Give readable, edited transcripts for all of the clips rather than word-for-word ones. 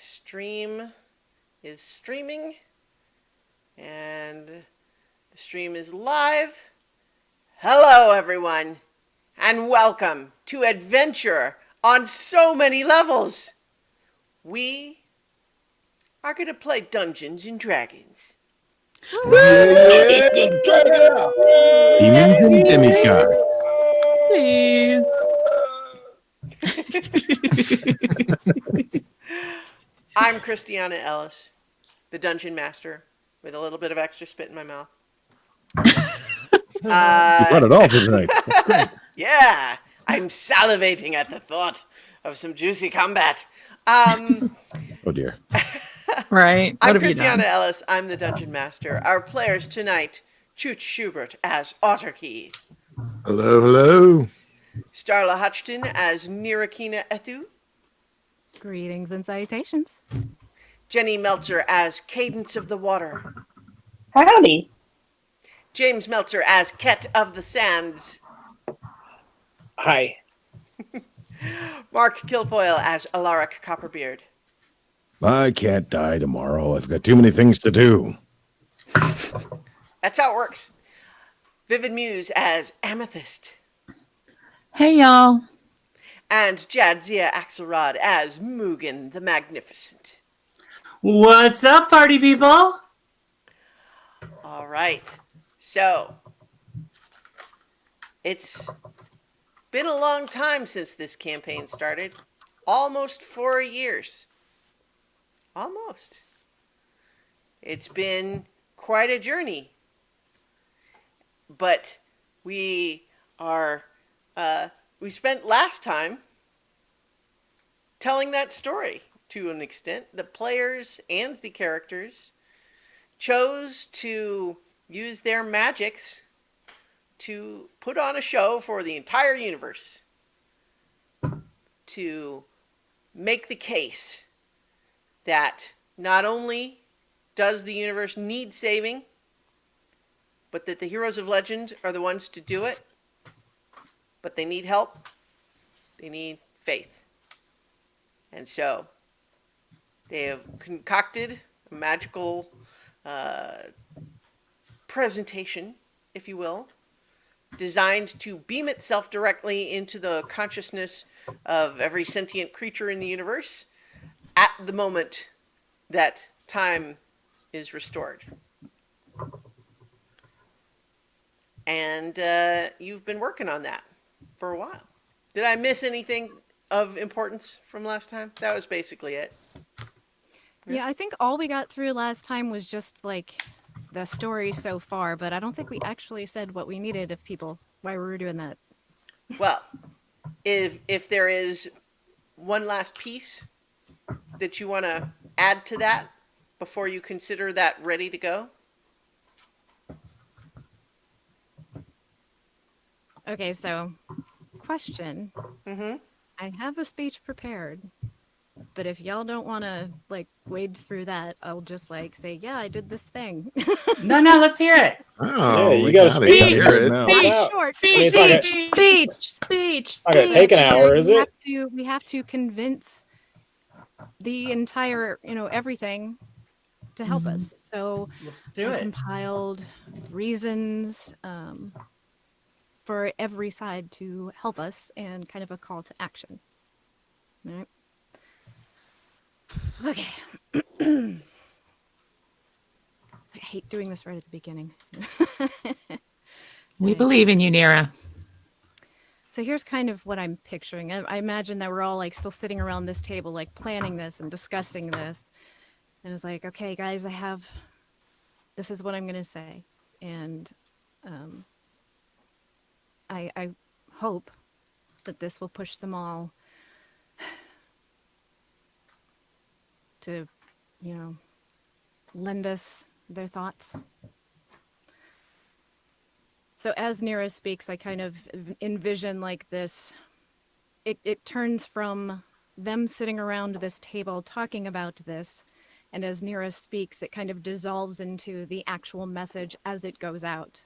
stream is streaming, and the stream is live. Hello, everyone, and welcome to Adventure on so many levels. We are going to play Dungeons and Dragons. Yeah. Demons and demigods. Please. I'm Christiana Ellis, the Dungeon Master, with a little bit of extra spit in my mouth. You brought it all for tonight. That's great. Yeah, I'm salivating at the thought of some juicy combat. Oh dear. Right. What I'm have you Christiana done? Ellis. I'm the Dungeon Master. Our players tonight: Chooch Schubert as Otterkey, Hello. Starla Hutchton as Nirakina Ethu, Greetings and salutations. Jenny Meltzer as Cadence of the Water, Howdy. James Meltzer as Ket of the Sands, Hi. Mark Kilfoyle as Alaric Copperbeard. I can't die tomorrow. I've got too many things to do. That's how it works. Vivid Muse as Amethyst, Hey, y'all. and Jadzia Axelrod as Mugen the Magnificent. What's up, party people? All right. So, it's been a long time since this campaign started. Almost 4 years. Almost. It's been quite a journey. But we spent last time telling that story to an extent. The players and the characters chose to use their magics to put on a show for the entire universe, to make the case that not only does the universe need saving, but that the heroes of legend are the ones to do it, but they need help, they need faith. And so they have concocted a magical presentation, if you will, designed to beam itself directly into the consciousness of every sentient creature in the universe at the moment that time is restored. And you've been working on that for a while. Did I miss anything of importance from last time? That was basically it. Yeah, I think all we got through last time was just like the story so far, but I don't think we actually said what we needed of people while we were doing that. Well, if there is one last piece that you want to add to that before you consider that ready to go. Okay, so question. Mm-hmm. I have a speech prepared, but if y'all don't want to like wade through that, I'll just like say, yeah, I did this thing. No, let's hear it. Oh, Yeah, you we gotta got speak. Hear it now. Speech. Short. I mean, it's not gonna- Speech. not gonna take an hour, is it? We have to convince the entire, everything to help us. So Do I it. compiled reasons for every side to help us and kind of a call to action. All right. Okay. I hate doing this right at the beginning. We believe in you, Nira. So here's kind of what I'm picturing. I imagine that we're all like still sitting around this table, like planning this and discussing this. And it's like, okay, guys, this is what I'm going to say. And I hope that this will push them all to, lend us their thoughts. So as Nira speaks, I kind of envision like this. It turns from them sitting around this table talking about this, and as Nira speaks, it kind of dissolves into the actual message as it goes out.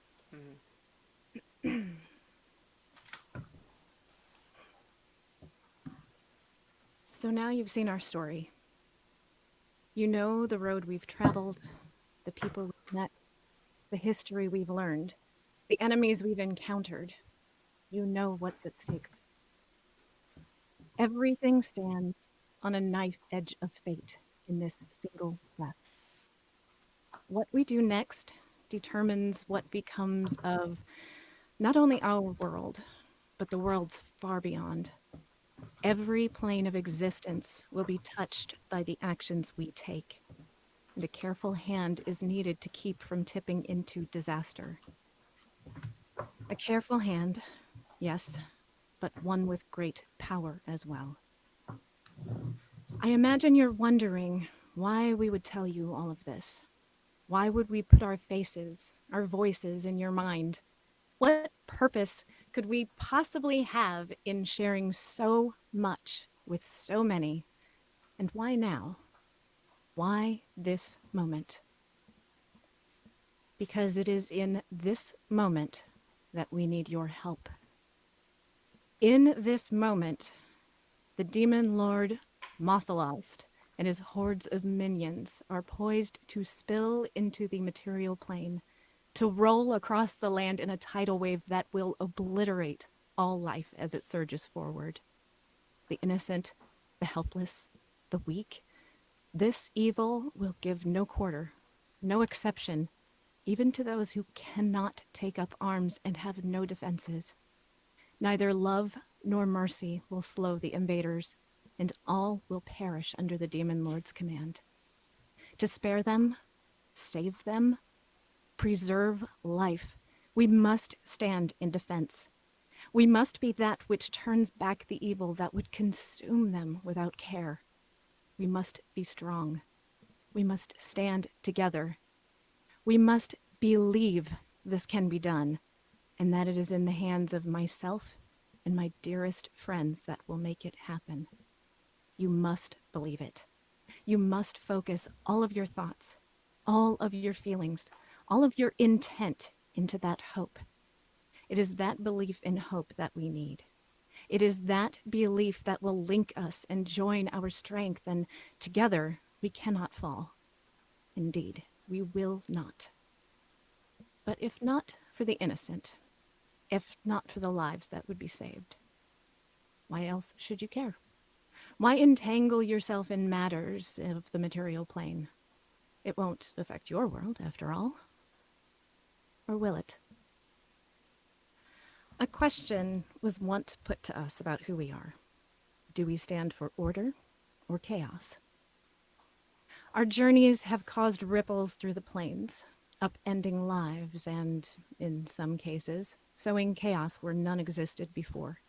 Mm-hmm. So now you've seen our story. You know the road we've traveled, the people we've met, the history we've learned, the enemies we've encountered. You know what's at stake. Everything stands on a knife edge of fate in this single breath. What we do next determines what becomes of not only our world, but the worlds far beyond. Every plane of existence will be touched by the actions we take, and a careful hand is needed to keep from tipping into disaster. A careful hand, yes, but one with great power as well. I imagine you're wondering why we would tell you all of this. Why would we put our faces, our voices in your mind? What purpose could we possibly have in sharing so much with so many? And why now? Why this moment? Because it is in this moment that we need your help. In this moment, the demon lord Mothalost and his hordes of minions are poised to spill into the material plane, to roll across the land in a tidal wave that will obliterate all life as it surges forward. The innocent, the helpless, the weak. This evil will give no quarter, no exception, even to those who cannot take up arms and have no defenses. Neither love nor mercy will slow the invaders, and all will perish under the demon lord's command. To spare them, save them, preserve life, we must stand in defense. We must be that which turns back the evil that would consume them without care. We must be strong. We must stand together. We must believe this can be done, and that it is in the hands of myself and my dearest friends that will make it happen. You must believe it. You must focus all of your thoughts, all of your feelings, all of your intent into that hope. It is that belief in hope that we need. It is that belief that will link us and join our strength, and together we cannot fall. Indeed, we will not. But if not for the innocent, if not for the lives that would be saved, why else should you care? Why entangle yourself in matters of the material plane? It won't affect your world, after all. Or will it? A question was once put to us about who we are. Do we stand for order or chaos? Our journeys have caused ripples through the plains, upending lives and, in some cases, sowing chaos where none existed before.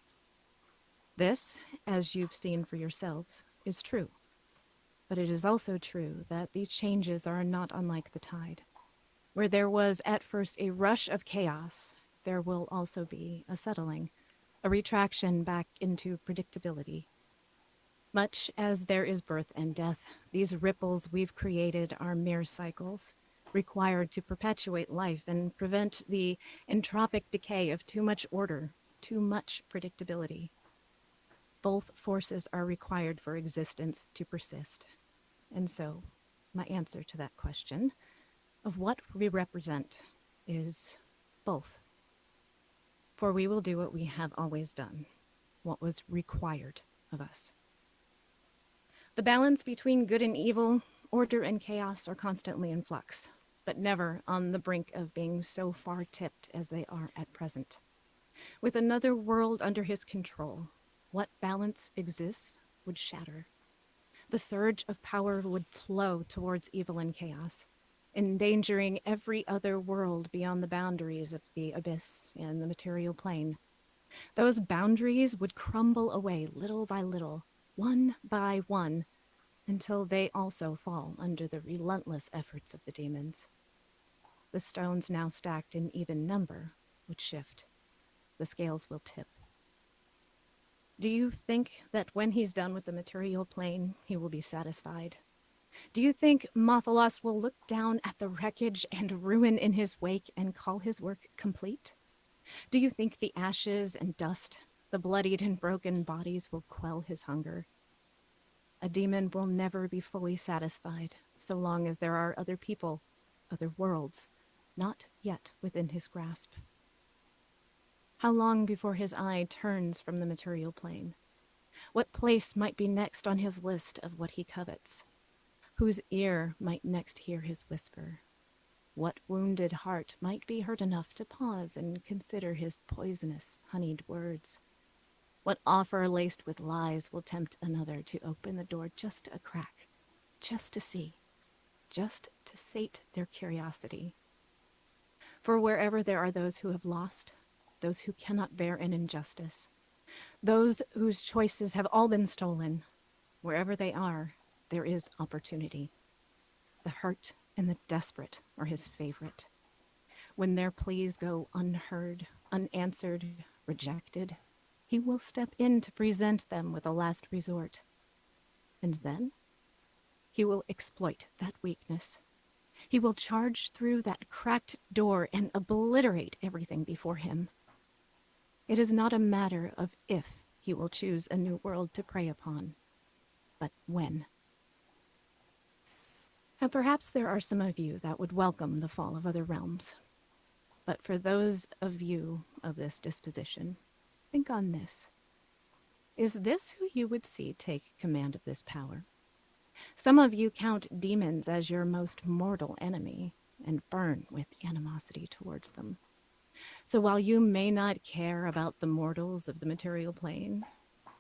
This, as you've seen for yourselves, is true. But it is also true that these changes are not unlike the tide. Where there was at first a rush of chaos, there will also be a settling, a retraction back into predictability. Much as there is birth and death, these ripples we've created are mere cycles, required to perpetuate life and prevent the entropic decay of too much order, too much predictability. Both forces are required for existence to persist. And so, my answer to that question of what we represent is both. For we will do what we have always done, what was required of us. The balance between good and evil, order and chaos are constantly in flux, but never on the brink of being so far tipped as they are at present. With another world under his control, what balance exists would shatter. The surge of power would flow towards evil and chaos, endangering every other world beyond the boundaries of the abyss and the material plane. Those boundaries would crumble away little by little, one by one, until they also fall under the relentless efforts of the demons. The stones now stacked in even number would shift. The scales will tip. Do you think that when he's done with the material plane, he will be satisfied? Do you think Mothalos will look down at the wreckage and ruin in his wake and call his work complete? Do you think the ashes and dust, the bloodied and broken bodies will quell his hunger? A demon will never be fully satisfied so long as there are other people, other worlds, not yet within his grasp. How long before his eye turns from the material plane? What place might be next on his list of what he covets? Whose ear might next hear his whisper? What wounded heart might be hurt enough to pause and consider his poisonous, honeyed words? What offer laced with lies will tempt another to open the door just a crack, just to see, just to sate their curiosity? For wherever there are those who have lost, those who cannot bear an injustice, those whose choices have all been stolen, wherever they are, there is opportunity. The hurt and the desperate are his favorite. When their pleas go unheard, unanswered, rejected, he will step in to present them with a last resort. And then he will exploit that weakness. He will charge through that cracked door and obliterate everything before him. It is not a matter of if he will choose a new world to prey upon, but when. And perhaps there are some of you that would welcome the fall of other realms. But for those of you of this disposition, think on this. Is this who you would see take command of this power? Some of you count demons as your most mortal enemy and burn with animosity towards them. So while you may not care about the mortals of the material plane,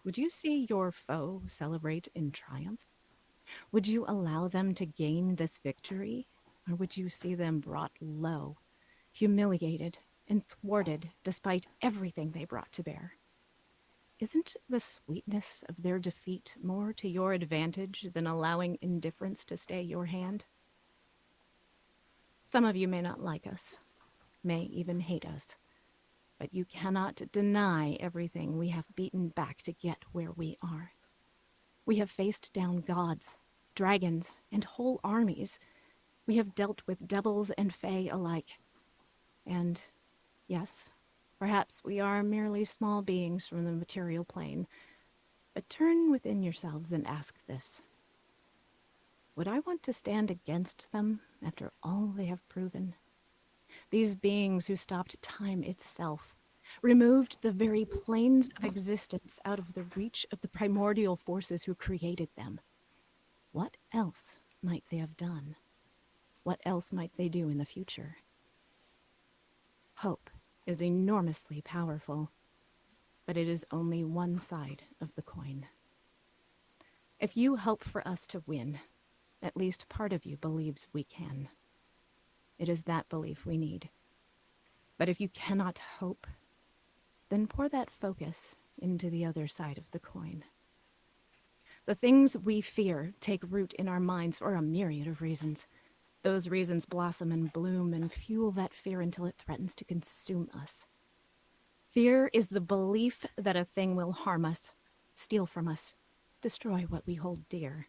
would you see your foe celebrate in triumph? Would you allow them to gain this victory, or would you see them brought low, humiliated, and thwarted despite everything they brought to bear? Isn't the sweetness of their defeat more to your advantage than allowing indifference to stay your hand? Some of you may not like us, may even hate us, but you cannot deny everything we have beaten back to get where we are. We have faced down gods, dragons, and whole armies. We have dealt with devils and fae alike. And, yes, perhaps we are merely small beings from the material plane, but turn within yourselves and ask this. Would I want to stand against them after all they have proven? These beings who stopped time itself, removed the very planes of existence out of the reach of the primordial forces who created them. What else might they have done? What else might they do in the future? Hope is enormously powerful, but it is only one side of the coin. If you hope for us to win, at least part of you believes we can. It is that belief we need. But if you cannot hope, then pour that focus into the other side of the coin. The things we fear take root in our minds for a myriad of reasons. Those reasons blossom and bloom and fuel that fear until it threatens to consume us. Fear is the belief that a thing will harm us, steal from us, destroy what we hold dear.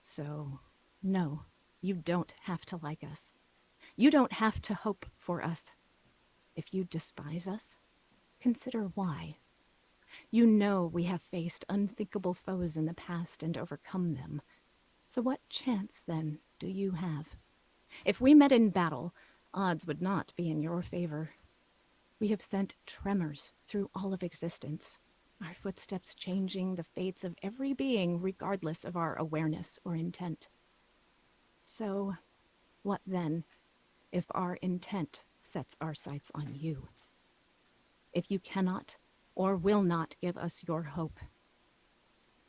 So, no, you don't have to like us. You don't have to hope for us. If you despise us, consider why. You know we have faced unthinkable foes in the past and overcome them. So what chance, then, do you have? If we met in battle, odds would not be in your favor. We have sent tremors through all of existence, our footsteps changing the fates of every being regardless of our awareness or intent. So, what then, if our intent sets our sights on you? If you cannot or will not give us your hope,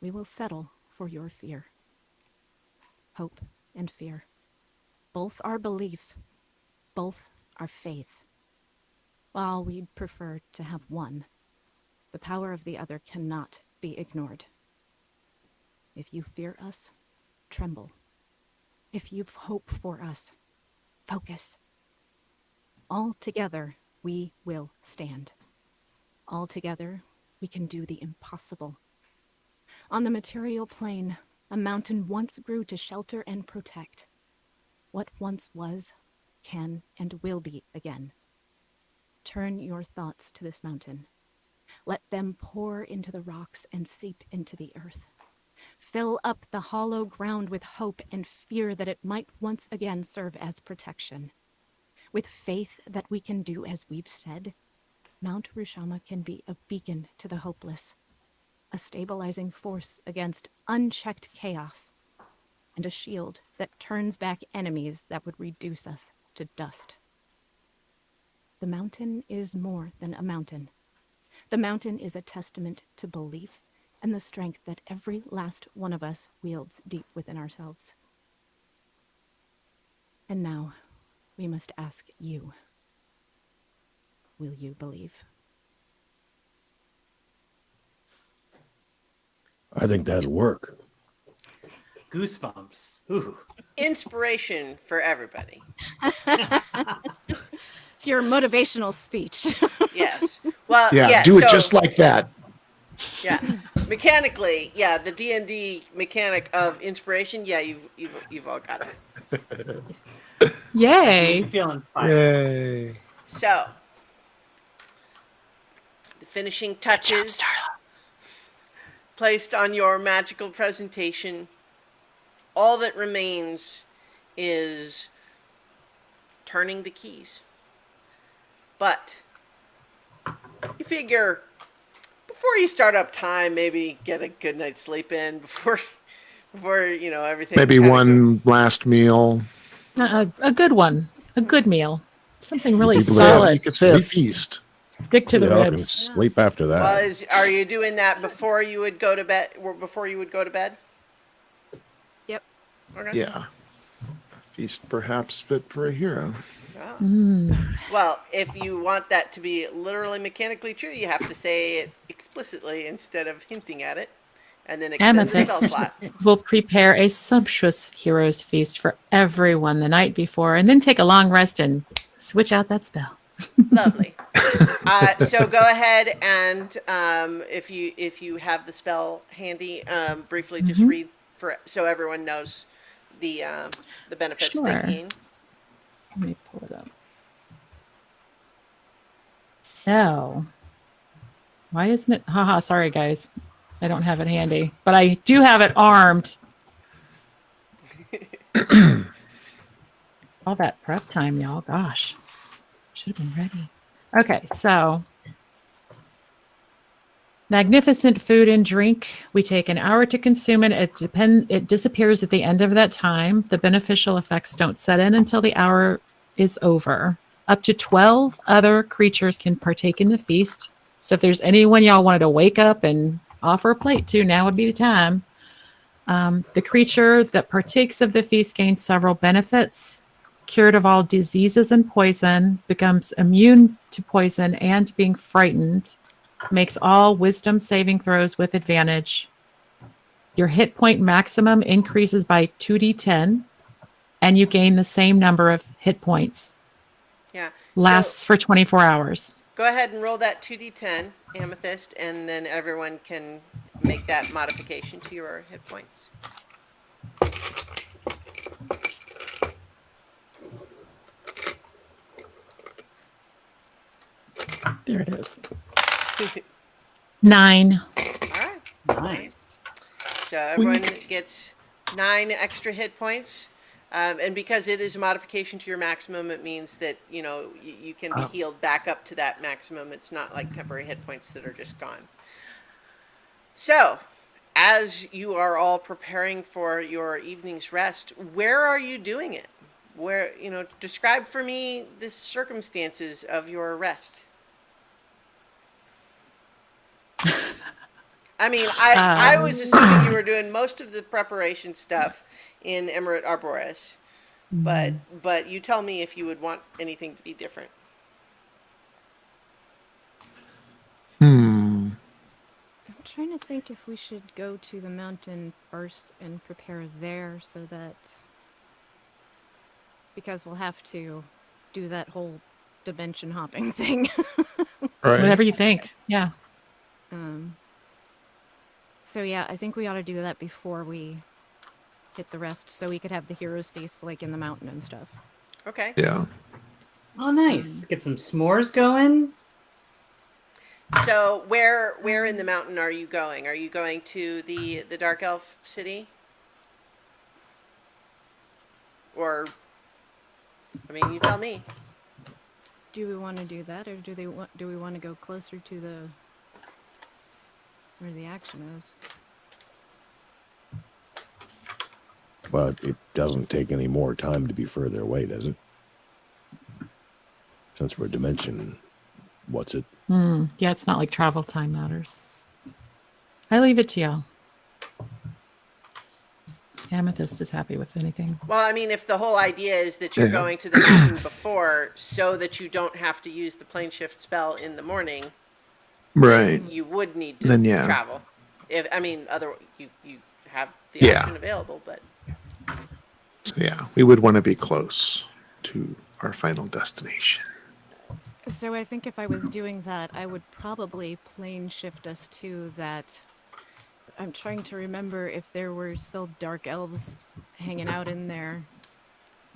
we will settle for your fear. Hope and fear. Both are belief. Both are faith. While we'd prefer to have one, the power of the other cannot be ignored. If you fear us, tremble. If you hope for us, focus. All together, we will stand. All together, we can do the impossible. On the material plane, a mountain once grew to shelter and protect. What once was, can, and will be again. Turn your thoughts to this mountain. Let them pour into the rocks and seep into the earth. fill up the hollow ground with hope and fear that it might once again serve as protection. With faith that we can do as we've said, Mount Rushama can be a beacon to the hopeless, a stabilizing force against unchecked chaos, and a shield that turns back enemies that would reduce us to dust. The mountain is more than a mountain. The mountain is a testament to belief and the strength that every last one of us wields deep within ourselves. And now, we must ask you, will you believe? I think that'll work. Goosebumps. Ooh. Inspiration for everybody. Your motivational speech. Yes. Well, Yeah, do it just like that. Yeah, mechanically, yeah, the D&D mechanic of inspiration. Yeah, you've all got it. Yay. I'm feeling fine. Yay. So, the finishing touches placed on your magical presentation. All that remains is turning the keys. But you figure before you start up time, maybe get a good night's sleep in before everything. Maybe one last meal. A good one. A good meal. Something really People solid. You could say a feast. Stick to the Get up and ribs. sleep after that. Well, are you doing that before you would go to bed? Before you would go to bed? Yep. Okay. Yeah. A feast perhaps fit for a hero. Oh. Well, if you want that to be literally mechanically true, you have to say it explicitly instead of hinting at it, and then extend the spell Amethyst slot. will prepare a sumptuous hero's feast for everyone the night before, and then take a long rest and switch out that spell. Lovely. So go ahead and if you have the spell handy, briefly just read so everyone knows the benefits they Sure. gain. Let me pull it up. So, why isn't it? Haha, sorry guys. I don't have it handy, but I do have it armed. All that prep time, y'all. Gosh, should have been ready. Okay, so magnificent food and drink. We take an hour to consume it. It disappears at the end of that time. The beneficial effects don't set in until the hour is over. Up to 12 other creatures can partake in the feast. So if there's anyone y'all wanted to wake up and offer a plate to, now would be the time. The creature that partakes of the feast gains several benefits. Cured of all diseases and poison, becomes immune to poison and being frightened, makes all wisdom saving throws with advantage. Your hit point maximum increases by 2d10, and you gain the same number of hit points. Yeah. Lasts for 24 hours. Go ahead and roll that 2d10, Amethyst, and then everyone can make that modification to your hit points. There it is. 9. All right. Nice. So everyone gets 9 extra hit points. And because it is a modification to your maximum, it means that, you can be healed back up to that maximum. It's not like temporary hit points that are just gone. So, as you are all preparing for your evening's rest, where are you doing it? Where, describe for me the circumstances of your rest. I mean, I was assuming you were doing most of the preparation stuff in Emerald Arboris, but you tell me if you would want anything to be different. I'm trying to think if we should go to the mountain first and prepare there so that, because we'll have to do that whole dimension hopping thing. So whatever you think. Yeah. So yeah, I think we ought to do that before we hit the rest, so we could have the hero's feast like in the mountain and stuff. Okay. Yeah. Oh, nice. Get some s'mores going. So where in the mountain are you going? Are you going to the Dark Elf city? Or, I mean, you tell me. Do we want to do that, or do we want to go closer to the where the action is? But it doesn't take any more time to be further away, does it? Since we're dimension, what's it? Yeah, it's not like travel time matters. I leave it to y'all. Amethyst is happy with anything. Well, I mean, if the whole idea is that you're Yeah. going to the mountain before so that you don't have to use the plane shift spell in the morning, Right. you would need to Then, yeah. travel. If I mean, other you have the Yeah. option available, but So yeah, we would want to be close to our final destination. So I think if I was doing that, I would probably plane shift us to that. I'm trying to remember if there were still dark elves hanging out in there.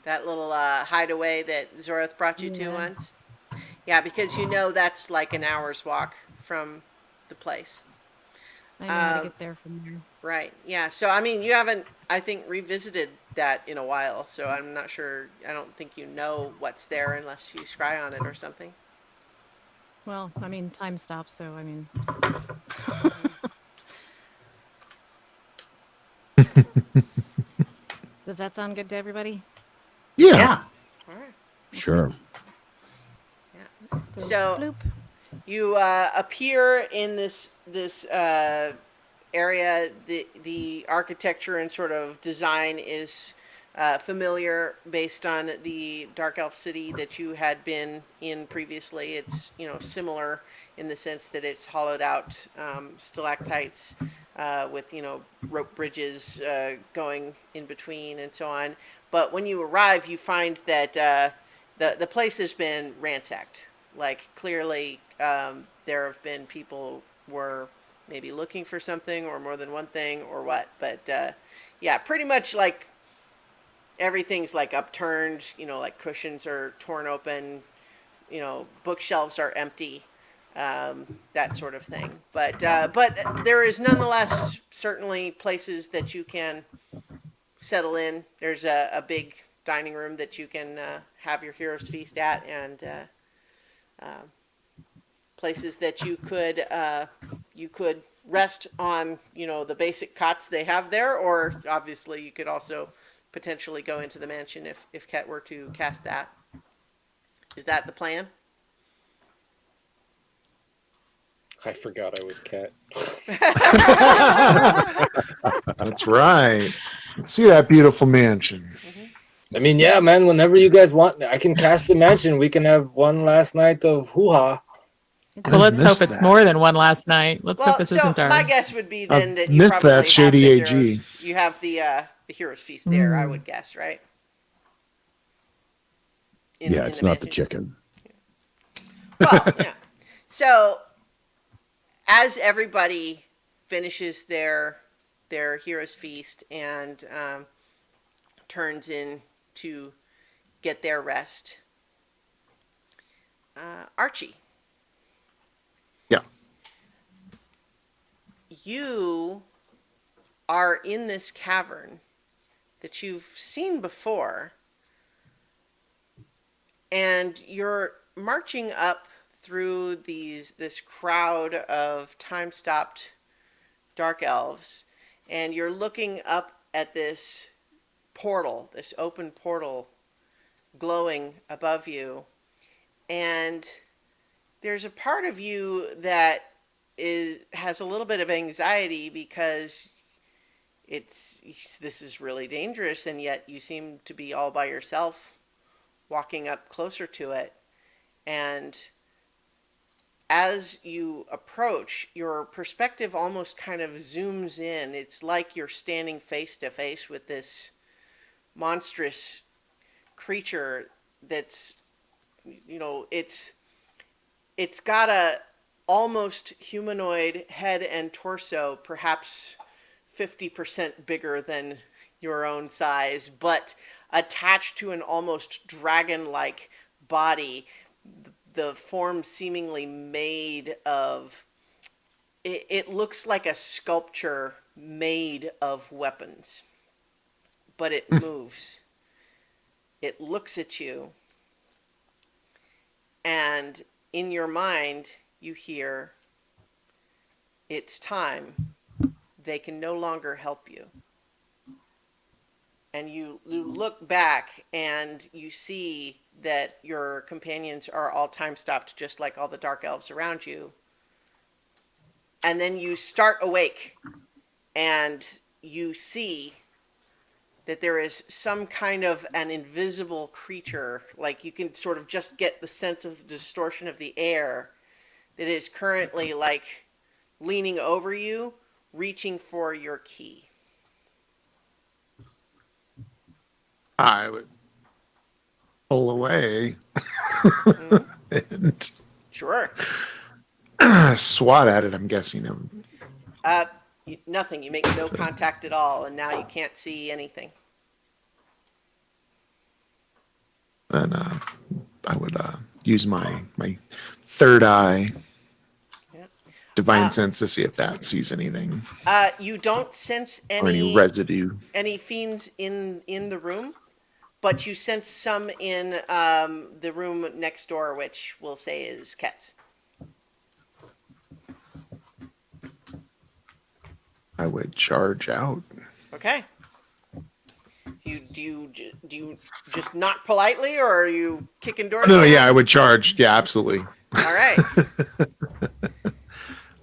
that little hideaway that Zorath brought you to Yeah. once. Yeah, because you know that's like an hour's walk from the place. I know how to Um, get there from there. Right. Yeah. So I mean, you haven't, I think, revisited that in a while. So I'm not sure. I don't think you know what's there unless you scry on it or something. Well, I mean, time stops, so I mean, does that sound good to everybody? Yeah. Yeah. All right. Sure. So bloop. you appear in this area. The architecture and sort of design is familiar based on the Dark Elf city that you had been in previously. It's similar in the sense that it's hollowed out stalactites with rope bridges going in between and so on. But when you arrive, you find that the place has been ransacked. Like clearly, there have been people were maybe looking for something or more than one thing or what. But yeah, pretty much like everything's like upturned. Like cushions are torn open. Bookshelves are empty. That sort of thing. But there is nonetheless certainly places that you can settle in. There's a big dining room that you can have your hero's feast at, and places that you could rest on the basic cots they have there, or obviously you could also potentially go into the mansion if Ket were to cast that. Is that the plan? I forgot I was Cat. That's right. Let's see that beautiful mansion. I mean, yeah, man. Whenever you guys want, I can cast the mansion. We can have one last night of hoo-ha. Well, let's missed hope it's that. more than one last night. Let's hope this so isn't our. my guess would be then I've that you missed probably that have shady the AG. heroes. You have the hero's feast there, I would guess, right? Yeah, it's not the mansion. chicken. Well, yeah. So, as everybody finishes their hero's feast and turns in to get their rest, Archie, Yeah. you are in this cavern that you've seen before, and you're marching up through this crowd of time-stopped dark elves, and you're looking up at this portal, this open portal glowing above you, and there's a part of you that has a little bit of anxiety because this is really dangerous, and yet you seem to be all by yourself walking up closer to it. And as you approach, your perspective almost kind of zooms in. It's like you're standing face to face with this monstrous creature that's, it's got a almost humanoid head and torso, perhaps 50% bigger than your own size, but attached to an almost dragon-like body. the form seemingly made of. It looks like a sculpture made of weapons, but it moves. It looks at you, and in your mind, you hear, "It's time. They can no longer help you." And you look back and you see that your companions are all time stopped, just like all the dark elves around you. And then you start awake and you see that there is some kind of an invisible creature, like you can sort of just get the sense of the distortion of the air, that is currently like leaning over you, reaching for your key. I would pull away and Sure. swat at it, I'm guessing. Nothing. You make no contact at all, and now you can't see anything. And I would use my third eye, Yeah. divine sense, to see if that sees anything You don't sense or any residue. any fiends in the room, but you sense some in the room next door, which we'll say is Ket's. I would charge out. Okay. Do you just knock politely, or are you kicking doors? No, down? yeah, I would charge. Yeah, absolutely. All right.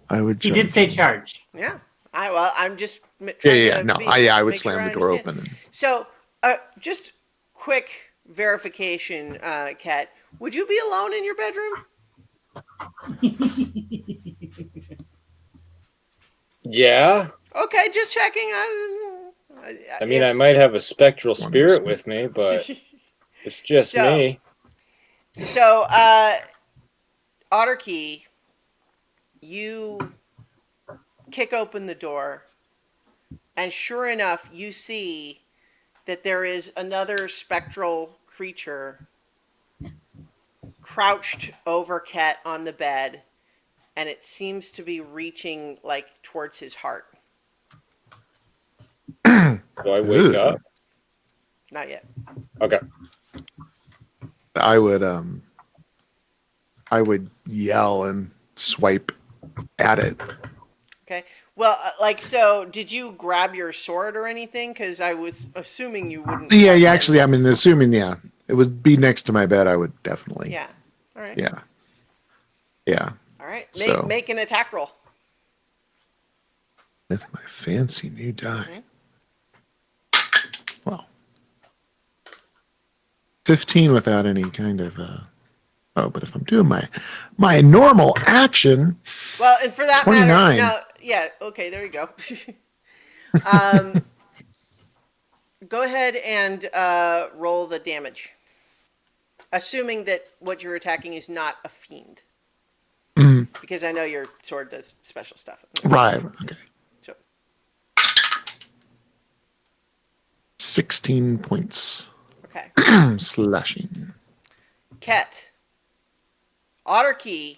I would. He Charge. did say charge. Yeah. I'm just trying Yeah. to No, be- I would make sure slam I the door understand. open. So, just quick verification, Kat. Would you be alone in your bedroom? Yeah. Okay, just checking. I mean, I might have a spectral spirit with me, but it's just So- me. So, Otterkey, you kick open the door, and sure enough, you see that there is another spectral creature crouched over Ket on the bed, and it seems to be reaching like towards his heart. Do I wake up? Not yet. Okay. I would yell and swipe at it. Okay. Well, so did you grab your sword or anything? Because I was assuming you wouldn't. Yeah. Actually, I mean, assuming it would be next to my bed. I would definitely. Yeah. All right. Yeah. Yeah. All right. So- Make an attack roll. With my fancy new die. Well, 15 without any kind of. But if I'm doing my normal action, Well, and for that 29. matter, no, yeah, okay, there you go. Go ahead and roll the damage, assuming that what you're attacking is not a fiend, because I know your sword does special stuff. right? Okay. So 16 points okay, slashing. Ket, Otterkey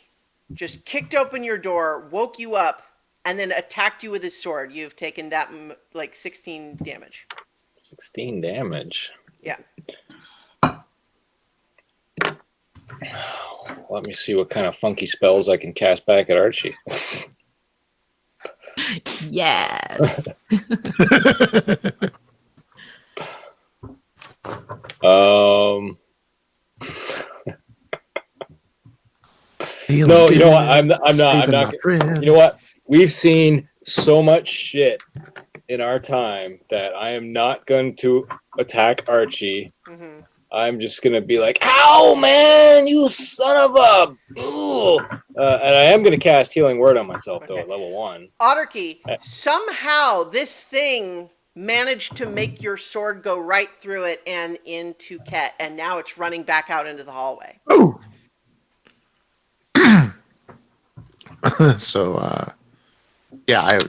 just kicked open your door, woke you up, and then attacked you with his sword. You've taken that like 16 damage. 16 damage. Yeah. Let me see what kind of funky spells I can cast back at Archie. Yes. No, you know what? I'm not. You know what? We've seen so much shit in our time that I am not going to attack Archie. Mm-hmm. I'm just going to be like, ow, man, you son of a... Ooh. And I am going to cast Healing Word on myself, though, at level 1. Otterkey, somehow this thing managed to make your sword go right through it and into Ket, and now it's running back out into the hallway. Oh. So, yeah,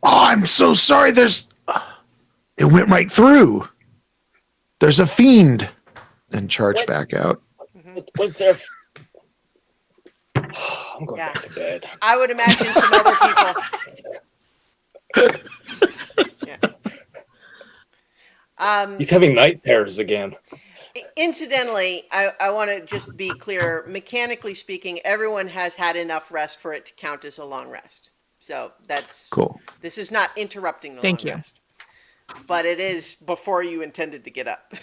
I'm so sorry. It went right through. There's a fiend. And charge What? back out. Was there... I'm going back to bed. I would imagine some other people. Yeah. He's having night terrors again. Incidentally, I want to just be clear. Mechanically speaking, everyone has had enough rest for it to count as a long rest. So that's Cool. This is not interrupting the Thank long you. rest, but it is before you intended to get up.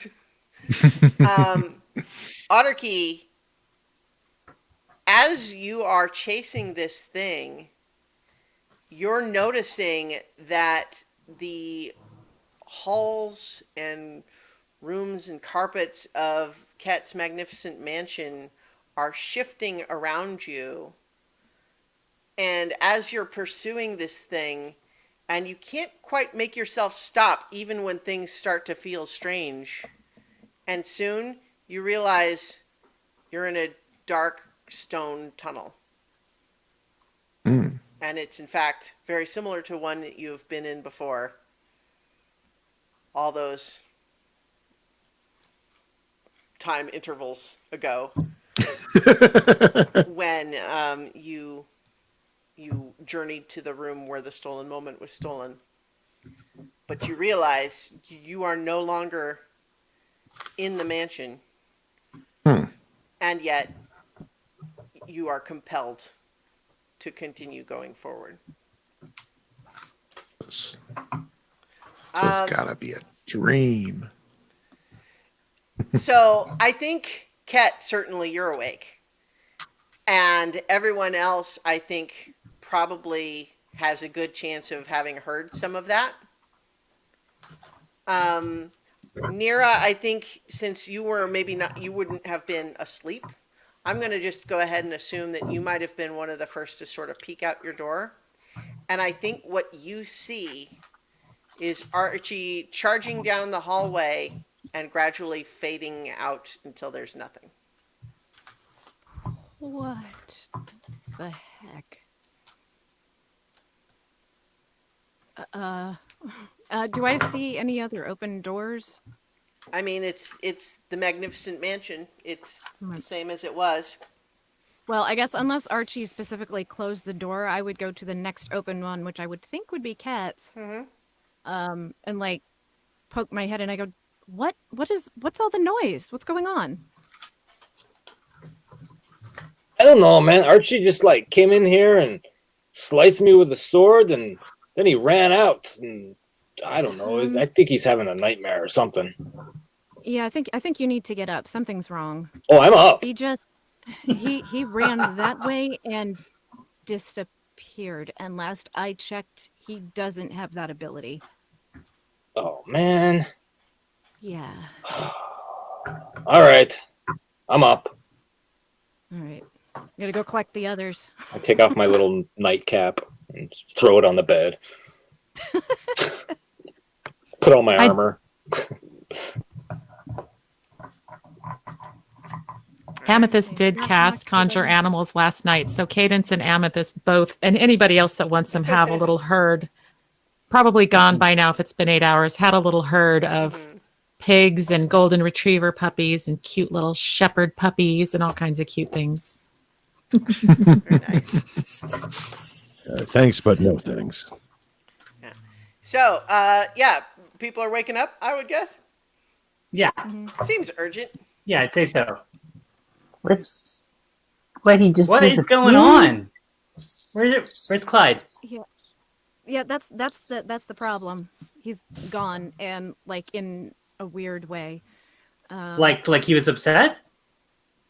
Otterkey, as you are chasing this thing, you're noticing that the halls and rooms and carpets of Ket's magnificent mansion are shifting around you. And as you're pursuing this thing, and you can't quite make yourself stop even when things start to feel strange, and soon you realize you're in a dark stone tunnel. Mm. And it's in fact very similar to one that you've been in before. All those time intervals ago, when you journeyed to the room where the stolen moment was stolen. But you realize you are no longer in the mansion, and yet you are compelled to continue going forward. So it's gotta be a dream. So I think, Ket, certainly you're awake. And everyone else, I think, probably has a good chance of having heard some of that. Nira, I think since you were maybe not, you wouldn't have been asleep. I'm going to just go ahead and assume that you might have been one of the first to sort of peek out your door. And I think what you see is Archie charging down the hallway and gradually fading out until there's nothing. What the heck? Do I see any other open doors? I mean, it's the magnificent mansion. It's the same as it was. Well, I guess unless Archie specifically closed the door, I would go to the next open one, which I would think would be Cat's. Mm-hmm. And like poke my head and I go, what's all the noise? What's going on? I don't know, man. Archie just like came in here and sliced me with a sword, and then he ran out. And I don't know. I think he's having a nightmare or something. Yeah, I think you need to get up. Something's wrong. Oh, I'm up. He ran that way and disappeared. And last I checked, he doesn't have that ability. Oh man. Yeah. All right, I'm up. All right. Gotta go collect the others. I take off my little nightcap and throw it on the bed. Put on my armor. Amethyst did cast Conjure Animals last night, so Cadence and Amethyst both, and anybody else that wants them, have a little herd. Probably gone by now if it's been 8 hours. Had a little herd of pigs and golden retriever puppies and cute little shepherd puppies and all kinds of cute things. Very nice. Thanks, but no thanks. Yeah. So, yeah, people are waking up, I would guess. Yeah. Seems urgent. Yeah, I'd say so. What he just What is disappeared? going on? Where's Clyde? Yeah, that's the problem. He's gone, and like in a weird way. Like he was upset?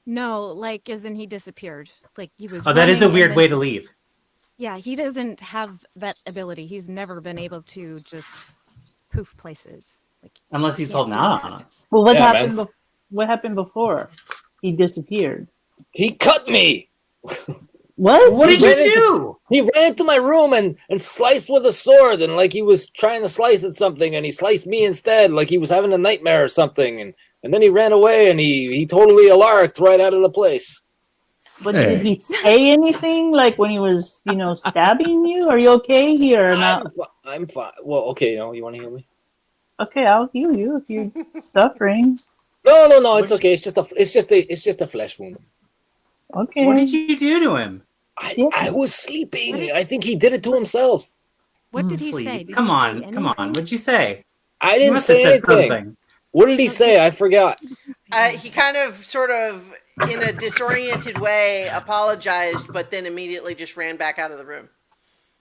No, like as in he disappeared. Like he was. Oh, that is a running weird and way then- to leave. Yeah, he doesn't have that ability. He's never been able to just poof places. Like Unless he's holding out on us. Well, what Yeah, happened? man. What happened before? He disappeared. He cut me. What? What did He you ran do? He ran into my room and sliced with a sword, and like he was trying to slice at something, and he sliced me instead, like he was having a nightmare or something, and then he ran away, and he totally alarked right out of the place. But did he say anything? Like when he was, stabbing you? Are you okay here or not? I'm fine. Well, okay, you want to heal me? Okay, I'll heal you if you're suffering. No, it's okay. It's just a flesh wound. Okay. What did you do to him? I was sleeping. I think he did it to himself. What did he Sleep. say? Did Come he say on, come on. anything? What'd you say? I You didn't must have say said anything. something. What did he say? I forgot. He kind of, sort of, in a disoriented way, apologized, but then immediately just ran back out of the room.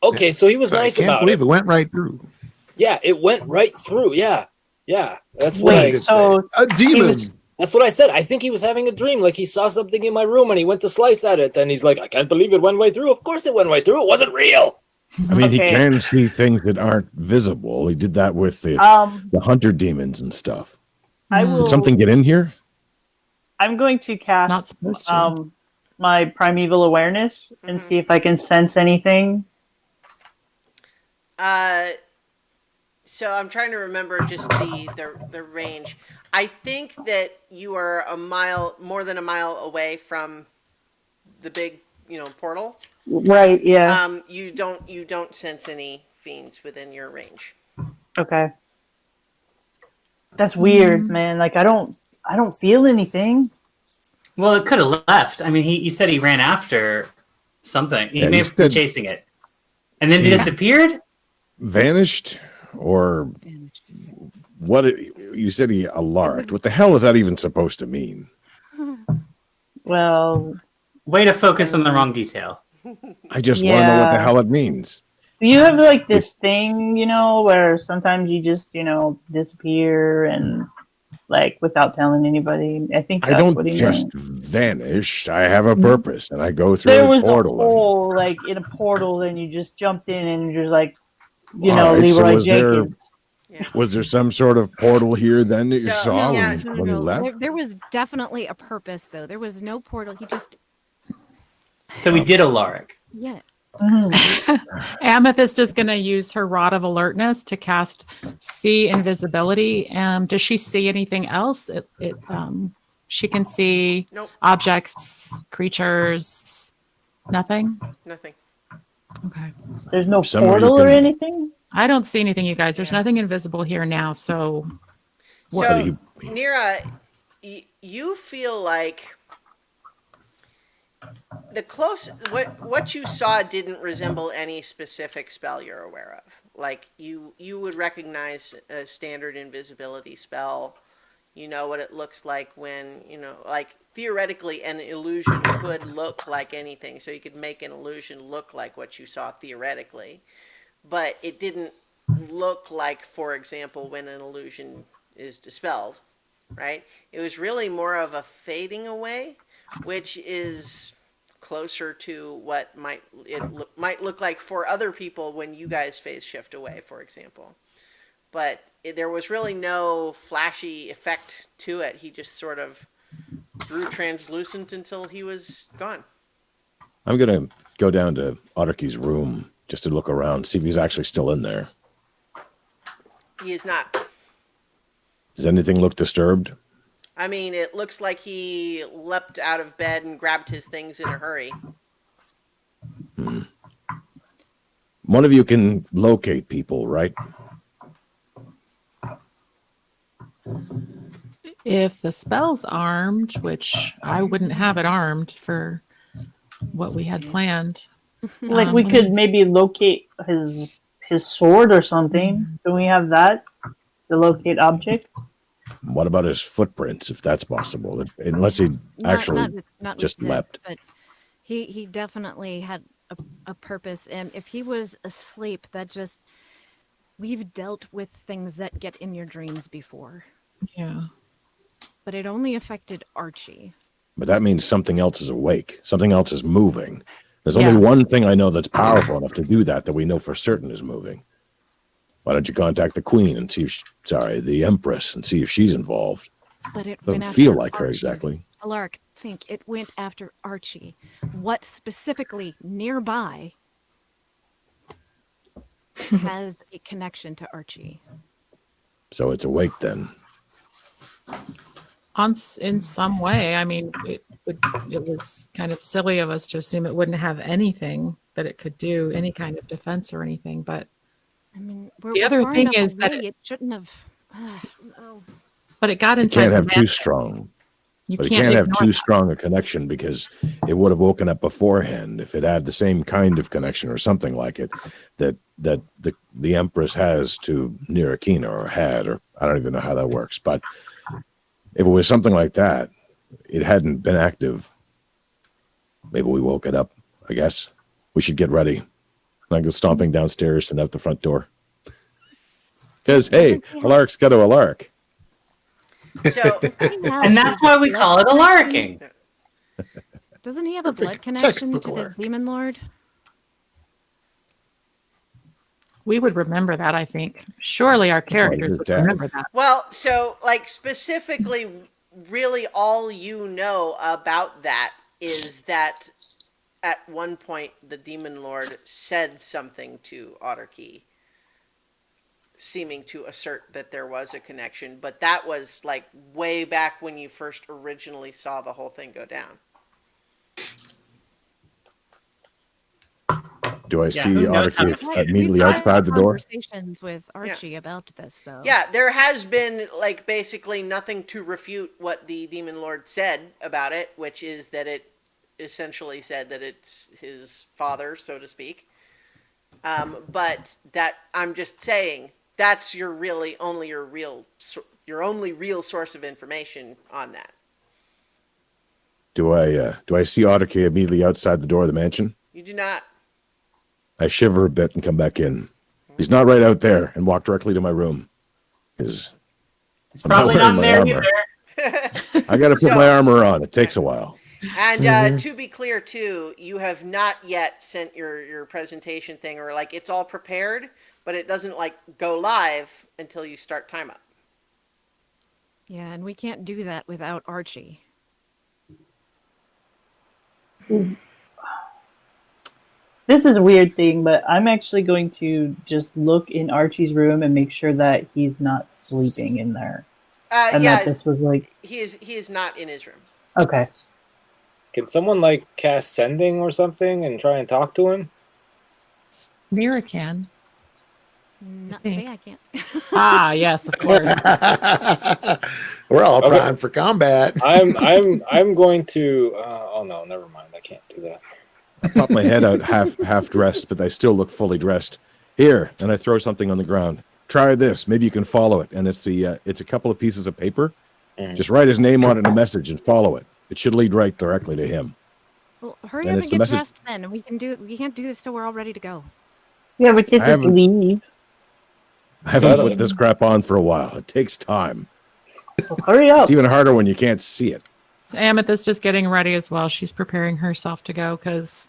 Okay, so he was So nice I can't about believe it. it went right through. Yeah, it went right through. Yeah. That's what Wait, did so A demon. was- That's what I said. I think he was having a dream. Like he saw something in my room and he went to slice at it. Then he's like, I can't believe it went right through. Of course it went right through. It wasn't real. I mean, he Okay. can see things that aren't visible. He did that with the hunter demons and stuff. I will. Did something get in here? I'm going to cast Not supposed to. my primeval awareness and see if I can sense anything. So I'm trying to remember just the range. I think that you are more than a mile away from the big, portal. Right. Yeah. You don't sense any fiends within your range. Okay. That's weird, man. Like I don't feel anything. Well, it could have left. I mean, you said he ran after something. He Yeah, may you have been said- chasing it. And then He- disappeared? Vanished? Or what? You said he alarmed. What the hell is that even supposed to mean? Well, Way to focus on the wrong detail. I just want to know what the Yeah. hell it means. you have like this thing, where sometimes you just, disappear and like without telling anybody. I think I that's don't what he just meant. vanish. I have a purpose, and I go through There a was a portal. hole, like in a portal, and you just jumped in and you're like, All right, so Leroy was there- Jenkins. Was there some sort of portal here then that you So, saw yeah, when you left? There was definitely a purpose, though. There was no portal. He just, So we did Alaric. yeah. Amethyst is going to use her rod of alertness to cast see invisibility. Does she see anything else? She can see Nope, objects, creatures, nothing. nothing. Okay. There's no Somewhere you portal or can- anything? I don't see anything, you guys. There's nothing invisible here now. So So, Nira, you feel like what you saw didn't resemble any specific spell you're aware of. Like you would recognize a standard invisibility spell. You know what it looks like when, like theoretically an illusion could look like anything. So you could make an illusion look like what you saw theoretically. But it didn't look like, for example, when an illusion is dispelled, right? It was really more of a fading away, which is closer to what might look like for other people when you guys phase shift away, for example. But there was really no flashy effect to it. He just sort of grew translucent until he was gone. I'm gonna go down to Otterkey's room just to look around, see if he's actually still in there. He is not. Does anything look disturbed? I mean, it looks like he leapt out of bed and grabbed his things in a hurry. One of you can locate people, right? if the spell's armed, which I wouldn't have it armed for what we had planned. Like we could maybe locate his sword or something. Can we have that? The locate object? What about his footprints, if that's possible? Unless he actually not just with this, leapt. but he definitely had a purpose, and if he was asleep, we've dealt with things that get in your dreams before. Yeah. But it only affected Archie. But that means something else is awake. Something else is moving. There's only one thing I know that's powerful enough to do that we know for certain is moving. Why don't you contact the queen and see if the empress and see if she's involved? But it Doesn't went feel after like her Archie. exactly. Alark, think it went after Archie. What specifically nearby has a connection to Archie? So it's awake then. In some way, I mean, it was kind of silly of us to assume it wouldn't have anything that it could do, any kind of defense or anything. But I mean, the other far thing enough is that away, it shouldn't have. No. but it got It inside. can't the have too mansion. strong. You But it can't can't have ignore too strong a connection because it would have woken up beforehand if it had the same kind of connection or something like it that the Empress has to Nirakina or had, or I don't even know how that works. But if it was something like that, it hadn't been active. Maybe we woke it up. I guess we should get ready. And I go stomping downstairs and out the front door. Because hey, a lark's got to a lark. So And that's why we call it a larking. Doesn't he have a Perfect blood connection textbook to the lark. demon lord? We would remember that, I think. Surely our characters his would dad. remember that. well, so like specifically, really all you know about that is that at one point the demon lord said something to Otterkey, seeming to assert that there was a connection, but that was like way back when you first originally saw the whole thing go down. Do I Yeah, see who knows how Otterkey to- immediately We've had outside the door? Conversations with Archie about this, though. Yeah, there has been like basically nothing to refute what the demon lord said about it, which is that it essentially said that it's his father, so to speak. But that I'm just saying that's your really only your only real source of information on that. Do I see Otterkey immediately outside the door of the mansion? You do not. I shiver a bit and come back in. He's not right out there, and walk directly to my room. Because It's probably wearing not my there armor. either. I got to put So- my armor on. It takes a while. And to be clear, too, you have not yet sent your presentation thing, or like it's all prepared, but it doesn't like go live until you start time up. Yeah, and we can't do that without Archie. This is a weird thing, but I'm actually going to just look in Archie's room and make sure that he's not sleeping in there. And Yeah, that this was like, he is not in his room. okay. Can someone like cast sending or something and try and talk to him? Mira can. Not think. today, I can't. Ah, yes, of course. We're all Okay. primed for combat. I'm going to. Oh no, never mind. I can't do that. I pop my head out half dressed, but I still look fully dressed. Here, and I throw something on the ground. Try this. Maybe you can follow it. And it's a couple of pieces of paper. Mhm. Just write his name on it in a message and follow it. It should lead right directly to him. Well, hurry And up it's and the get message- dressed then. We can't do this till we're all ready to go. Yeah, we can't I just haven't- leave. I haven't put this crap on for a while. It takes time. So hurry up. It's even harder when you can't see it. So Amethyst is getting ready as well. She's preparing herself to go because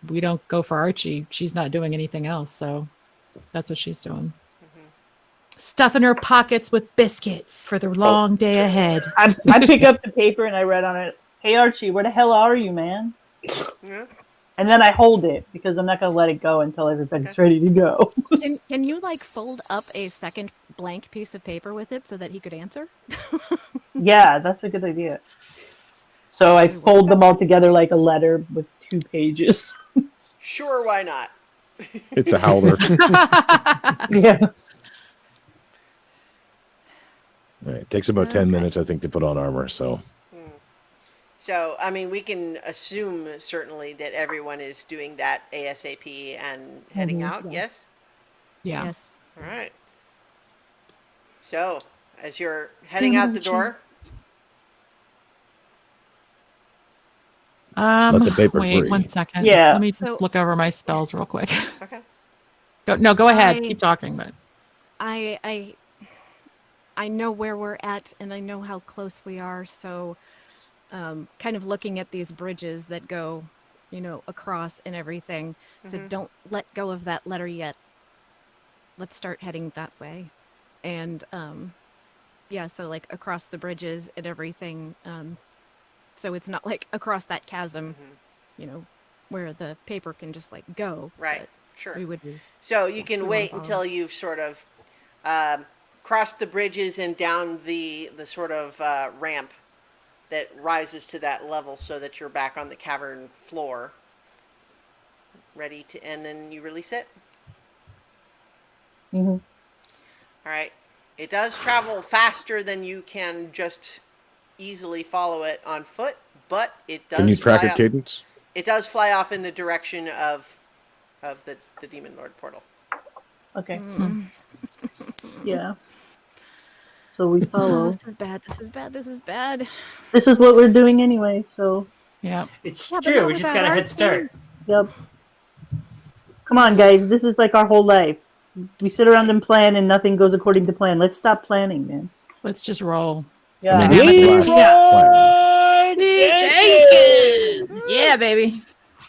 we don't go for Archie. She's not doing anything else. So that's what she's doing. Stuffing her pockets with biscuits for the long day ahead. I pick up the paper and I read on it, "Hey Archie, where the hell are you, man?" Yeah. And then I hold it because I'm not going to let it go until everybody's ready to go. Can you like fold up a second blank piece of paper with it so that he could answer? Yeah, that's a good idea. So I fold them all together like a letter with 2 pages. Sure, why not? It's a howler. Yeah. All right, it takes about 10 minutes, I think, to put on armor. So So, I mean, we can assume certainly that everyone is doing that ASAP and heading out. Yes. Yeah. Yes. All right. So, as you're heading out the door, Let the paper wait free. 1 second. Yeah. Let me So- look over my spells real quick. okay. Go ahead. I- Keep talking. But I know where we're at and I know how close we are, so kind of looking at these bridges that go, across and everything. So don't let go of that letter yet. Let's start heading that way. And yeah, so like across the bridges and everything. So it's not like across that chasm, where the paper can just like go. Right. but Sure. We would. So you can We wanna wait follow. until you've sort of crossed the bridges and down the sort of ramp that rises to that level, so that you're back on the cavern floor, ready to, and then you release it. Mhm. All right. It does travel faster than you can just easily follow it on foot, but it does Can you track fly a off. cadence? It does fly off in the direction of the Demon Lord portal. Okay. Mm. Yeah. So we Oh, follow. this is bad. This is bad. This is bad. This is what we're doing anyway. So Yeah. It's Yeah, but true. not We just without got a our head start. yep. Come on, guys. This is like our whole life. We sit around and plan, and nothing goes according to plan. Let's stop planning, man. Let's just roll. Yeah. And then Amethyst. Leroy Jenkins! Yeah, baby.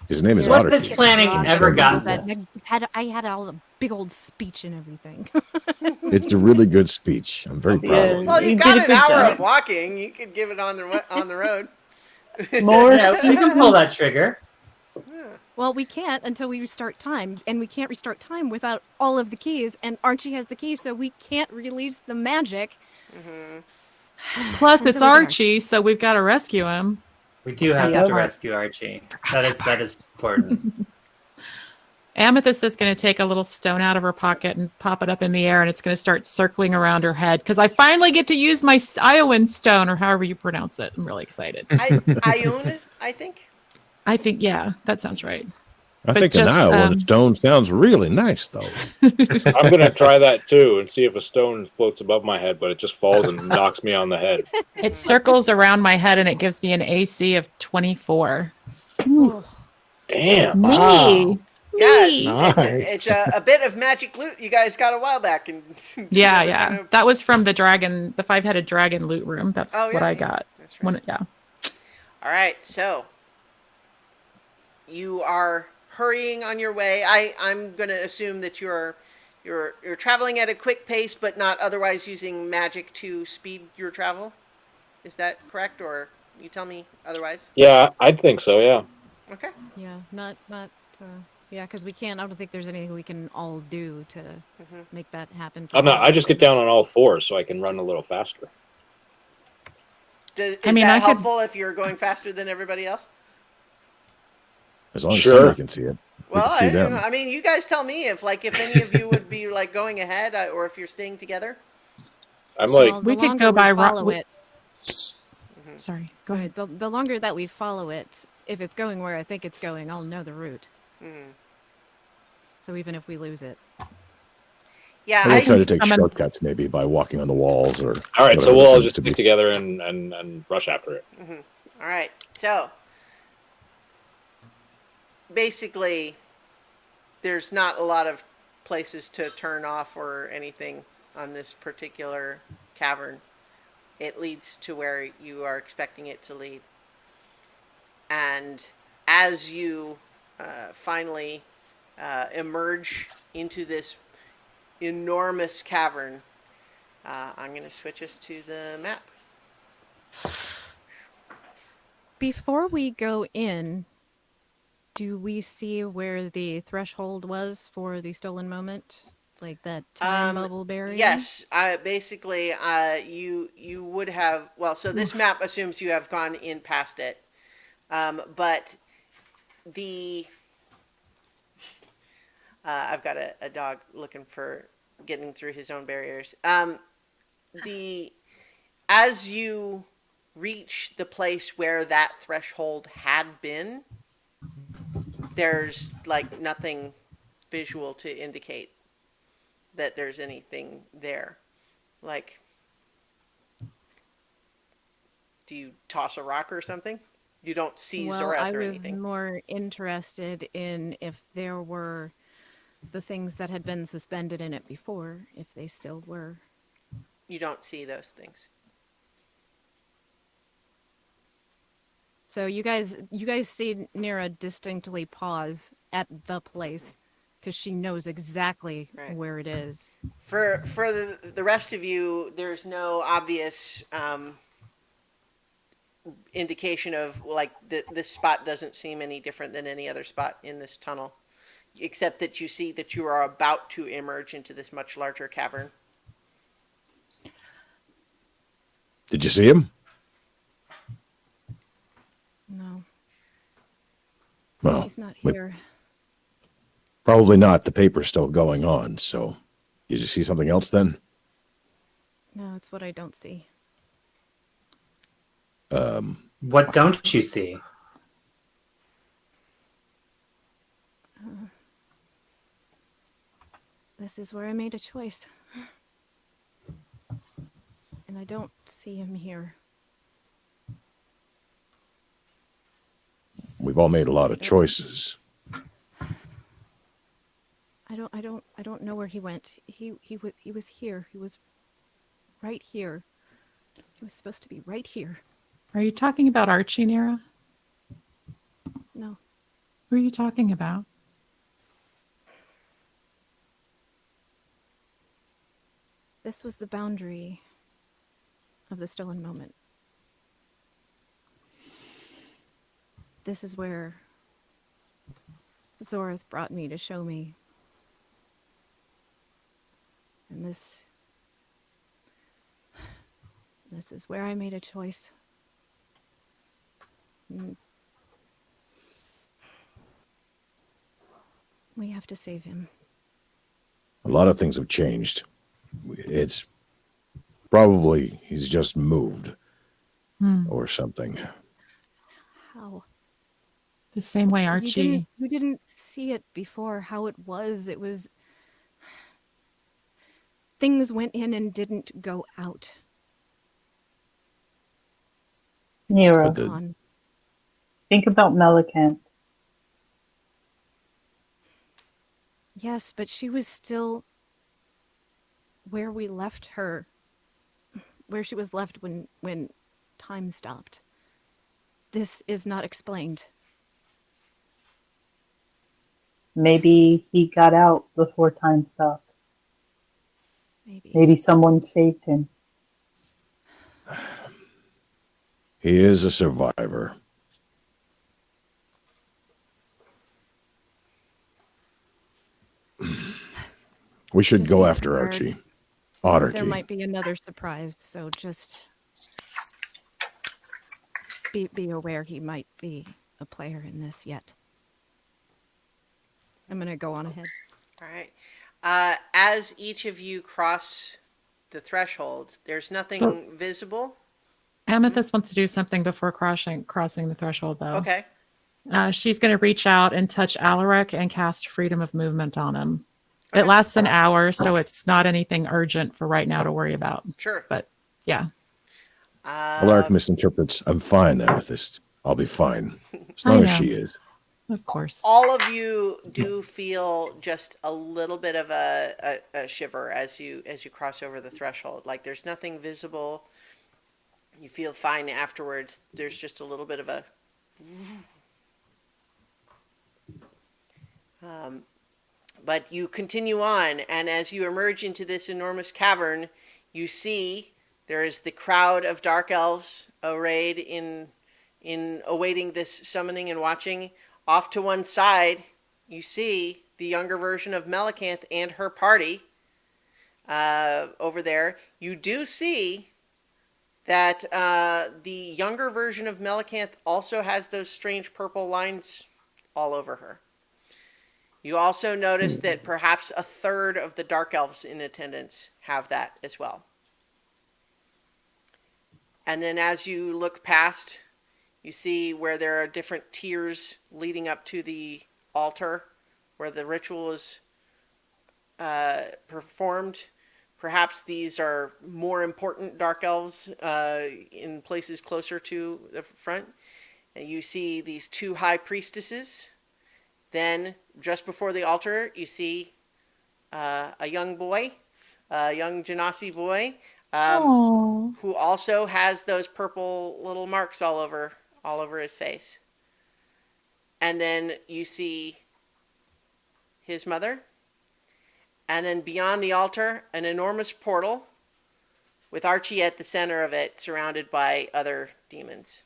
His name is What Otter has Key. planning He's ever gotta gotten be That us? I had all the big old speech and everything. It's a really good speech. I'm very proud of Yeah. you. Well, You you've did got a an good hour job. of walking. You could give it on the road. More Yeah, we can pull that trigger. Well, we can't until we restart time, and we can't restart time without all of the keys. And Archie has the key, so we can't release the magic. Plus, And it's so we can Archie, so we've got to rescue him. We do have that to part. rescue Archie. That is important. Amethyst is going to take a little stone out of her pocket and pop it up in the air, and it's going to start circling around her head because I finally get to use my Iowan stone, or however you pronounce it. I'm really excited. Ioun, I think. I think, yeah, that sounds right. I But think an just, Iowa stone sounds really nice, though. I'm gonna try that too and see if a stone floats above my head, but it just falls and knocks me on the head. It circles around my head, and it gives me an AC of 24. Damn. Me. Yeah, Nice. it's a bit of magic loot you guys got a while back. And Yeah. kind of- That was from the 5-headed dragon loot room. That's Oh, yeah, what I yeah. got. That's right. Yeah. All right, so you are hurrying on your way. I'm going to assume that you're traveling at a quick pace, but not otherwise using magic to speed your travel. Is that correct, or you tell me otherwise? Yeah, I think so. Yeah. Okay. Yeah, not. Yeah, because we can't. I don't think there's anything we can all do to make that happen. for I'm not. all I of just get us. down on all fours so I can run a little faster. Is I mean, that I could- helpful if you're going faster than everybody else? As long as Sure. somebody can see it. We Well, can see them. I mean, you guys tell me if any of you would be like going ahead, or if you're staying together. I'm like, Well, the We could longer go we by follow it. Sorry, go ahead. The longer that we follow it, if it's going where I think it's going, I'll know the route. So even if we lose it, Yeah, And we'll try to take summon- shortcuts maybe by walking on the walls or. all right, so whatever we'll all seems just to stick be. together and rush after it. All right. So basically, there's not a lot of places to turn off or anything on this particular cavern. It leads to where you are expecting it to lead. And as you finally emerge into this enormous cavern, I'm going to switch us to the map. before we go in, do we see where the threshold was for the stolen moment? Like that time bubble barrier? Yes, basically, you would have. Well, so this map assumes you have gone in past it, but the I've got a dog looking for getting through his own barriers. As you reach the place where that threshold had been, there's like nothing visual to indicate that there's anything there. Like, do you toss a rock or something? You don't see Well, Zoreth I or was anything. more interested in if there were the things that had been suspended in it before, if they still were. You don't see those things. So you guys see Nira distinctly pause at the place because she knows exactly Right. where it is. For the rest of you, there's no obvious indication of like this spot doesn't seem any different than any other spot in this tunnel, except that you see that you are about to emerge into this much larger cavern. Did you see him? No, Well, he's not we- here. probably not. The paper's still going on. So, did you see something else then? No, it's what I don't see. What don't you see? This is where I made a choice. And I don't see him here. We've all made a lot of choices. I don't know where he went. He was here. He was right here. He was supposed to be right here. Are you talking about Archie, Nira? No. Who are you talking about? This was the boundary of the stolen moment. This is where Zorth brought me to show me. And this is where I made a choice. We have to save him. A lot of things have changed. It's probably he's just moved or something. How? The same way Archie. You didn't see it before, how it was. It was... Things went in and didn't go out. Nira, Gone. think about Melicant. Yes, but she was still where we left her. Where she was left when time stopped. This is not explained. Maybe he got out before time stopped. Maybe. Maybe someone saved him. He is a survivor. We should Just go be after prepared. Archie. Otterkey. There might be another surprise, so just be aware he might be a player in this yet. I'm going to go on ahead. All right. As each of you cross the threshold, there's nothing visible. Amethyst wants to do something before crossing the threshold, though. Okay. She's going to reach out and touch Alaric and cast freedom of movement on him. Okay. It lasts an hour, so it's not anything urgent for right now to worry about. Sure. But yeah. Alaric misinterprets, I'm fine, Amethyst. I'll be fine. As I long as know. she is. Of course. All of you do feel just a little bit of a shiver as you cross over the threshold. Like there's nothing visible. You feel fine afterwards. There's just a little bit of a... but you continue on, and as you emerge into this enormous cavern, you see there is the crowd of dark elves arrayed in awaiting this summoning and watching. Off to one side, you see the younger version of Melicant and her party over there. You do see that the younger version of Melicant also has those strange purple lines all over her. You also notice that perhaps a third of the dark elves in attendance have that as well. And then as you look past, you see where there are different tiers leading up to the altar where the ritual is performed. Perhaps these are more important dark elves in places closer to the front. And you see these two high priestesses. Then, just before the altar, you see a young boy, a young Genasi boy, who also has those purple little marks all over his face. And then you see his mother. And then beyond the altar, an enormous portal with Archie at the center of it, surrounded by other demons.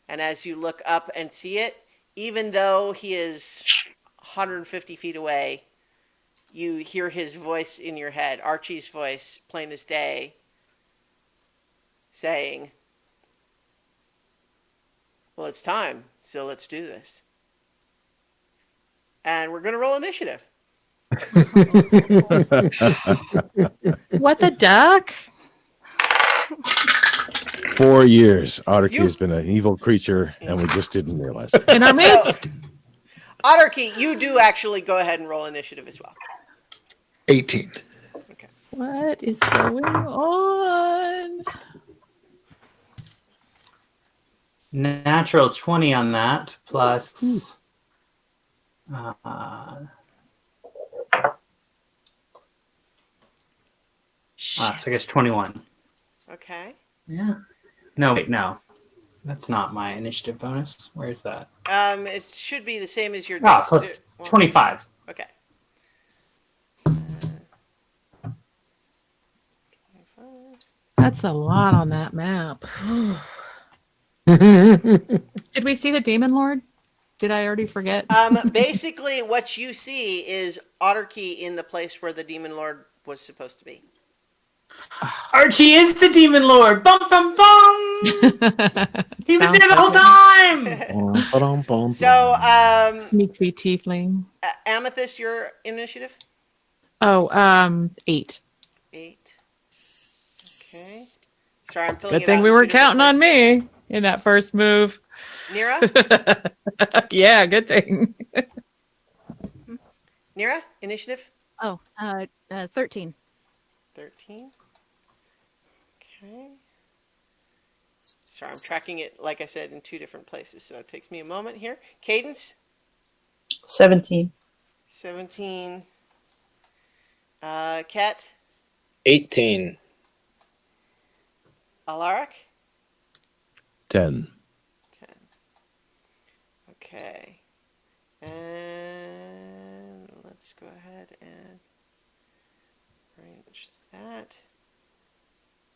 And as you look up and see it, even though he is 150 feet away, you hear his voice in your head, Archie's voice, plain as day, saying, well, it's time, so let's do this. And we're going to roll initiative. What the duck? 4 years, Autarky has been an evil creature, and we just didn't realize it. In our midst. Autarky, you do actually go ahead and roll initiative as well. 18. Okay. What is going on? Natural 20 on that, plus... so I guess 21. Okay. Yeah. No, wait, no. That's not my initiative bonus. Where is that? It should be the same as your. Plus 25. Okay. 25. That's a lot on that map. Did we see the Demon Lord? Did I already forget? Basically, what you see is Autarky in the place where the Demon Lord was supposed to be. Archie is the Demon Lord! Bum, bum, bum! He was there the whole time! So, Sneaky tiefling. Amethyst, your initiative? Oh, 8. 8. Okay. Sorry, I'm filling Good it thing out we in were 2 different counting on places. me in that first move. Nira? Yeah, good thing. Nira, initiative? Oh, 13. 13. Okay. Sorry, I'm tracking it, like I said, in 2 different places, so it takes me a moment here. Cadence? 17. 17. Kat? 18. Alaric? 10. 10. Okay. And let's go ahead and arrange that.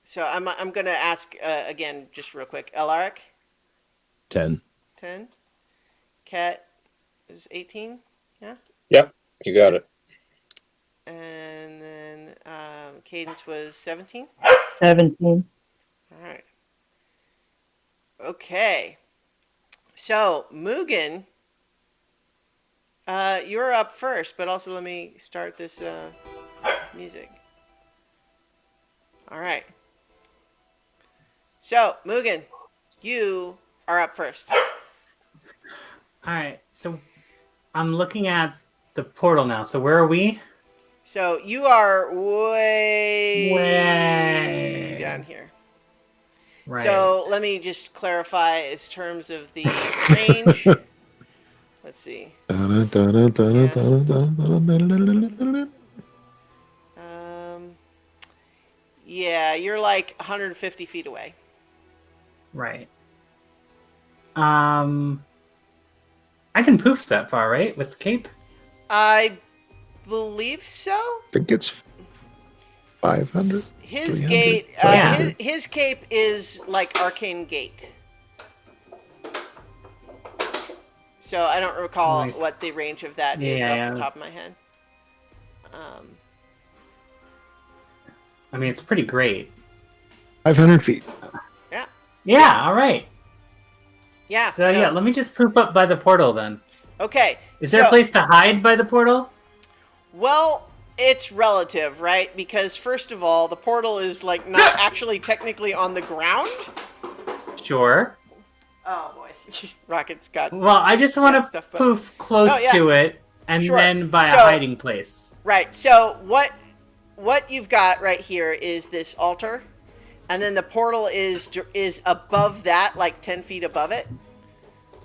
So I'm going to ask again, just real quick. Alaric? 10. 10. Kat is 18. Yeah? Yep, you got it. And then Cadence was 17. 17. All right. Okay. So, Mugen, you're up first, but also let me start this music. All right. So, Mugen, you are up first. Alright, so I'm looking at the portal now. So where are we? So, you are way down here. Right. So, let me just clarify as terms of the range. Let's see. Yeah, you're like 150 feet away. Right. I can poof that far, right? With the cape? I believe so. I think it's 500. His 300, gate, Yeah. his cape is like arcane gate. So I don't recall Right. what the range of that is Yeah. off the top of my head. I mean, it's pretty great. 500 feet. Yeah. Yeah, alright. Yeah. So yeah, let me just poop up by the portal then. Okay. Is there a place to hide by the portal? Well, it's relative, right? Because first of all, the portal is like not actually technically on the ground. Sure. Oh boy, Rocket's got. Well, I just want to stuff, but- poof close Oh, yeah. to it and Sure. then by So- a hiding place. Right. So what you've got right here is this altar, and then the portal is above that, like 10 feet above it.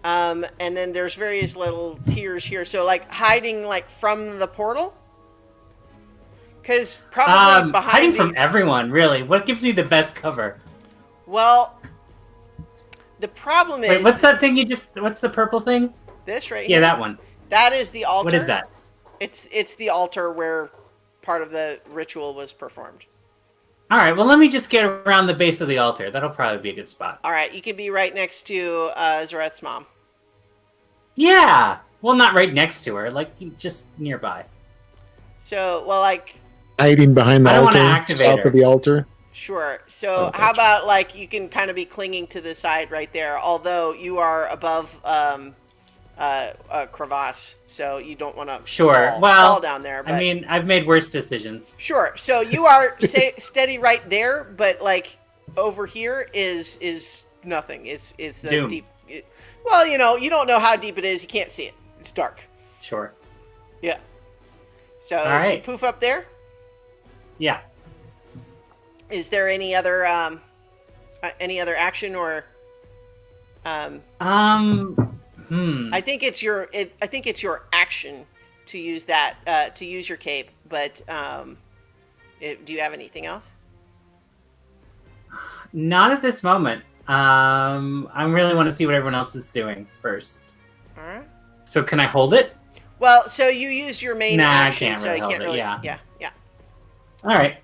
And then there's various little tiers here. So like hiding like from the portal, because probably behind hiding from everyone, really. What gives me the best cover? Well, the problem is. Wait, what's that thing you just? What's the purple thing? This right Yeah, here. that one. That is the altar. What is that? It's the altar where part of the ritual was performed. All right, well, let me just get around the base of the altar. That'll probably be a good spot. All right, you can be right next to Zareth's mom. Yeah. Well, not right next to her, like just nearby. So, well, like. Hiding behind the I don't altar. wanna activate Top her. of the altar. Sure. So Oh, how gotcha. about like you can kind of be clinging to the side right there, although you are above a crevasse, so you don't want to Sure. fall down there. But I mean, I've made worse decisions. sure. So you are steady right there, but like over here is nothing. It's a Doom. deep. Well, you don't know how deep it is. You can't see it. It's dark. Sure. Yeah. So All right. you poof up there. Yeah. Is there any other action or? I think it's your action to use that to use your cape. But do you have anything else? Not at this moment. I really want to see what everyone else is doing first. All right. So can I hold it? Well, so you use your main action, I can't so really you hold can't it. really. Yeah. Yeah. All right.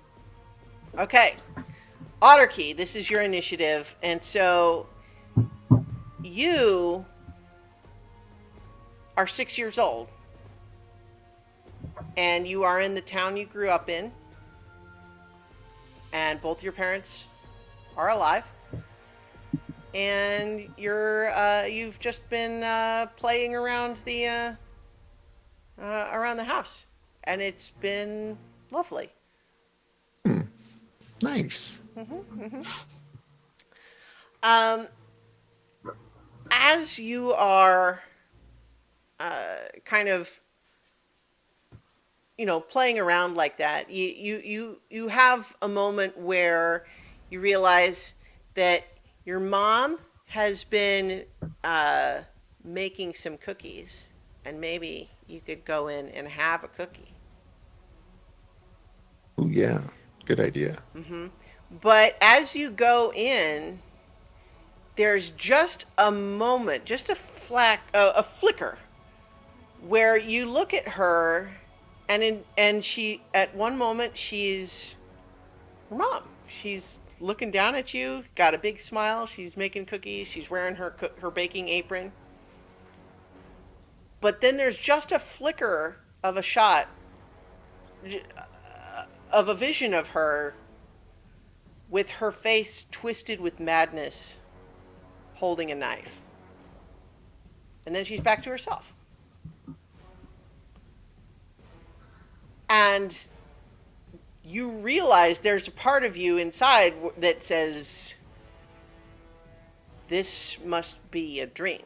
Okay. Otterkey, this is your initiative, and so you are 6 years old, and you are in the town you grew up in, and both your parents are alive, and you've just been playing around the house, and it's been lovely. Nice. As you are kind of playing around like that, you have a moment where you realize that your mom has been making some cookies, and maybe you could go in and have a cookie. Oh yeah, good idea. But as you go in, there's just a moment, just a flicker, where you look at her, and she, at one moment, she's her mom. She's looking down at you, got a big smile. She's making cookies. She's wearing her baking apron. But then there's just a flicker of a shot of a vision of her with her face twisted with madness, holding a knife. And then she's back to herself. And you realize there's a part of you inside that says, this must be a dream.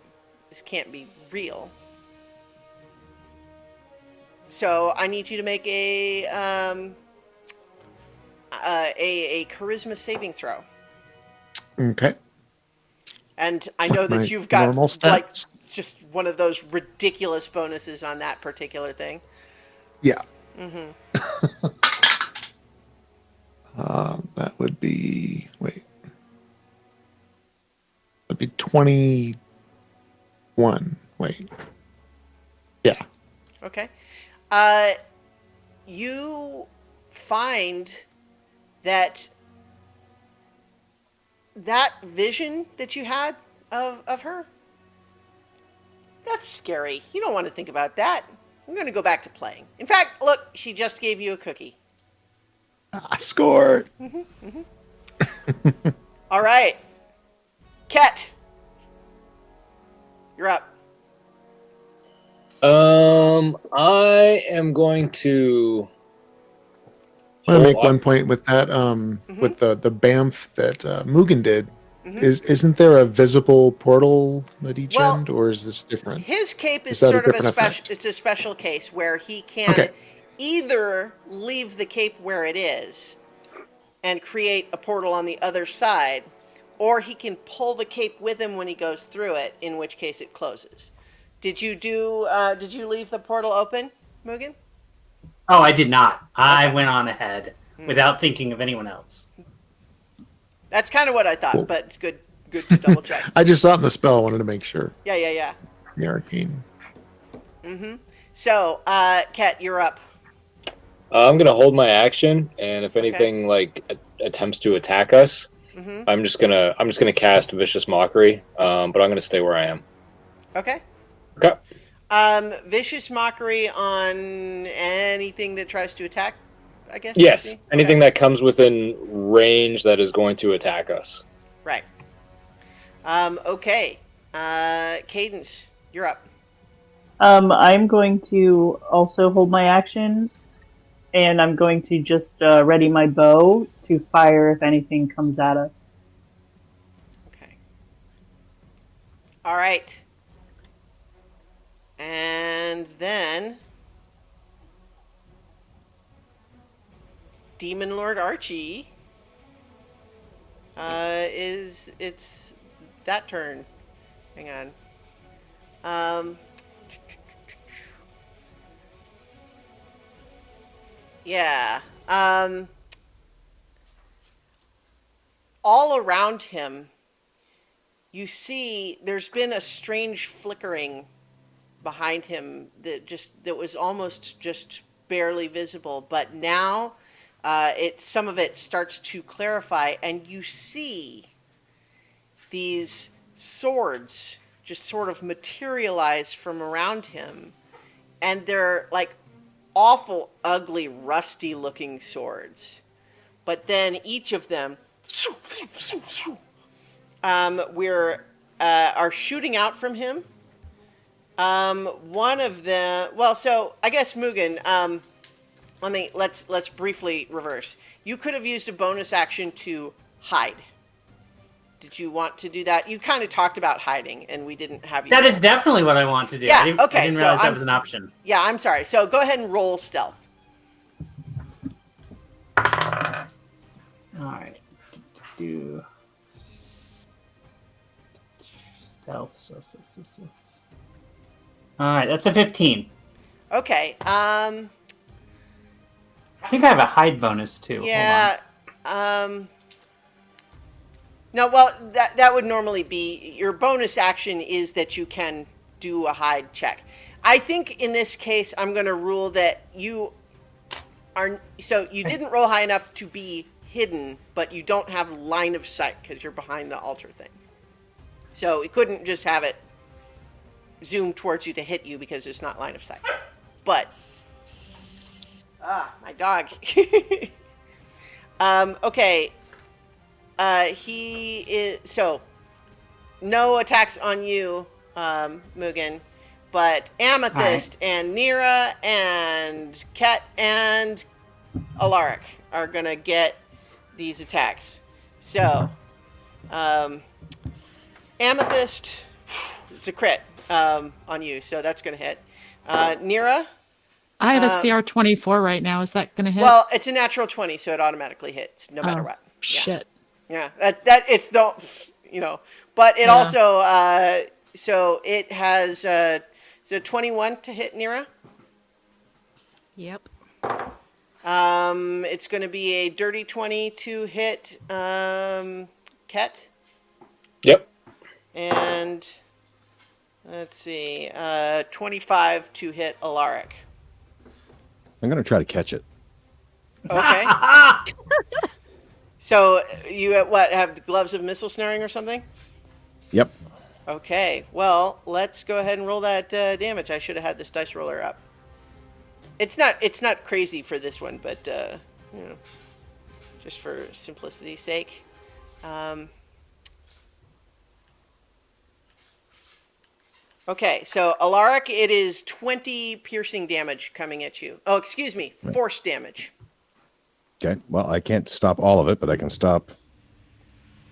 This can't be real. So I need you to make a charisma saving throw. Okay. And I know My that you've got normal like stats? just one of those ridiculous bonuses on that particular thing. Yeah. That would be that'd be 21. Wait. Yeah. Okay. You find that vision that you had of her, that's scary. You don't want to think about that. I'm going to go back to playing. In fact, look, she just gave you a cookie. I scored. All right. Ket, you're up. I am going to. I want to make one point with that. With the BAMF that Mugen did. Isn't there a visible portal at each end, or is this different? His cape is that sort of a different special. effect? It's a special case where he can either leave the cape where it is and create a portal on the other side, or he can pull the cape with him when he goes through it, in which case it closes. Did you leave the portal open, Mugen? Oh, I did not. I went on ahead without thinking of anyone else. That's kind of what I thought, but it's good to double check. I just saw it in the spell. I wanted to make sure. Yeah. The arcane. So, Ket, you're up. I'm gonna hold my action, and if anything attempts to attack us, I'm just gonna cast Vicious Mockery. But I'm gonna stay where I am. Okay. Okay. Vicious Mockery on anything that tries to attack, I guess? Yes. Anything that comes within range that is going to attack us. Right. Okay. Cadence, you're up. I'm going to also hold my action, and I'm going to just ready my bow to fire if anything comes at us. All right. And then Demon Lord Archie it's that turn. Hang on. Yeah. All around him, you see there's been a strange flickering behind him that was almost just barely visible, but now some of it starts to clarify, and you see these swords just sort of materialize from around him, and they're like awful, ugly, rusty looking swords. But then each of them are shooting out from him. One of them, well, so I guess Mugen, let's briefly reverse. You could have used a bonus action to hide. Did you want to do that? You kind of talked about hiding, and we didn't have you. That is definitely what I want to do. Yeah, I didn't realize that was an option. Yeah, I'm sorry. So go ahead and roll stealth. All right. Do stealth. All right, that's a 15. Okay. I think I have a hide bonus too. Yeah. No, well, that would normally be your bonus action is that you can do a hide check. I think in this case, I'm going to rule that you didn't roll high enough to be hidden, but you don't have line of sight because you're behind the altar thing. So it couldn't just have it zoom towards you to hit you because it's not line of sight. But my dog. Okay. He is so no attacks on you, Mugen, but Amethyst and Nira and Ket and Alaric are gonna get these attacks. So, Amethyst, it's a crit on you, so that's gonna hit. Nira, I have a CR24 right now. Is that going to hit? well, it's a natural 20, so it automatically hits no matter what. Yeah. Shit. Yeah, that it's the, but it also so it has so 21 to hit Nira. Yep. It's going to be a dirty 20 to hit Ket. Yep. And let's see, 25 to hit Alaric. I'm going to try to catch it. Okay. So you have the gloves of missile snaring or something? Yep. Okay. Well, let's go ahead and roll that damage. I should have had this dice roller up. It's not crazy for this one, but just for simplicity's sake. Okay, so Alaric, it is 20 piercing damage coming at you. Oh, excuse me, force damage. Okay. Well, I can't stop all of it, but I can stop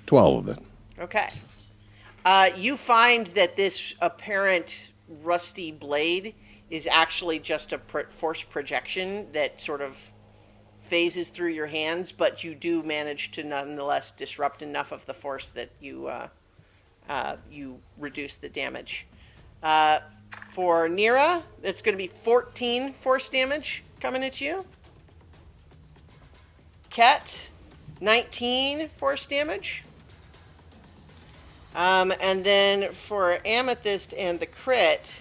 12 of it. Okay. You find that this apparent rusty blade is actually just a force projection that sort of phases through your hands, but you do manage to nonetheless disrupt enough of the force that you reduce the damage. For Nira, it's going to be 14 force damage coming at you. Ket, 19 force damage. And then for Amethyst and the crit,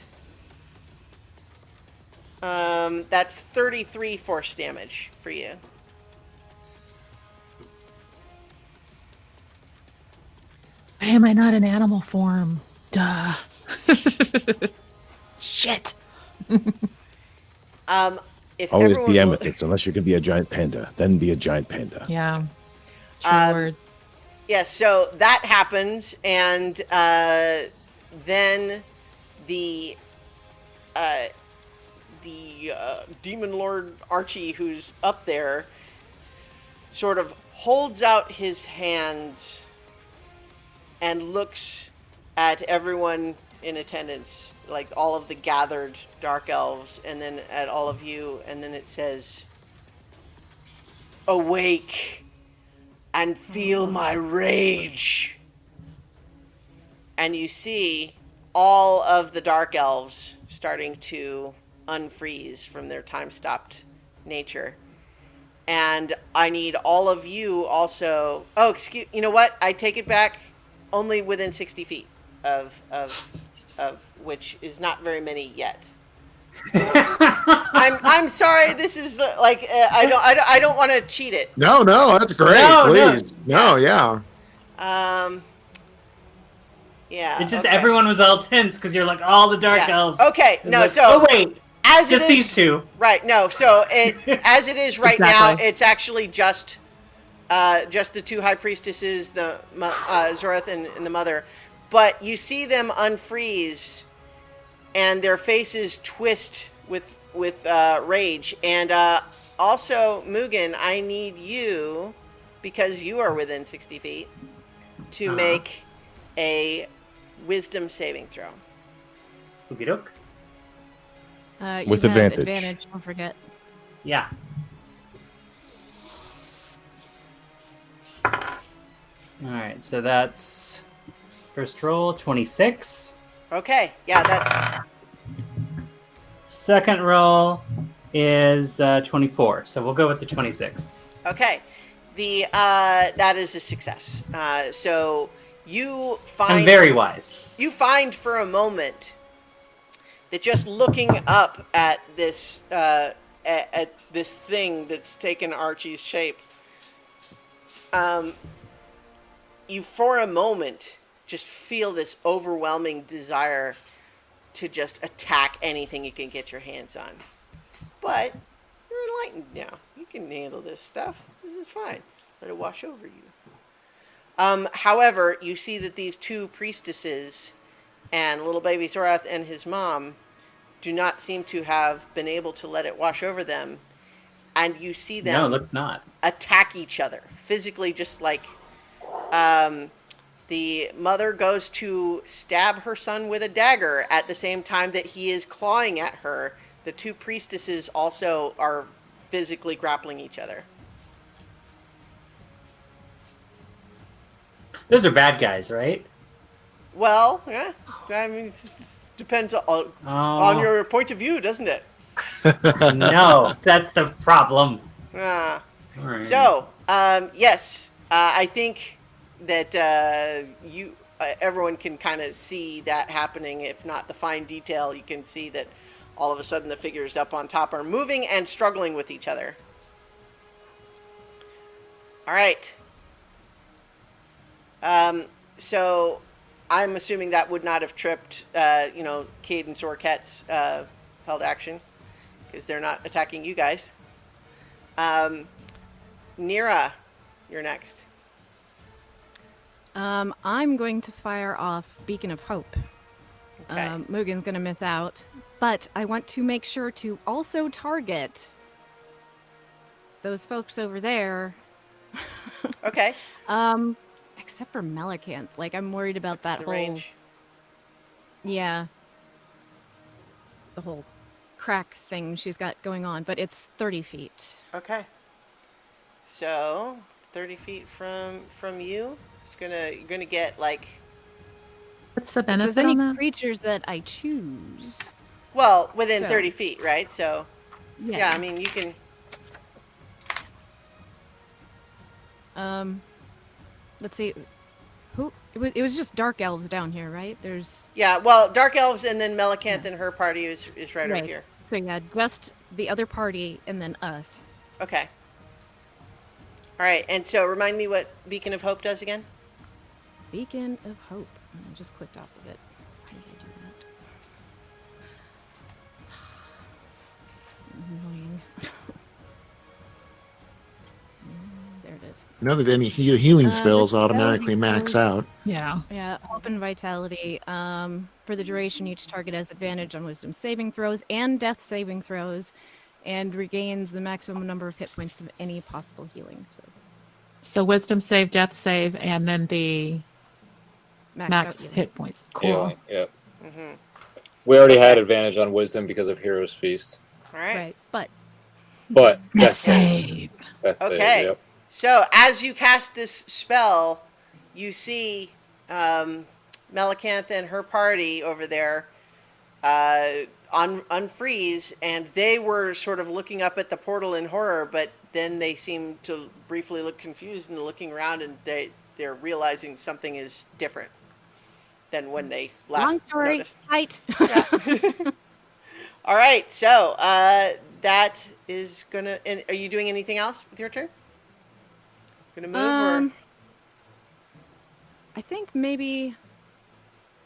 that's 33 force damage for you. Why am I not in animal form? Duh. Shit. If Always everyone be will- amethyst, unless you could be a giant panda. Then be a giant panda. Yeah. True words. Yeah, so that happens, and then the Demon Lord Archie, who's up there, sort of holds out his hands and looks at everyone in attendance, like all of the gathered dark elves, and then at all of you, and then it says, "Awake and feel my rage." And you see all of the dark elves starting to unfreeze from their time-stopped nature. And I need all of you also. Oh, excuse. You know what? I take it back. Only within 60 feet of which is not very many yet. I'm sorry. This is like I don't want to cheat it. No, that's great. No, please, no, yeah. Yeah. It's just okay. everyone was all tense because you're like all the dark elves. Okay. It's No. like, So. Oh wait. As just it is, these two. Right. No. So as it is right Exactly. now, it's actually just the two high priestesses, the Zoreth and the mother. But you see them unfreeze, and their faces twist with rage. And also, Mugen, I need you, because you are within 60 feet, to make a wisdom saving throw. Okie doke. You With have advantage. advantage. Don't forget. Yeah. All right, so that's first roll 26. Okay. Yeah. That. Second roll is 24. So we'll go with the 26. Okay. The that is a success. So you find. I'm very wise. You find for a moment that just looking up at this thing that's taken Archie's shape, you for a moment just feel this overwhelming desire to just attack anything you can get your hands on. But you're enlightened now. You can handle this stuff. This is fine. Let it wash over you. However, you see that these two priestesses and little baby Zorath and his mom do not seem to have been able to let it wash over them. And you see them No, let's not. attack each other physically, just like the mother goes to stab her son with a dagger at the same time that he is clawing at her. The two priestesses also are physically grappling each other. Those are bad guys, right? Well, yeah. I mean, it depends on your point of view, doesn't it? No, that's the problem. Ah. All right. So, yes, I think that everyone can kind of see that happening. If not the fine detail, you can see that all of a sudden the figures up on top are moving and struggling with each other. All right. So I'm assuming that would not have tripped, Cade and Sorket's held action, because they're not attacking you guys. Nira, you're next. I'm going to fire off Beacon of Hope. Okay. Mugen's going to miss out, but I want to make sure to also target those folks over there. Okay. Except for Melicanth. Like, I'm worried about What's that the whole... range? Yeah. The whole crack thing she's got going on, but it's 30 feet. Okay. So 30 feet from you, you're gonna get like. What's the It benefit says any on that? creatures that I choose. Well, within So- 30 feet, right? So, yeah, I mean, you can. Let's see. Who? It was just dark elves down here, right? There's. Yeah, well, Dark Elves and then Melicanth and her party is right over here. So yeah, just the other party and then us. Okay. All right, and so remind me what Beacon of Hope does again? Beacon of Hope. I just clicked off of it. How did I do that? Annoying. There it is. I know that any healing spells vitality automatically max spells. out. Yeah. Yeah, Hope and Vitality. For the duration, each target has advantage on Wisdom saving throws and Death saving throws, and regains the maximum number of hit points of any possible healing. So wisdom save, death save, and then the max hit points. Cool. Healing. Yep. Mm-hmm. We already had advantage on wisdom because of Hero's Feast. All right. Right, but That's saved. That's Okay. saved, yep. So as you cast this spell, you see Melicantha and her party over there unfreeze, and they were sort of looking up at the portal in horror, but then they seem to briefly look confused and looking around, and they're realizing something is different than when they last long story. noticed. Height. Yeah. All right, so that is gonna. And are you doing anything else with your turn? Gonna move or? I think maybe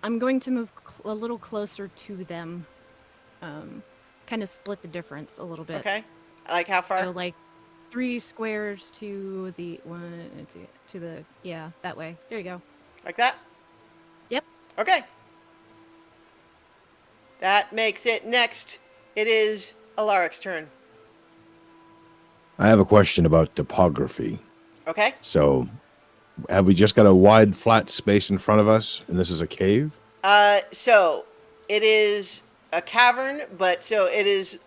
I'm going to move a little closer to them. Kind of split the difference a little bit. Okay. Like how far? So like 3 squares to the yeah, that way. There you go. Like that? Yep. Okay. That makes it next. It is Alaric's turn. I have a question about topography. Okay. So, have we just got a wide, flat space in front of us, and this is a cave? So it is a cavern, but so it is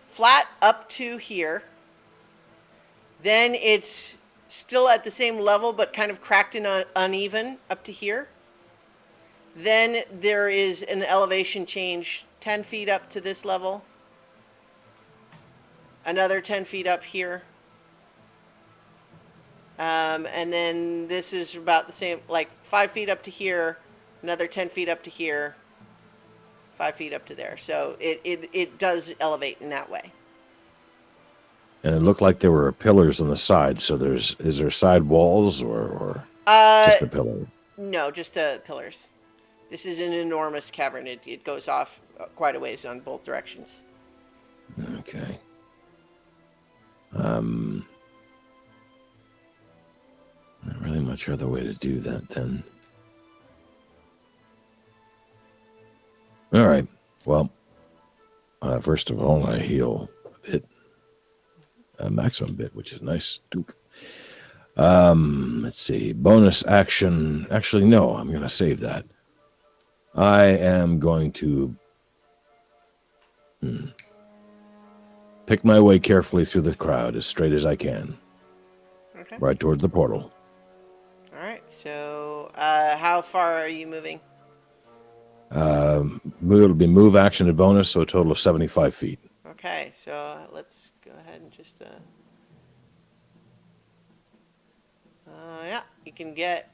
flat up to here. Then it's still at the same level, but kind of cracked and uneven up to here. Then there is an elevation change 10 feet up to this level. Another 10 feet up here. And then this is about the same, like 5 feet up to here, another 10 feet up to here, 5 feet up to there. So it does elevate in that way. And it looked like there were pillars on the side. So is there side walls or just the pillar? No, just the pillars. This is an enormous cavern. It goes off quite a ways on both directions. Okay. Not really much other way to do that then. All right. Well, first of all, I heal a bit. A maximum bit, which is nice. Let's see. Bonus action. Actually, no, I'm going to save that. I am going to pick my way carefully through the crowd as straight as I can. Okay. Right toward the portal. All right. So how far are you moving? It'll be move, action, and bonus, so a total of 75 feet. Okay. So let's go ahead and just... yeah, you can get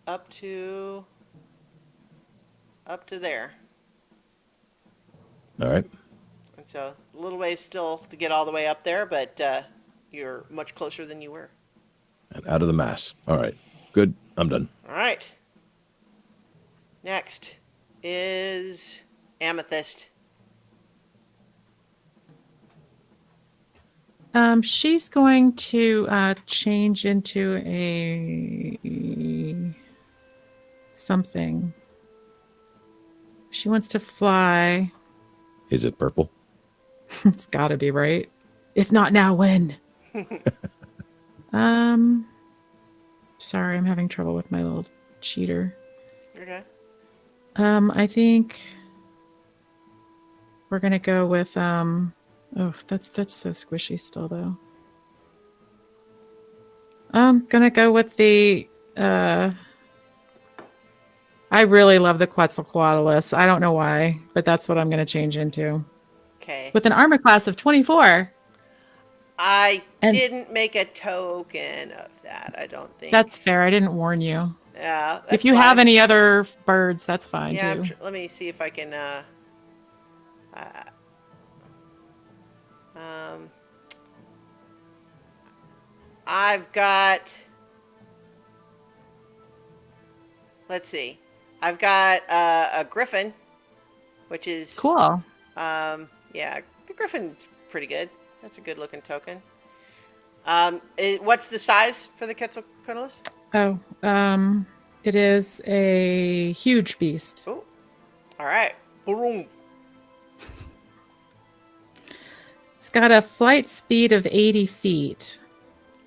up to there. All right. And so a little ways still to get all the way up there, but you're much closer than you were. And out of the mass. All right. Good. I'm done. All right. Next is Amethyst. She's going to change into a something. She wants to fly. Is it purple? It's got to be, right? If not now, when? Sorry, I'm having trouble with my little cheater. Okay. I think we're gonna go with oh, that's so squishy still though. I'm gonna go with the I really love the Quetzalcoatlus. I don't know why, but that's what I'm gonna change into. Okay. With an armor class of 24. I didn't make a token of that, I don't think. That's fair. I didn't warn you. Yeah. If you have any other birds, that's fine too. Let me see if I can I've got, let's see. I've got a griffin, which is cool. Yeah, the griffin's pretty good. That's a good looking token. What's the size for the Quetzalcoatlus? Oh, it is a huge beast. Oh, all right. Boom. It's got a flight speed of 80 feet.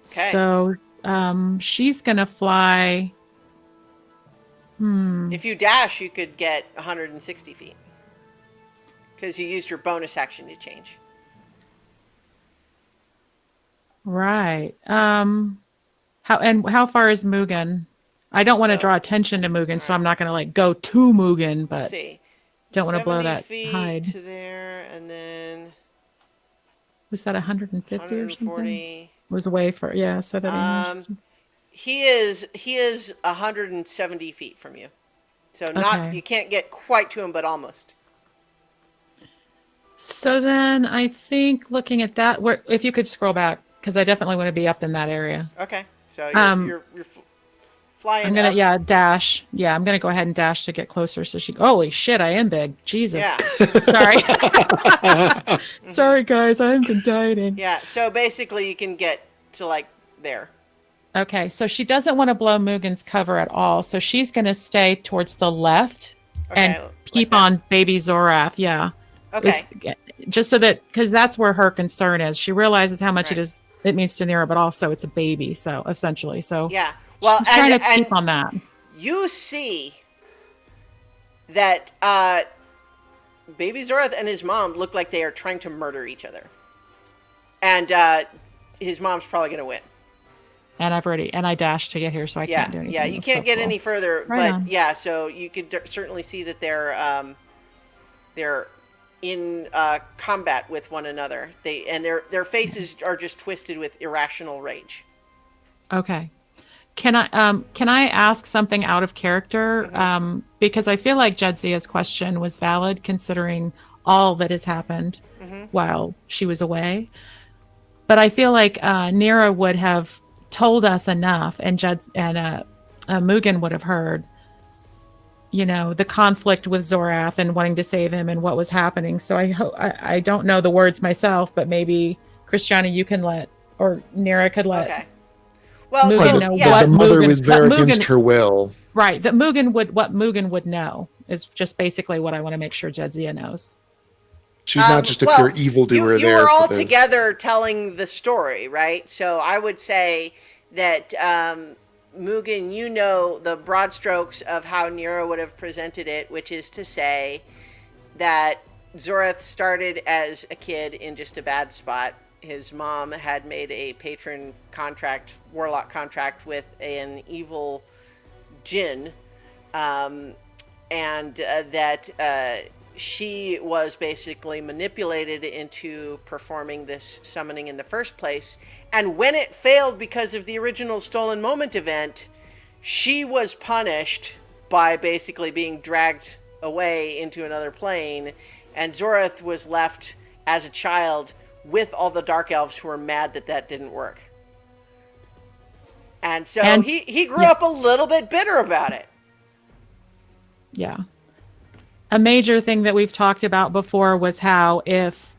Okay. So she's going to fly If you dash, you could get 160 feet. Because you used your bonus action to change. Right. How far is Mugen? I don't want to draw attention to Mugen, so I'm not going to like go to Mugen, but Let's see. don't want to blow 70 that feet hide. to there, and then Was that 150 or something? 140. It was way for so that He is 170 feet from you, so not you can't get quite to him, but almost. So then I think looking at that, if you could scroll back, because I definitely want to be up in that area. Okay, so you're flying. I'm gonna up. dash. Yeah, I'm gonna go ahead and dash to get closer. So holy shit, I am big. Jesus. Yeah. Sorry. Sorry guys, I haven't been dieting. Yeah. So basically, you can get to like there. Okay, so she doesn't want to blow Mugen's cover at all, so she's gonna stay towards the left and keep on baby Zorath. Yeah. Okay. Just so that, because that's where her concern is. She realizes how much it means to Nira, but also it's a baby. So essentially, yeah. Well, she's trying to keep on that. You see that baby Zorath and his mom look like they are trying to murder each other, and his mom's probably going to win. And I dashed to get here, so I can't do anything. Yeah, you can't get any further, right but on. So you could certainly see that they're in combat with one another. Their faces are just twisted with irrational rage. Okay. Can I ask something out of character? Mm-hmm. Because I feel like Jadzia's question was valid considering all that has happened while she was away. But I feel like Nira would have told us enough, and Mugen would have heard, the conflict with Zorath and wanting to save him and what was happening. So I don't know the words myself, but maybe Christiana, you can or Nira could let. Okay. Well, Mugen know the mother was there against her will. Right. That what Mugen would know is just basically what I want to make sure Jadzia knows. She's not just a pure evildoer. You were all together telling the story, right? So I would say that Mugen, you know the broad strokes of how Nira would have presented it, which is to say that Zorath started as a kid in just a bad spot. His mom had made a warlock contract with an evil djinn, and that she was basically manipulated into performing this summoning in the first place. And when it failed because of the original Stolen Moment event, she was punished by basically being dragged away into another plane, and Zorath was left as a child with all the Dark Elves who were mad that didn't work. And so he grew up a little bit bitter about it. Yeah. A major thing that we've talked about before was how if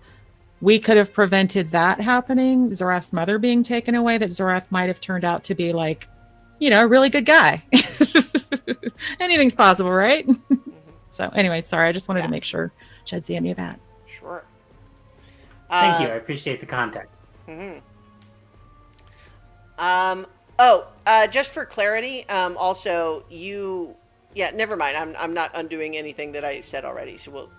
we could have prevented that happening, Zorath's mother being taken away, that Zorath might have turned out to be like, a really good guy. Anything's possible, right? So anyway, sorry, I just wanted to make sure Jadzia knew that. Sure. Thank you. I appreciate the context. Just for clarity, also never mind. I'm not undoing anything that I said already, so we'll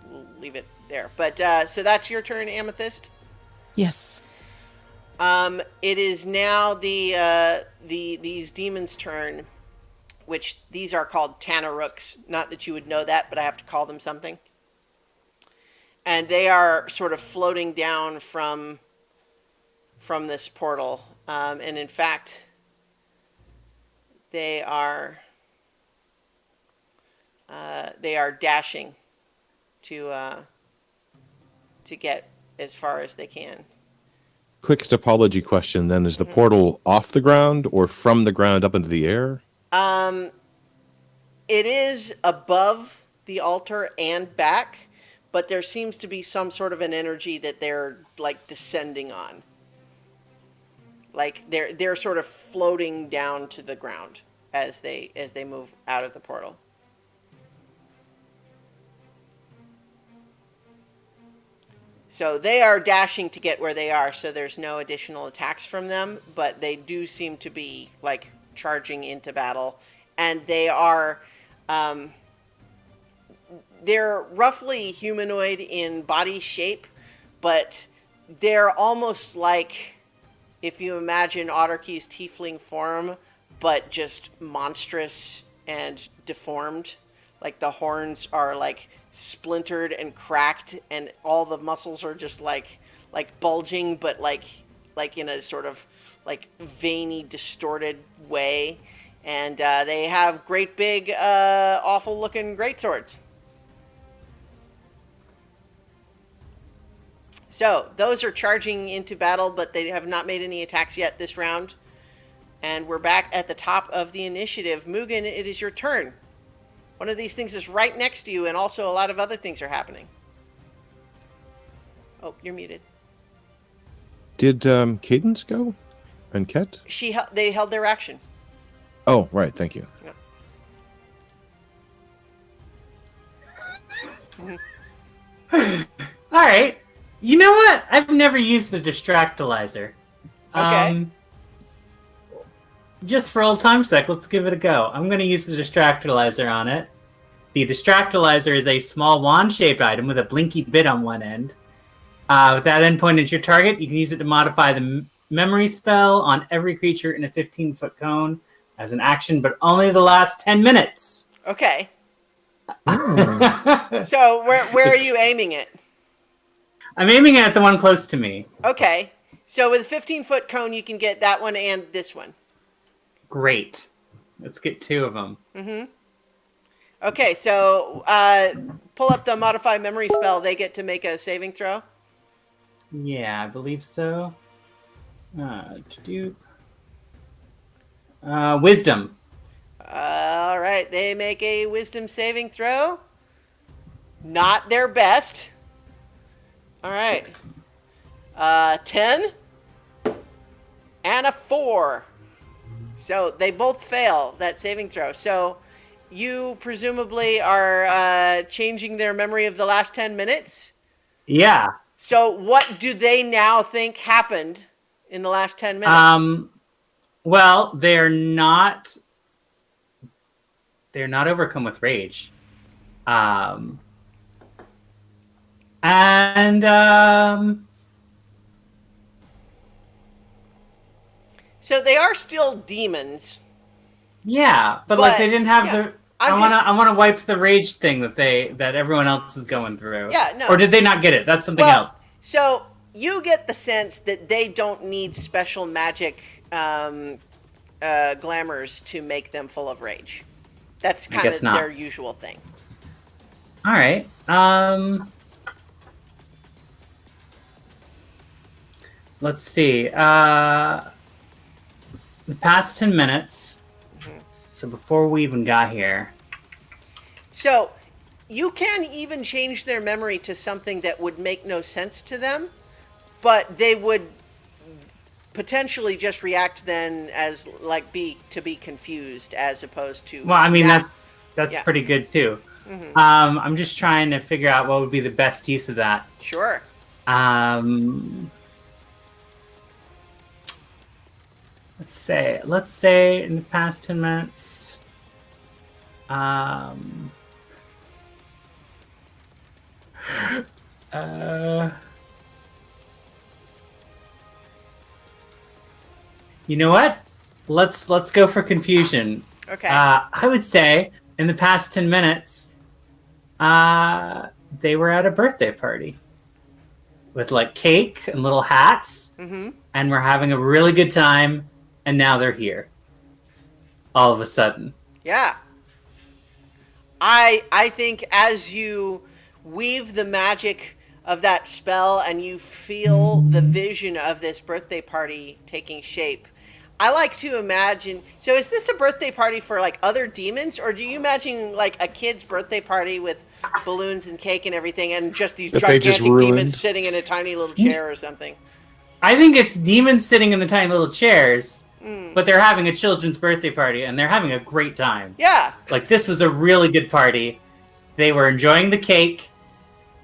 leave it there. But so that's your turn, Amethyst. Yes. It is now these demons' turn, which these are called Tanarooks. Not that you would know that, but I have to call them something. And they are sort of floating down from this portal. And in fact, they are dashing to get as far as they can. Quick topology question then. Is the portal off the ground or from the ground up into the air? It is above the altar and back, but there seems to be some sort of an energy that they're like descending on. Like they're sort of floating down to the ground as they move out of the portal. So they are dashing to get where they are, so there's no additional attacks from them, but they do seem to be like charging into battle, and they are They're roughly humanoid in body shape, but they're almost like if you imagine Otterkey's tiefling form, but just monstrous and deformed. Like the horns are like splintered and cracked, and all the muscles are just like bulging, but like in a sort of like veiny, distorted way. And they have great big, awful looking greatswords. So those are charging into battle, but they have not made any attacks yet this round. And we're back at the top of the initiative. Mugen, it is your turn. One of these things is right next to you, and also a lot of other things are happening. Oh, you're muted. Did Cadence go? And Ket? They held their action. Oh, right. Thank you. Yeah. All right. You know what? I've never used the Distractorizer. Okay. Just for old time's sake, let's give it a go. I'm going to use the Distractorizer on it. The Distractorizer is a small wand-shaped item with a blinky bit on one end. With that endpoint as your target, you can use it to modify the memory spell on every creature in a 15-foot cone as an action, but only the last 10 minutes. Okay. So where are you aiming it? I'm aiming at the one close to me. Okay. So with a 15-foot cone, you can get that one and this one. Great. Let's get two of them. Mm-hmm. Okay, so pull up the modify memory spell. They get to make a saving throw. Yeah, I believe so. Wisdom. All right, they make a wisdom saving throw. Not their best. All right. 10 and a 4. So they both fail that saving throw. So you presumably are changing their memory of the last 10 minutes? Yeah. So what do they now think happened in the last 10 minutes? Well, they're not overcome with rage. So they are still demons. Yeah, but like they didn't have the. I want to wipe the rage thing that everyone else is going through. Yeah, no. Or did they not get it? That's something else. So you get the sense that they don't need special magic glamours to make them full of rage. That's kind of their usual thing. All right. Let's see. The past 10 minutes. Mm-hmm. So before we even got here. So you can even change their memory to something that would make no sense to them, but they would potentially just react then as like be confused as opposed to. Well, I mean that's pretty good too. Mm-hmm. I'm just trying to figure out what would be the best use of that. Sure. Let's say in the past 10 minutes. You know what? Let's go for confusion. Okay. I would say in the past 10 minutes, they were at a birthday party with like cake and little hats, mm-hmm. and we're having a really good time. And now they're here. All of a sudden. Yeah. I think as you weave the magic of that spell and you feel the vision of this birthday party taking shape, I like to imagine... So is this a birthday party for like other demons? Or do you imagine like a kid's birthday party with balloons and cake and everything and just these gigantic demons sitting in a tiny little chair or something? I think it's demons sitting in the tiny little chairs. But they're having a children's birthday party, and they're having a great time. Yeah. Like, this was a really good party. They were enjoying the cake.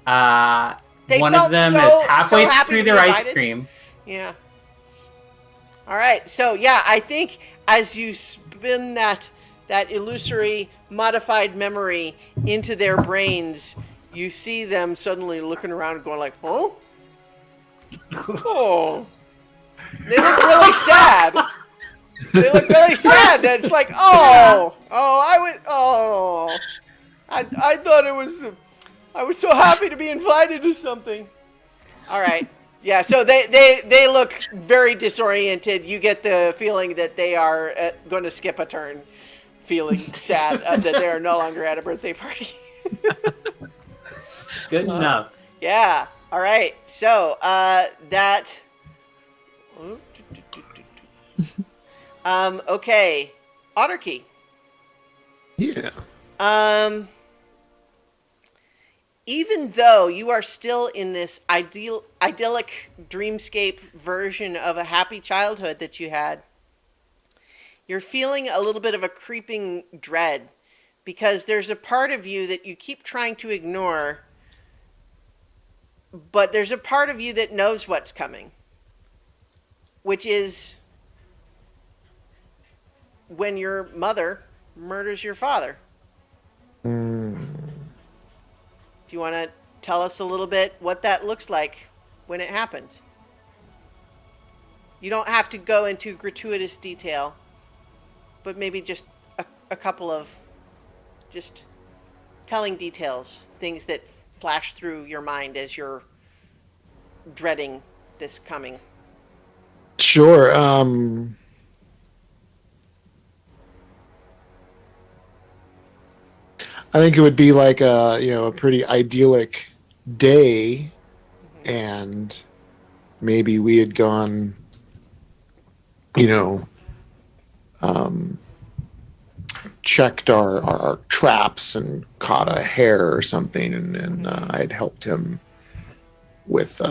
One of them is halfway through their ice cream. Yeah. All right. So, yeah, I think as you spin that that illusory modified memory into their brains, you see them suddenly looking around and going like, "Oh, oh." They look really sad. They look really sad. It's like, I thought it was. I was so happy to be invited to something. All right. Yeah, so they look very disoriented. You get the feeling that they are going to skip a turn, feeling sad that they are no longer at a birthday party. Good enough. Yeah. All right. So that. Okay. Otterkey. Yeah. Even though you are still in this idyllic dreamscape version of a happy childhood that you had, you're feeling a little bit of a creeping dread because there's a part of you that you keep trying to ignore, but there's a part of you that knows what's coming, which is when your mother murders your father. Do you want to tell us a little bit what that looks like when it happens? You don't have to go into gratuitous detail, but maybe just a couple of just telling details, things that flash through your mind as you're dreading this coming. Sure. I think it would be like a pretty idyllic day, and maybe we had gone, checked our traps and caught a hare or something, and I had helped him with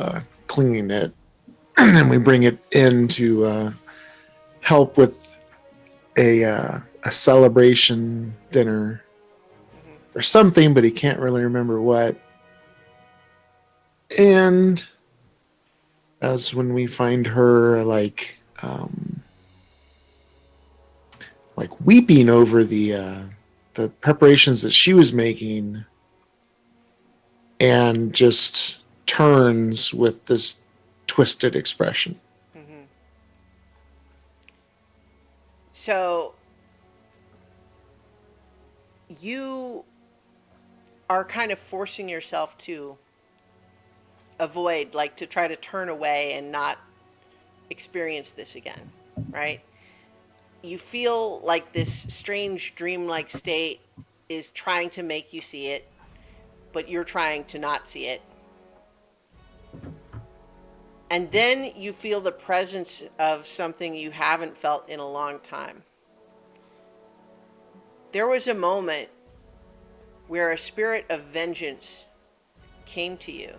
cleaning it, and then we bring it in to help with a celebration dinner or something, but he can't really remember what. And that's when we find her like weeping over the preparations that she was making, and just turns with this twisted expression. Mm-hmm. So you are kind of forcing yourself to avoid, like to try to turn away and not experience this again, right? You feel like this strange dreamlike state is trying to make you see it, but you're trying to not see it. And then you feel the presence of something you haven't felt in a long time. There was a moment where a spirit of vengeance came to you,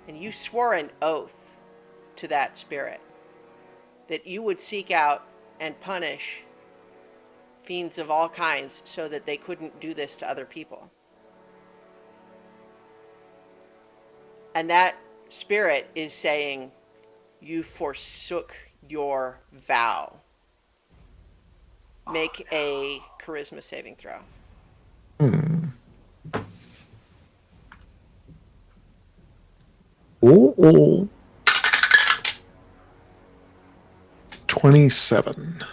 and you swore an oath to that spirit that you would seek out and punish fiends of all kinds so that they couldn't do this to other people. And that spirit is saying, you forsook your vow. Make a charisma saving throw. Oh. 27.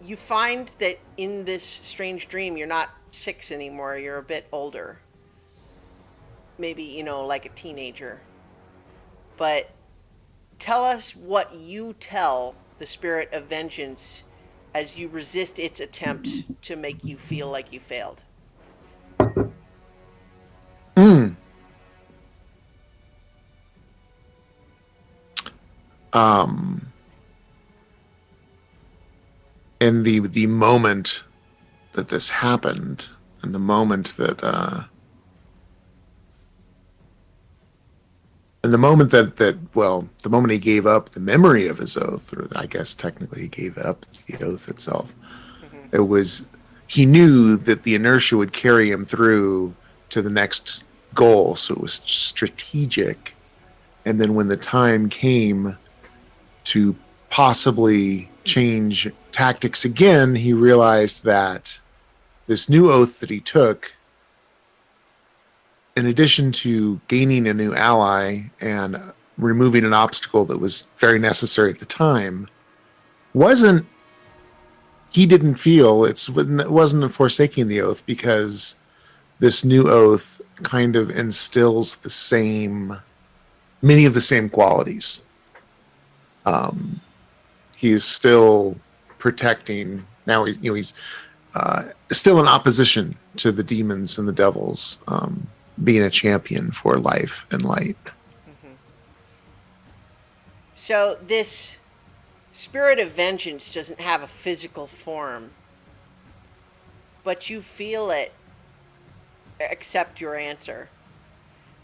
You find that in this strange dream, you're not 6 anymore. You're a bit older. Maybe, like a teenager. But tell us what you tell the spirit of vengeance as you resist its attempt to make you feel like you failed. In the moment that this happened, and the moment that the moment he gave up the memory of his oath, or I guess technically he gave up the oath itself. Mm-hmm. It was, he knew that the inertia would carry him through to the next goal, so it was strategic. And then when the time came to possibly change tactics again, he realized that this new oath that he took, in addition to gaining a new ally and removing an obstacle that was very necessary at the time, he didn't feel it wasn't forsaking the oath, because this new oath kind of instills many of the same qualities. He is still protecting. Now he's still in opposition to the demons and the devils, being a champion for life and light. So this spirit of vengeance doesn't have a physical form, but you feel it accept your answer.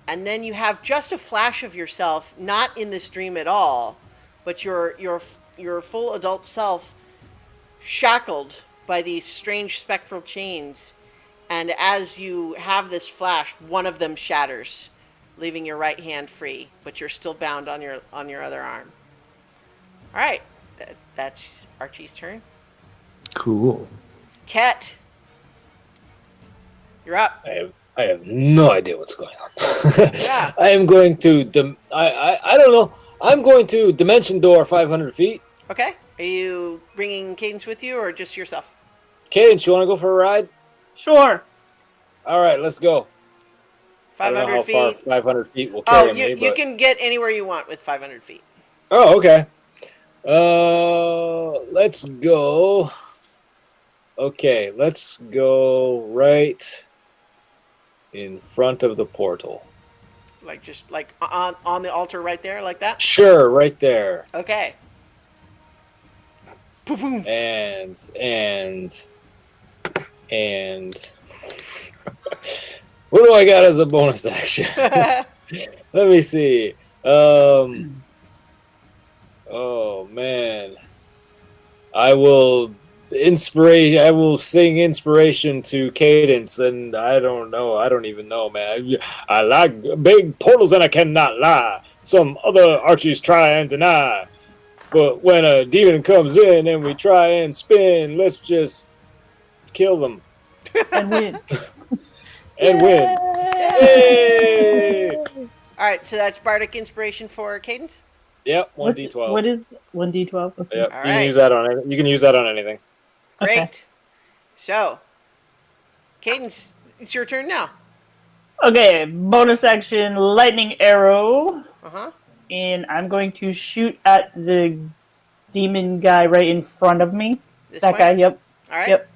And then you have just a flash of yourself, not in this dream at all, but your full adult self shackled by these strange spectral chains. And as you have this flash, one of them shatters, leaving your right hand free, but you're still bound on your other arm. All right, that's Archie's turn. Cool. Ket, you're up. I have no idea what's going on. Yeah. I am going to I don't know. I'm going to dimension door 500 feet. Okay. Are you bringing Cadence with you, or just yourself? Cadence, you want to go for a ride? Sure. All right, let's go. 500 I don't know how feet. far 500 feet will carry me. You can get anywhere you want with 500 feet. Oh, okay. Let's go. Okay, let's go right in front of the portal. Like just like on the altar right there, like that? Sure, right there. Okay. Poof. And what do I got as a bonus action? Let me see. Oh man. I will sing inspiration to Cadence, and I don't even know, man. I like big portals and I cannot lie. Some other Archies try and deny. But when a demon comes in and we try and spin, let's just kill them. And win. And win. Yay! All right, so that's Bardic Inspiration for Cadence? Yep, 1d12. What is 1d12? Okay. Yep, All you can right. use that on it. You can use that on anything. Great. Okay. So, Cadence, it's your turn now. Okay, bonus action, lightning arrow. Uh-huh. And I'm going to shoot at the demon guy right in front of me. This That way? guy, yep. All right. Yep.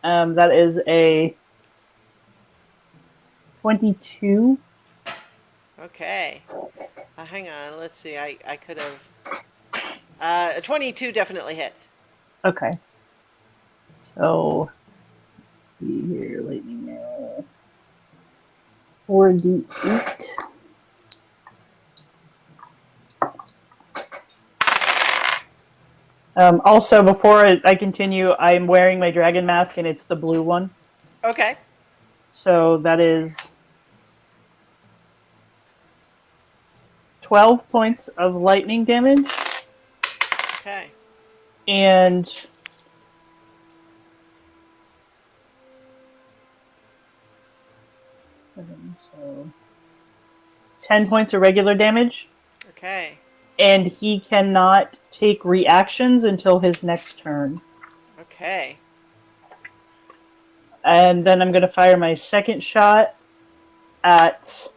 That is a 22. Okay. Hang on, let's see. I could have... a 22 definitely hits. Okay. So, let's see here, lightning arrow. 4d8. Also, before I continue, I'm wearing my dragon mask, and it's the blue one. Okay. So that is 12 points of lightning damage, Okay. and so 10 points of regular damage. Okay. And he cannot take reactions until his next turn. Okay. And then I'm going to fire my second shot at...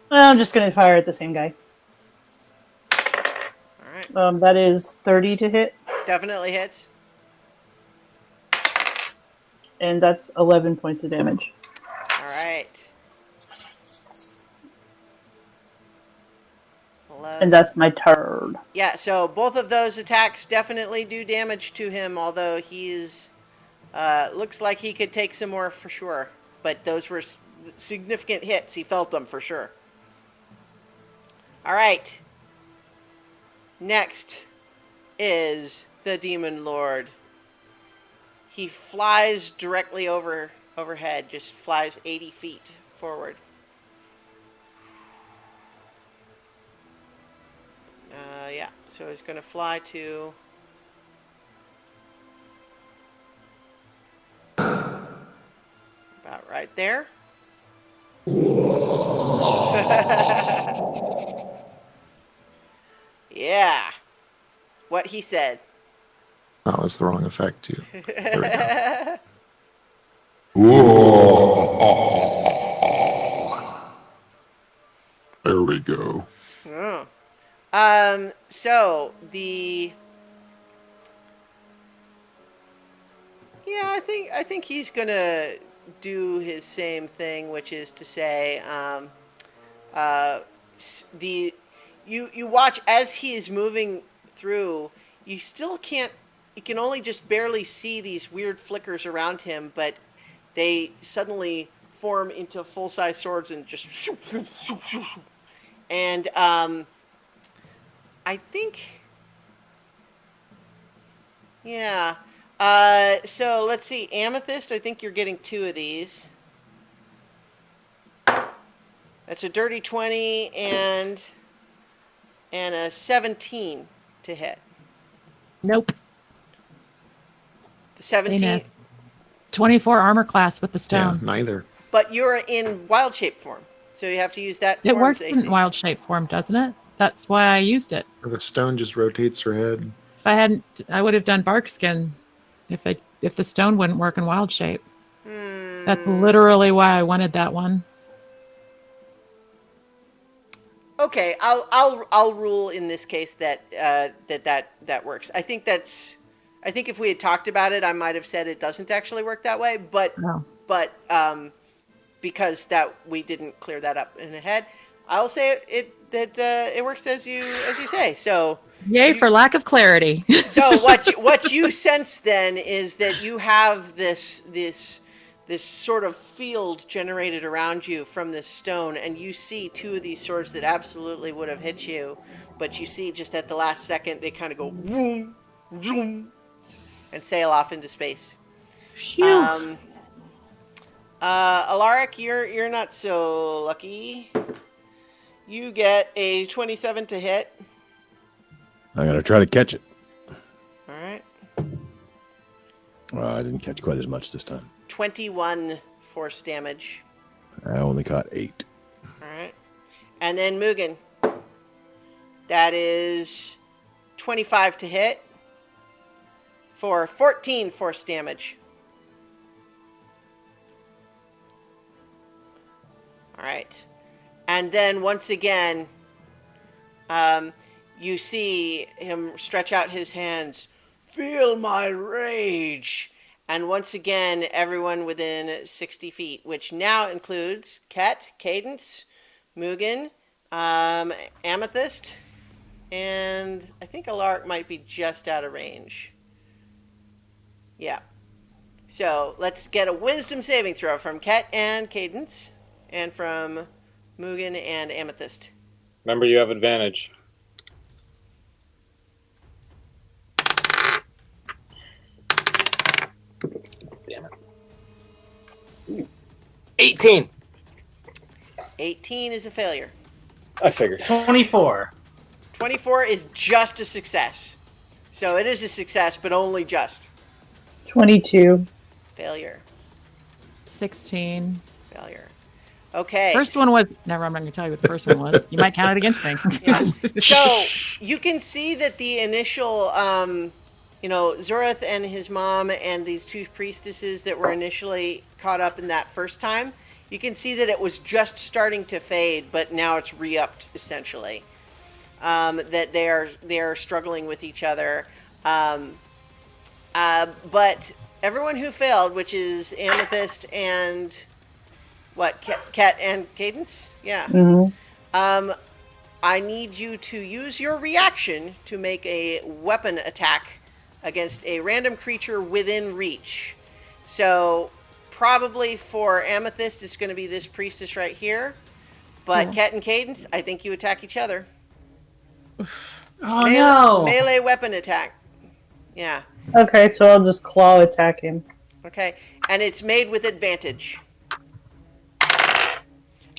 Well, I'm just going to fire at the same guy. All right. That is 30 to hit, Definitely hits. and that's 11 points of damage. All right. 11. And that's my turn. Yeah, so both of those attacks definitely do damage to him, although he's looks like he could take some more for sure. But those were significant hits. He felt them for sure. All right. Next is the Demon Lord. He flies directly overhead, just flies 80 feet forward. Yeah, so he's going to fly to... about right there. Yeah. What he said. That was the wrong effect too. There we go. There we go. Oh. So the... Yeah, I think he's gonna do his same thing, which is to say, you watch as he is moving through. You still can't. You can only just barely see these weird flickers around him, but they suddenly form into full-size swords and just. And I think. Yeah. So let's see, Amethyst, I think you're getting 2 of these. That's a dirty 20 and a 17 to hit. Nope. The They 17, missed. 24 armor class with the Yeah, stone. neither. but you're in wild shape form, so you have to use that. It form's works AC. in wild shape form, doesn't it? That's why I used it. The stone just rotates her head. If I hadn't, I would have done bark skin. If the stone wouldn't work in wild shape. That's literally why I wanted that one. Okay, I'll rule in this case that that works. I think if we had talked about it, I might have said it doesn't actually work that way, but No. because that we didn't clear that up in the head, I'll say it works as you say. So Yay for lack of clarity. so what you sense then is that you have this sort of field generated around you from this stone, and you see 2 of these swords that absolutely would have hit you, but you see just at the last second they kind of go vroom, vroom, and sail off into space. Phew. Alaric, you're not so lucky. You get a 27 to hit. I'm going to try to catch it. All right. I didn't catch quite as much this time. 21 force damage. I only caught 8. All right. And then Mugen. That is 25 to hit for 14 force damage. All right. And then once again, you see him stretch out his hands. Feel my rage. And once again, everyone within 60 feet, which now includes Ket, Cadence, Mugen, Amethyst, and I think Alaric might be just out of range. Yeah. So let's get a wisdom saving throw from Ket and Cadence, and from Mugen and Amethyst. Remember, you have advantage. Damn it. Ooh. 18. 18 is a failure. I figured. 24. 24 is just a success. So it is a success, but only just. 22. Failure. 16. Failure. Okay. First one was never. I'm not going to tell you what the first one was. You might count it against me. Yeah. So you can see that the initial, Zoreth and his mom and these 2 priestesses that were initially caught up in that first time, you can see that it was just starting to fade, but now it's re-upped essentially. That they are struggling with each other. But everyone who failed, which is Amethyst and Ket and Cadence? Yeah. Mm-hmm. I need you to use your reaction to make a weapon attack against a random creature within reach. So probably for Amethyst, it's going to be this priestess right here. But Ket and Cadence, I think you attack each other. Oh no! Melee weapon attack. Yeah. Okay, so I'll just claw attack him. Okay. And it's made with advantage.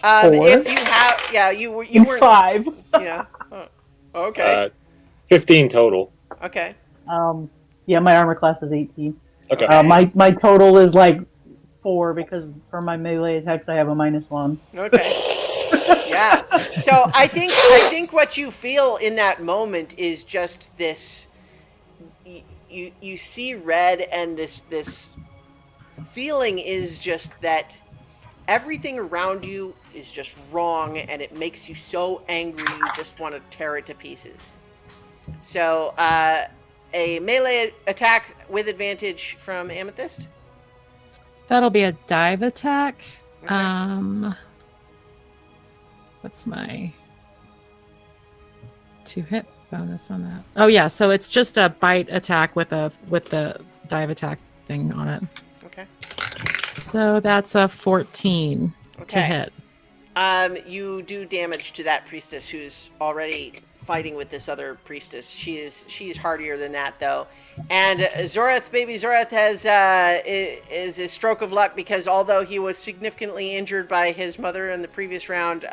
4? If you have, yeah, you weren't. 5. Yeah. Okay. 15 total. Okay. Yeah, my armor class is 18. Okay. My total is like 4 because for my melee attacks I have a -1. Okay. Yeah. So I think what you feel in that moment is just this. You see red, and this feeling is just that everything around you is just wrong, and it makes you so angry you just want to tear it to pieces. So a melee attack with advantage from Amethyst. That'll be a dive attack. Okay. What's my 2-hit bonus on that? Oh yeah, so it's just a bite attack with the dive attack thing on it. Okay. So that's a 14 to hit. You do damage to that priestess who's already fighting with this other priestess. She is hardier than that though. And Zorath, baby Zorath, is a stroke of luck because although he was significantly injured by his mother in the previous round,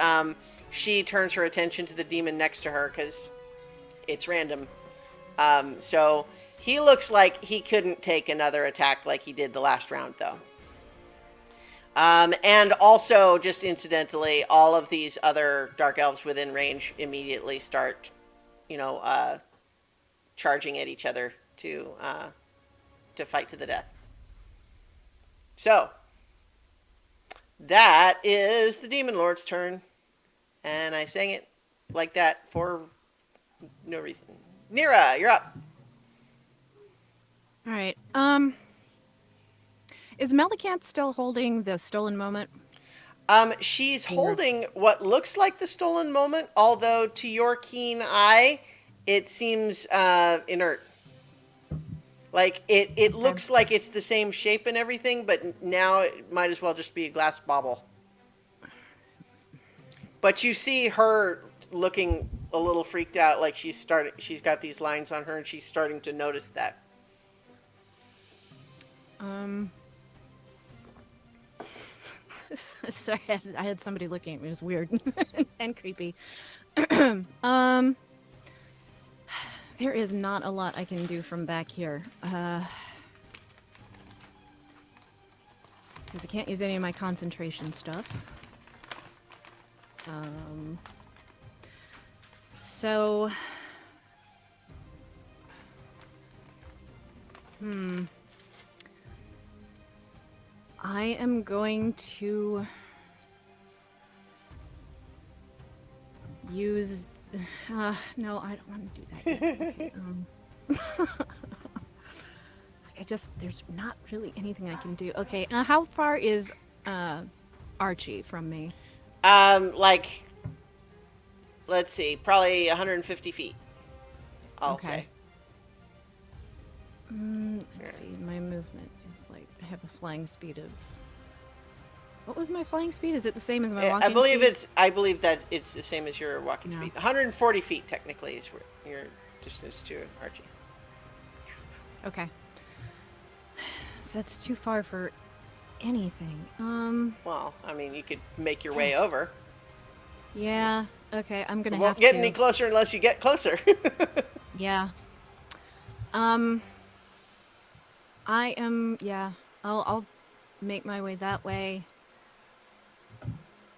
she turns her attention to the demon next to her because it's random. So he looks like he couldn't take another attack like he did the last round though. And also, just incidentally, all of these other dark elves within range immediately start, charging at each other to fight to the death. So, that is the Demon Lord's turn. And I sang it like that for no reason. Nira, you're up. All right. Is Melicanth still holding the stolen moment? She's holding what looks like the stolen moment, although to your keen eye, it seems inert. Like, it looks like it's the same shape and everything, but now it might as well just be a glass bauble. But you see her looking a little freaked out, like she's got these lines on her, and she's starting to notice that. Sorry, I had somebody looking at me. It was weird and creepy. There is not a lot I can do from back here. Because I can't use any of my concentration stuff. So... I am going to use... no, I don't want to do that yet. Okay, there's not really anything I can do. Okay, how far is Archie from me? Let's see, probably 150 feet, I'll say. Let's see, my movement is I have a flying speed of... What was my flying speed? Is it the same as my walking speed? I believe that it's the same as your walking speed. 140 feet, technically, is your distance to Archie. Okay. So that's too far for anything. Well, I mean, you could make your way over. Yeah, okay, I'm gonna have to. Won't get any closer unless you get closer. Yeah. I'll make my way that way.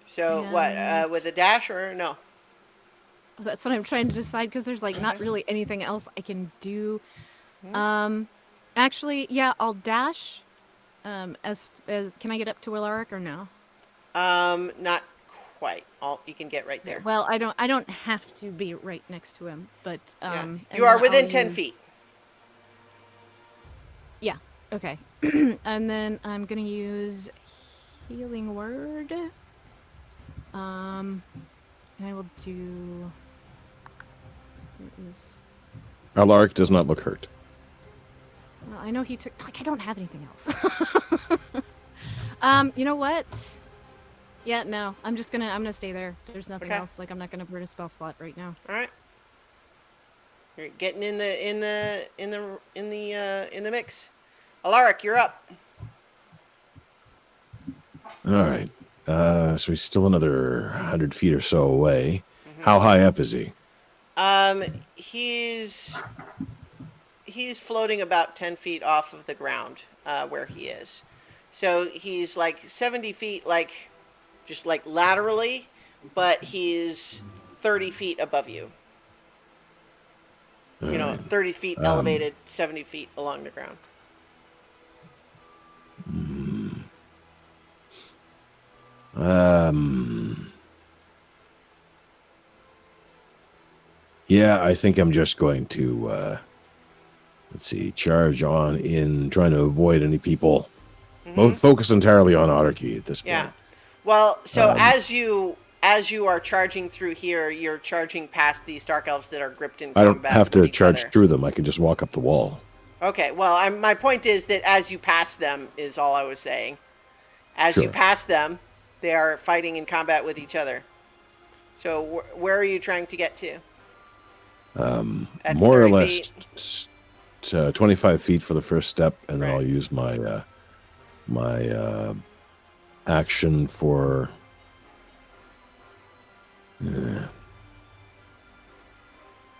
So what, with a dash or no? That's what I'm trying to decide because there's not really anything else I can do. Actually, yeah, I'll dash. As can I get up to Willaric or no? Not quite. You can get right there. Well, I don't have to be right next to him, but you are within 10 feet. Yeah. Okay. And then I'm gonna use Healing Word. And I will do. Alaric does not look hurt. Well, I know he took. I don't have anything else. You know what? Yeah, no. I'm gonna stay there. There's nothing else. I'm not gonna burn a spell slot right now. All right. You're getting in the mix. Alaric, you're up. All right. So he's still another 100 feet or so away. Mm-hmm. How high up is he? He's floating about 10 feet off of the ground where he is. So he's like 70 feet, like just like laterally, but he's 30 feet above you. You know, 30 feet elevated, 70 feet along the ground. Yeah, I think I'm just going to, let's see, charge on in trying to avoid any people. Focus entirely on Autarky at this point. Yeah. Well, so as you are charging through here, you're charging past these dark elves that are gripped in I combat. don't have to with each charge other. through them. I can just walk up the wall. Okay. Well, my point is that as you pass them, is all I was saying. As you Sure. pass them, they are fighting in combat with each other. So where are you trying to get to? That's More or 30 less feet. 25 feet for the first step, and then Right. I'll use my action for.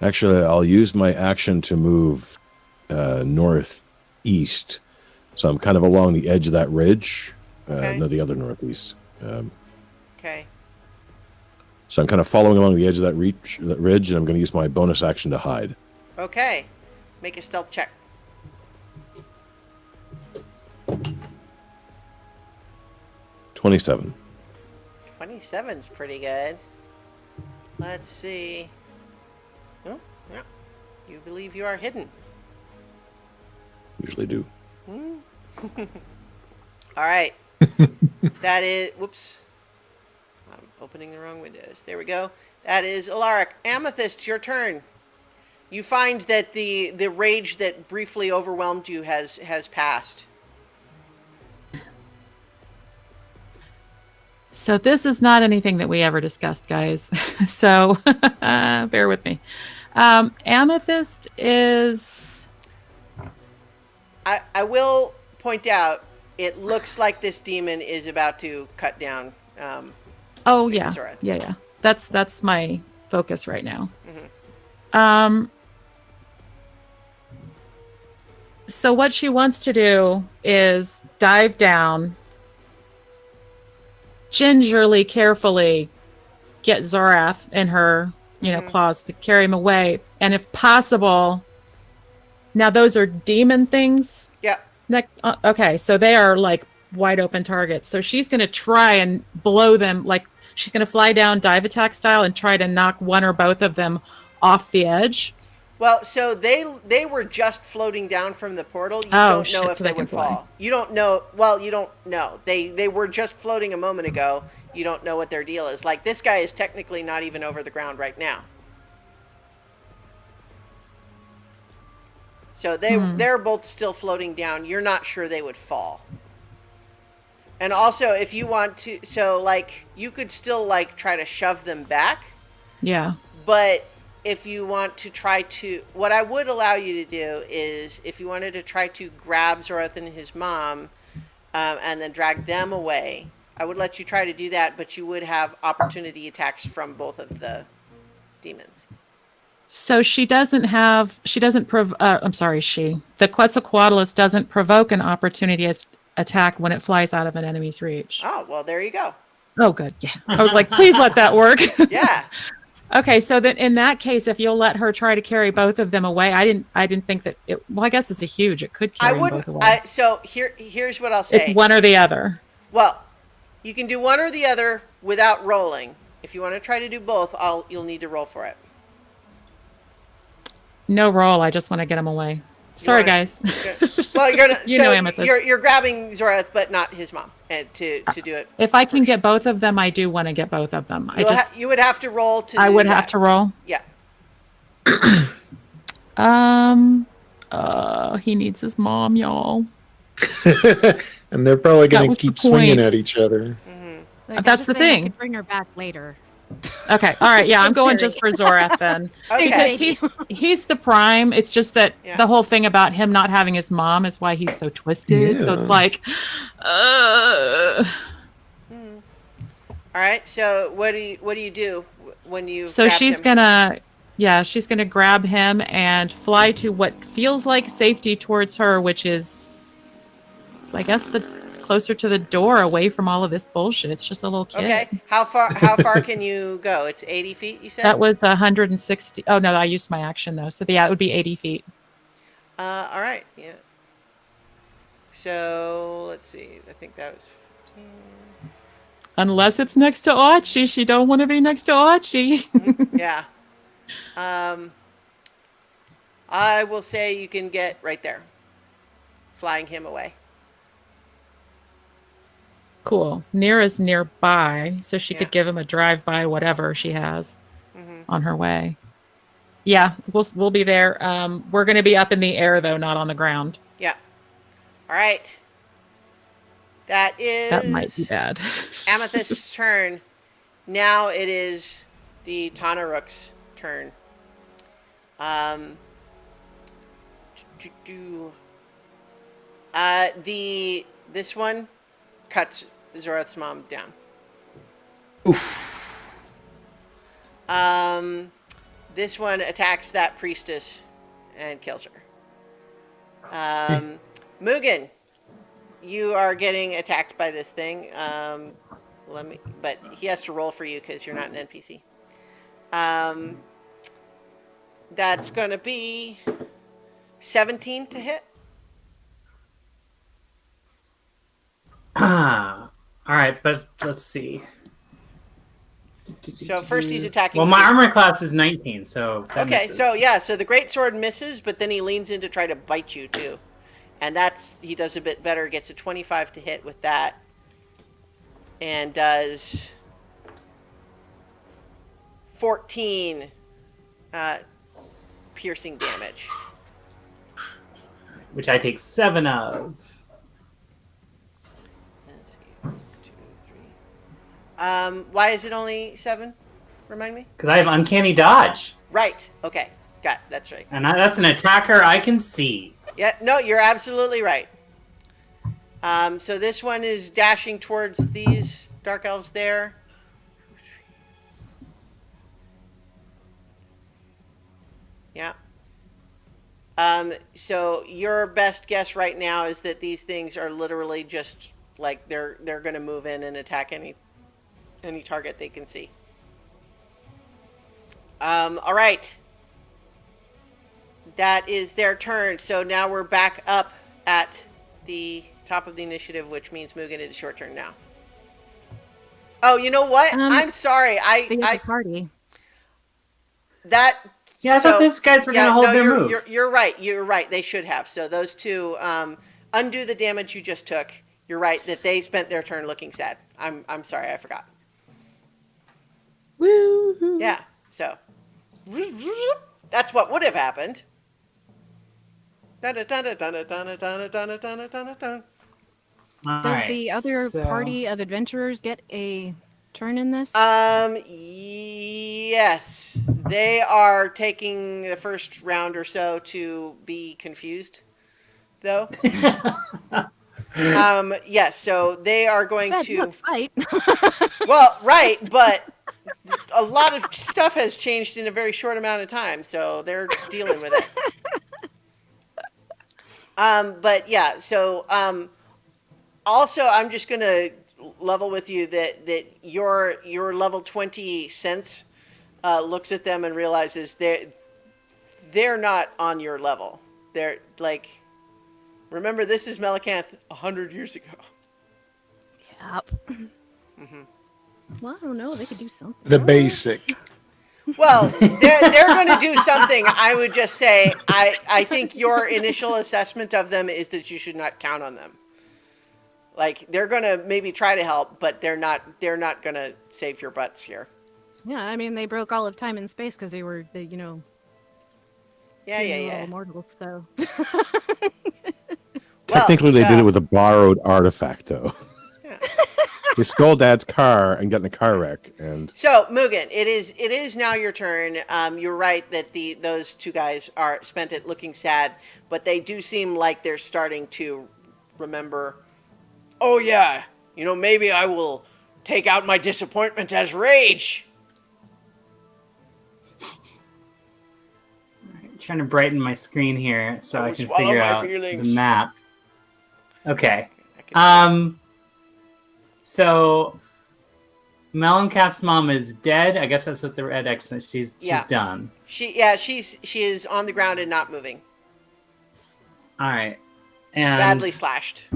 Actually, I'll use my action to move northeast. So I'm kind of along the edge of that ridge. Okay. No, the other northeast. Okay. So I'm kind of following along the edge of that ridge, and I'm going to use my bonus action to hide. Okay. Make a stealth check. 27. 27's pretty good. Let's see. Oh, yeah. You believe you are hidden. Usually do. All right. That is. Whoops. I'm opening the wrong windows. There we go. That is Alaric. Amethyst, your turn. You find that the rage that briefly overwhelmed you has passed. So this is not anything that we ever discussed, guys. So bear with me. Amethyst is. I will point out, it looks like this demon is about to cut down. Oh yeah, Zoreth. yeah. That's my focus right now. So what she wants to do is dive down, gingerly, carefully get Zorath in her, claws to carry him away, and if possible. Now those are demon things. Yeah. Okay, so they are like wide open targets. So she's going to try and blow them. Like she's going to fly down dive attack style and try to knock one or both of them off the edge. Well, so they were just floating down from the portal. You Oh, don't know shit, if so they they can would fly. fall. You don't know. Well, you don't know. They were just floating a moment ago. You don't know what their deal is. Like this guy is technically not even over the ground right now. So they're both still floating down. You're not sure they would fall. And also, if you want to, so like you could still like try to shove them back. Yeah. But if you want to try to, what I would allow you to do is, if you wanted to try to grab Zorath and his mom, and then drag them away, I would let you try to do that. But you would have opportunity attacks from both of the demons. So the Quetzalcoatlus doesn't provoke an opportunity attack when it flies out of an enemy's reach. Oh, well, there you go. Oh, good. Yeah. I was like, please let that work. Yeah. Okay, so then in that case, if you'll let her try to carry both of them away, I didn't think that it. Well, I guess it's a huge. It could carry I them wouldn't. both away. So here's what I'll say. It's one or the other. Well, you can do one or the other without rolling. If you want to try to do both, you'll need to roll for it. No roll. I just want to get them away. Sorry, guys. Well, you're gonna. You so know Amethyst. You're grabbing Zorath, but not his mom, and to do it. If I can get both of them, I do want to get both of them. You would have to roll to. I do would that. have to roll. Yeah. He needs his mom, y'all. And they're probably That going was to keep the swinging point. at each other. Like, That's I'm just the saying I thing. could bring her back later. Okay. All right. Yeah, I'm going just for Zorath then. Okay. Because he's the prime. It's just that Yeah. the whole thing about him not having his mom is why he's so twisted. So Yeah. it's like, All right. So what do you do when you? so grab she's him? gonna, Yeah, she's going to grab him and fly to what feels like safety towards her, which is, I guess, the closer to the door, away from all of this bullshit. It's just a little kid. Okay. How far can you go? It's 80 feet, you said? That was 160. Oh, no, I used my action, though. So, yeah, it would be 80 feet. All right. Yeah. So, let's see. I think that was 15. Unless it's next to Archie. She don't want to be next to Archie. Yeah. I will say you can get right there. Flying him away. Cool. Nira's nearby, so she Yeah. could give him a drive-by, whatever she has on her way. Yeah, we'll be there. We're going to be up in the air, though, not on the ground. Yeah. All right. That Might be bad. Amethyst's turn. Now it is the Tanaruk's turn. This one cuts Zorath's mom down. Oof. This one attacks that priestess and kills her. Mugen, you are getting attacked by this thing. But he has to roll for you because you're not an NPC. That's gonna be 17 to hit. All right, but let's see. So first he's attacking. Well, my armor class is 19, so that okay. misses. So the great sword misses, but then he leans in to try to bite you too, and he does a bit better. Gets a 25 to hit with that, and does 14 piercing damage, which I take 7 of. Let's see, 1, 2, 3. Why is it only 7? Remind me. Because I have uncanny dodge. Right. Okay. That's right. And that's an attacker I can see. Yeah. No, you're absolutely right. So this one is dashing towards these dark elves there. Yeah. So your best guess right now is that these things are literally just like they're going to move in and attack any target they can see. All right. That is their turn. So now we're back up at the top of the initiative, which means Mugen, it is short turn now. Oh, you know what? I'm sorry. I party. That. Yeah, I thought these guys were going to hold their move. You're right. You're right. They should have. So those two undo the damage you just took. You're right that they spent their turn looking sad. I'm sorry. I forgot. Woo! Yeah. So that's what would have happened. Does the other party of adventurers get a turn in this? Yes. They are taking the first round or so to be confused, though. Yes, so they are going to look, fight. Well, right, but a lot of stuff has changed in a very short amount of time, so they're dealing with it. But yeah, so also I'm just gonna level with you that your level 20 sense looks at them and realizes they're not on your level. They're like, remember, this is Melicanth 100 years ago. Yep. Mm-hmm. Well, I don't know. They could do something. The basic. Well, they're going to do something. I would just say I think your initial assessment of them is that you should not count on them. Like, they're going to maybe try to help, but they're not going to save your butts here. Yeah, I mean, they broke all of time and space because they were, Yeah. Immortal, so. Technically, they did it with a borrowed artifact, though. Yeah. They stole Dad's car and got in a car wreck. And So, Mugen, it is now your turn. You're right that those two guys are spent it looking sad, but they do seem like they're starting to remember. Oh yeah, maybe I will take out my disappointment as rage. trying to brighten my screen here so I can swallow figure my out feelings. the map. Okay. I can So Melon Cat's mom is dead. I guess that's what the red X is. She's done. she is on the ground and not moving. All right. And Badly slashed.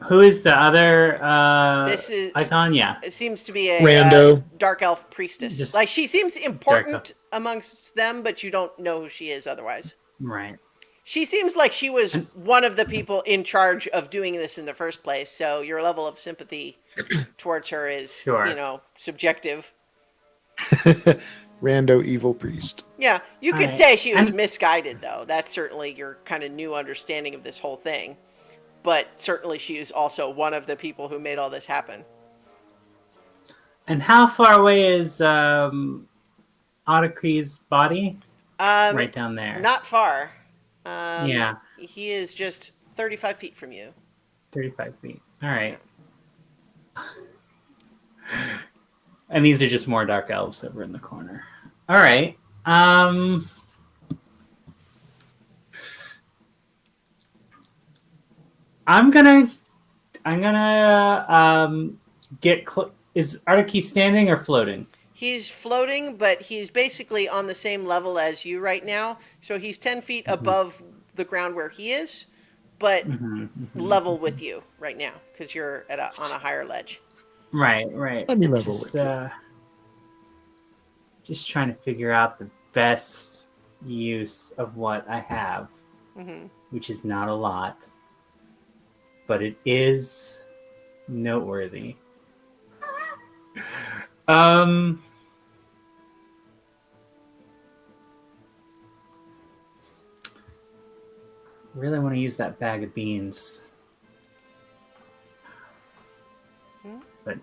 who is the other This is icon? Yeah. It seems to be a Rando. dark elf priestess. Just like she seems dark important amongst them, but you don't know who she is otherwise. Right. She seems like she was one of the people in charge of doing this in the first place. So your level of sympathy towards her is, Sure. Subjective. Rando evil priest. Yeah, you could Right. say she was And- misguided, though. That's certainly your kind of new understanding of this whole thing. But certainly she is also one of the people who made all this happen. And how far away is Ottakri's body? Right down there. Not far. Yeah. He is just 35 feet from you. 35 feet. All right. And these are just more dark elves over in the corner. All right. I'm gonna get. Is Artaki standing or floating? He's floating, but he's basically on the same level as you right now. So he's 10 feet above the ground where he is, but level with you right now because you're on a higher ledge. Right. Let me level with you. Just trying to figure out the best use of what I have, which is not a lot, but it is noteworthy. Really want to use that bag of beans. But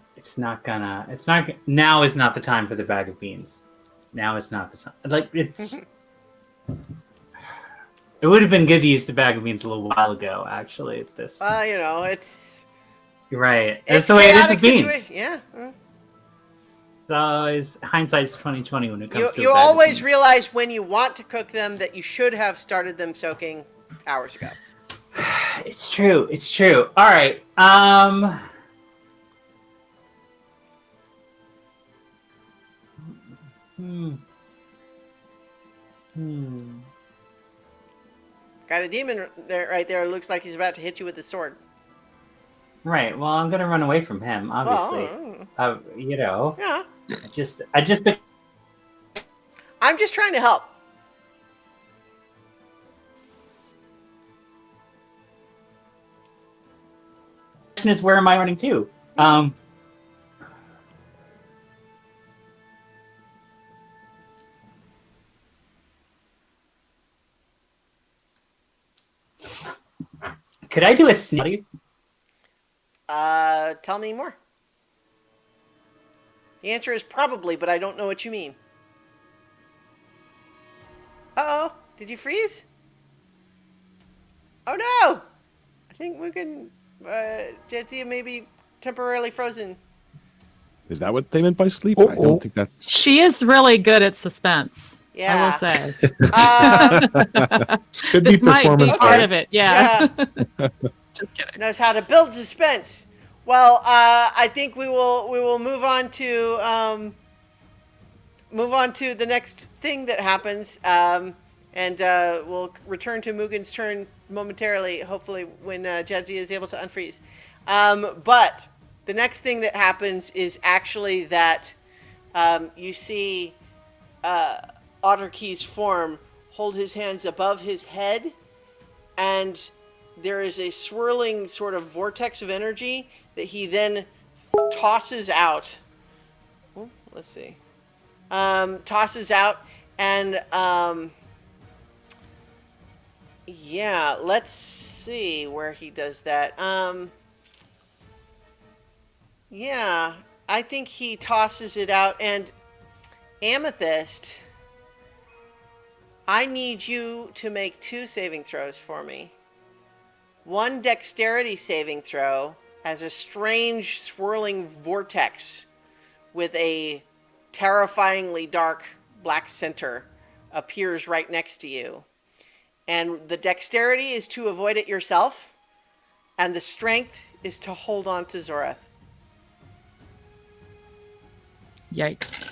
now is not the time for the bag of beans. Now is not the time. Like, it would have been good to use the bag of beans a little while ago, actually. It's... You're right. It's That's the way it is with beans. situation. Yeah. So hindsight's 2020 when it comes to You a bag of always beans. realize when you want to cook them that you should have started them soaking hours ago. It's true. All right. Got a demon right there. Looks like he's about to hit you with his sword. Right. Well, I'm gonna run away from him, obviously. Yeah. I just think I'm just trying to help. the question is, where am I running to? Could I do a sneak? Tell me more. The answer is probably, but I don't know what you mean. Uh-oh. Did you freeze? Oh no! I think we can... Jadzia may be temporarily frozen. Is that what they meant by sleep? I don't think that's... She is really good at suspense. Yeah. I will say. Could be This might be performance part art. of it. Yeah. Yeah. Just kidding. Knows how to build suspense. Well, I think we will move on to the next thing that happens, and we'll return to Mugen's turn momentarily. Hopefully, when Jadzia is able to unfreeze. But the next thing that happens is actually that you see Otterkey's form hold his hands above his head, and there is a swirling sort of vortex of energy that he then tosses out. Oh, let's see. Tosses out, and yeah, let's see where he does that. Yeah, I think he tosses it out, and Amethyst, I need you to make 2 saving throws for me. 1 dexterity saving throw as a strange swirling vortex with a terrifyingly dark black center appears right next to you. And the dexterity is to avoid it yourself, and the strength is to hold on to Zorath. Yikes.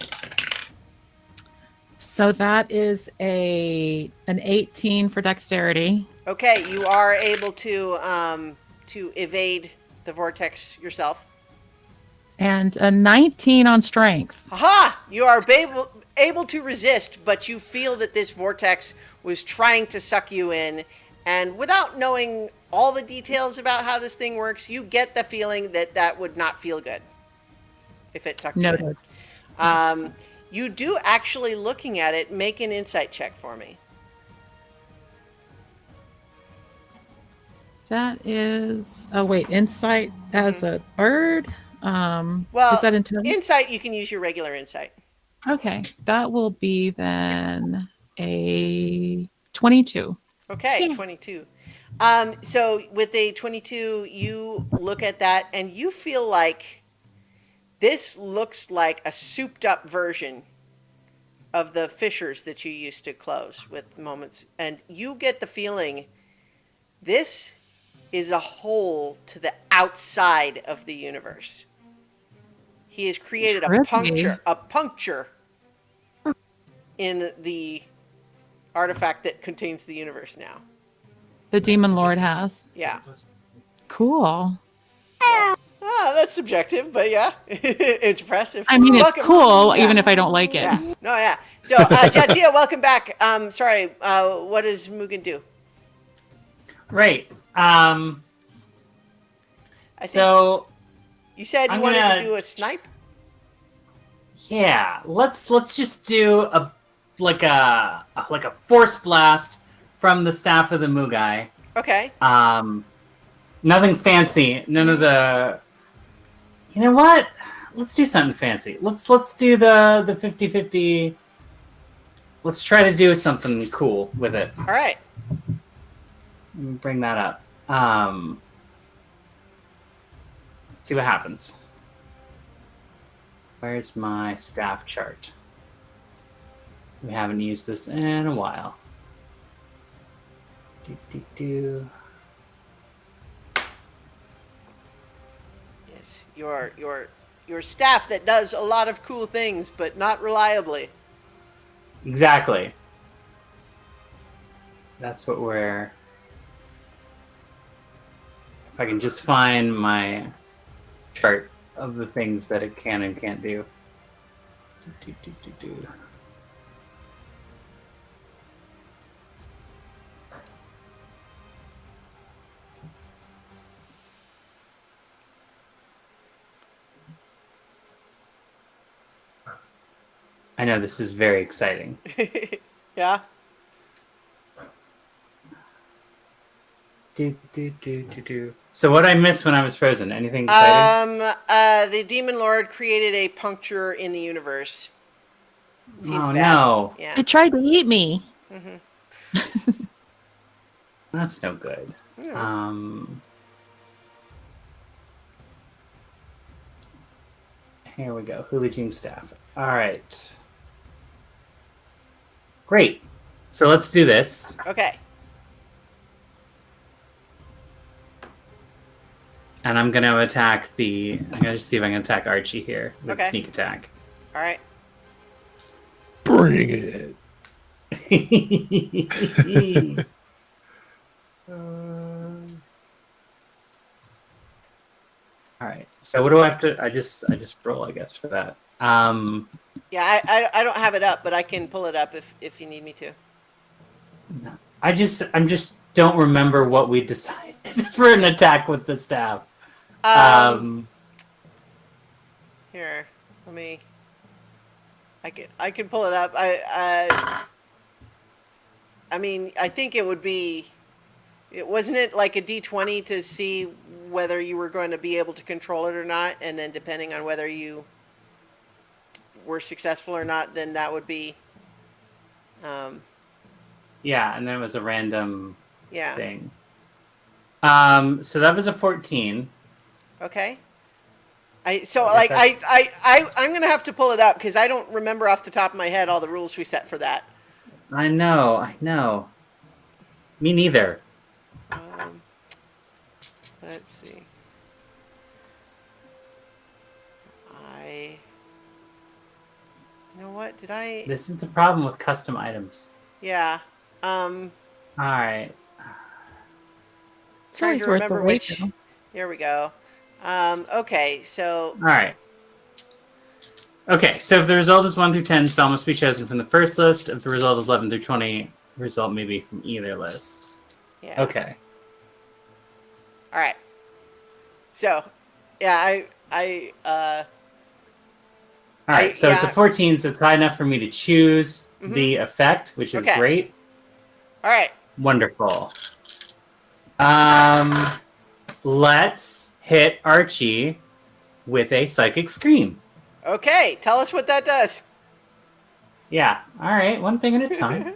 So that is an 18 for dexterity. Okay, you are able to evade the vortex yourself. And a 19 on strength. Haha! You are able to resist, but you feel that this vortex was trying to suck you in, and without knowing all the details about how this thing works, you get the feeling that that would not feel good if it sucked you in. Yes. You do actually, looking at it, make an insight check for me. That is, oh wait, insight as a bird? Well, is that intelligence? Insight, you can use your regular insight. Okay, that will be then a 22. Okay, 22. So with a 22, you look at that and you feel like this looks like a souped up version of the fissures that you used to close with moments. And you get the feeling this is a hole to the outside of the universe. He has created a puncture in the artifact that contains the universe now. The Demon Lord has. Yeah. Cool. That's subjective, but yeah, it's impressive. I mean, Welcome. it's cool, even if I don't like it. Yeah. No, yeah. So, Jatia, welcome back. Sorry, what does Mugen do? Right. I think So you said you I'm wanted gonna- to do a snipe? yeah, let's just do a force blast from the staff of the Mugai. Okay. Nothing fancy. None of the. You know what? Let's do something fancy. Let's do the 50-50. Let's try to do something cool with it. All right. Let me bring that up. See what happens. Where's my staff chart? We haven't used this in a while. Do. Yes, your staff that does a lot of cool things, but not reliably. Exactly. That's what we're... If I can just find my chart of the things that it can and can't do. Do. I know this is very exciting. Yeah. Do. So what I missed when I was frozen? Anything exciting? The Demon Lord created a puncture in the universe. Seems Oh bad. no. Yeah. It tried to eat me. Mm-hmm. That's no good. Here we go. Hooligene staff. All right. Great. So let's do this. Okay. And I'm going to attack I'm going to see if I can attack Archie here. With Okay. Sneak attack. All right. Bring it. All right. So what do I have to? I just roll, I guess, for that. Yeah, I don't have it up, but I can pull it up if you need me to. I just don't remember what we decided for an attack with the staff. Here, let me. I can pull it up. I mean, I think it would be. Wasn't it like a D20 to see whether you were going to be able to control it or not, and then depending on whether you were successful or not, then that would be. Yeah, and then it was a random Yeah. thing. So that was a 14. Okay. I'm gonna have to pull it up because I don't remember off the top of my head all the rules we set for that. I know. Me neither. Let's see. You know what? Did I? This is the problem with custom items. Yeah. All right. It's Trying always to worth the remember wait. which. Here we go. Okay, so. All right. Okay, so if the result is 1 through 10, spell must be chosen from the first list. If the result is 11 through 20, result may be from either list. Yeah. Okay. All right. So, yeah, All right, so it's a 14, so it's high enough for me to choose Mhm. the effect, which is Okay. great. All right. Wonderful. Let's hit Archie with a psychic scream. Okay. Tell us what that does. Yeah. All right, one thing at a time.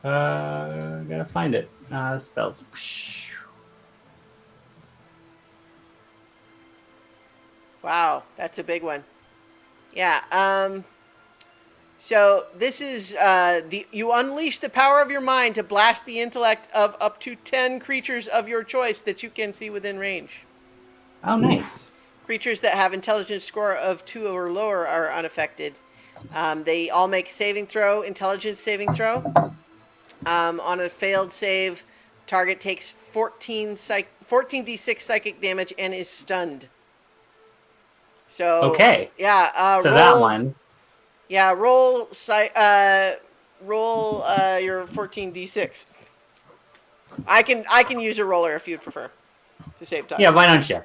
Gotta find it. Spells. Wow, that's a big one. Yeah. So this is you unleash the power of your mind to blast the intellect of up to 10 creatures of your choice that you can see within range. Oh, nice. Creatures that have intelligence score of 2 or lower are unaffected. They all make intelligence saving throw. On a failed save, target takes 14d6 psychic damage and is stunned. So Okay. yeah. So that one. Yeah, roll your 14d6. I can use a roller if you'd prefer to save time. Yeah, why don't you?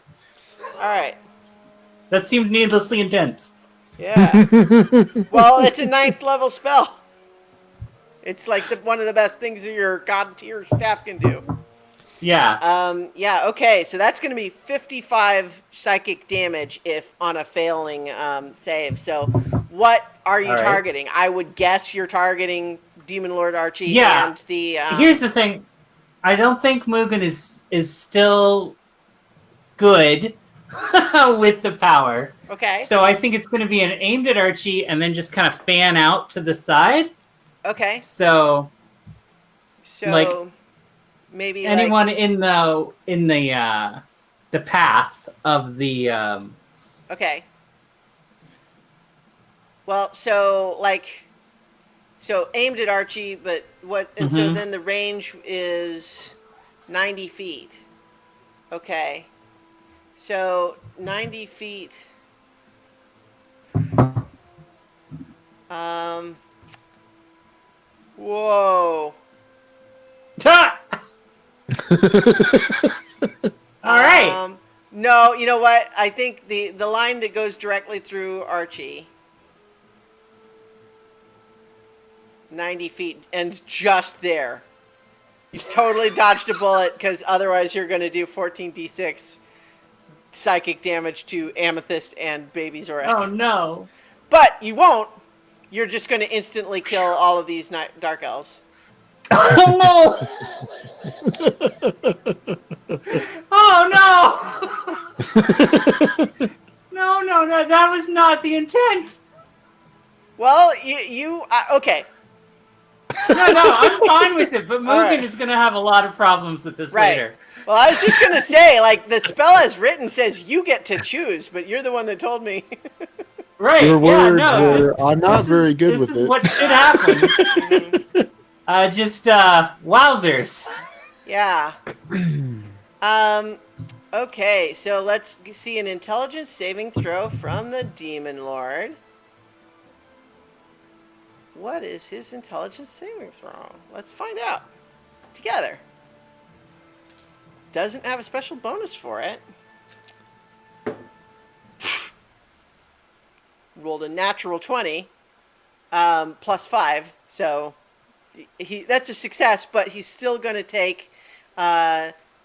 All right. That seems needlessly intense. Yeah. Well, it's a 9th level spell. It's like one of the best things that your god tier staff can do. Yeah. Yeah. Okay. So that's going to be 55 psychic damage if on a failing save. So, what are you targeting? I would guess you're targeting Demon Lord Archie and the. Here's the thing. I don't think Mugen is still good with the power. Okay. So I think it's going to be aimed at Archie and then just kind of fan out to the side. Okay. So like maybe anyone in the path of the Okay. Well, so aimed at Archie, but what? And so then the range is 90 feet. Okay. So 90 feet. Whoa. All right. No, you know what? I think the line that goes directly through Archie, 90 feet, ends just there. You totally dodged a bullet because otherwise you're going to do 14d6 psychic damage to Amethyst and Baby Zorak. Oh no. But you won't. You're just going to instantly kill all of these dark elves. Oh no! Oh no! No, that was not the intent. Well, okay. No, I'm fine with it, but Mugen right. is going to have a lot of problems with this later. Well, I was just going to say, the spell as written says you get to choose, but you're the one that told me. Right, Your words no. are not very good with This is it. what should happen. Wowzers. Yeah. Okay, so let's see an intelligence saving throw from the Demon Lord. What is his intelligence saving throw? Let's find out together. Doesn't have a special bonus for it. Rolled a natural 20, plus 5, so that's a success, but he's still going to take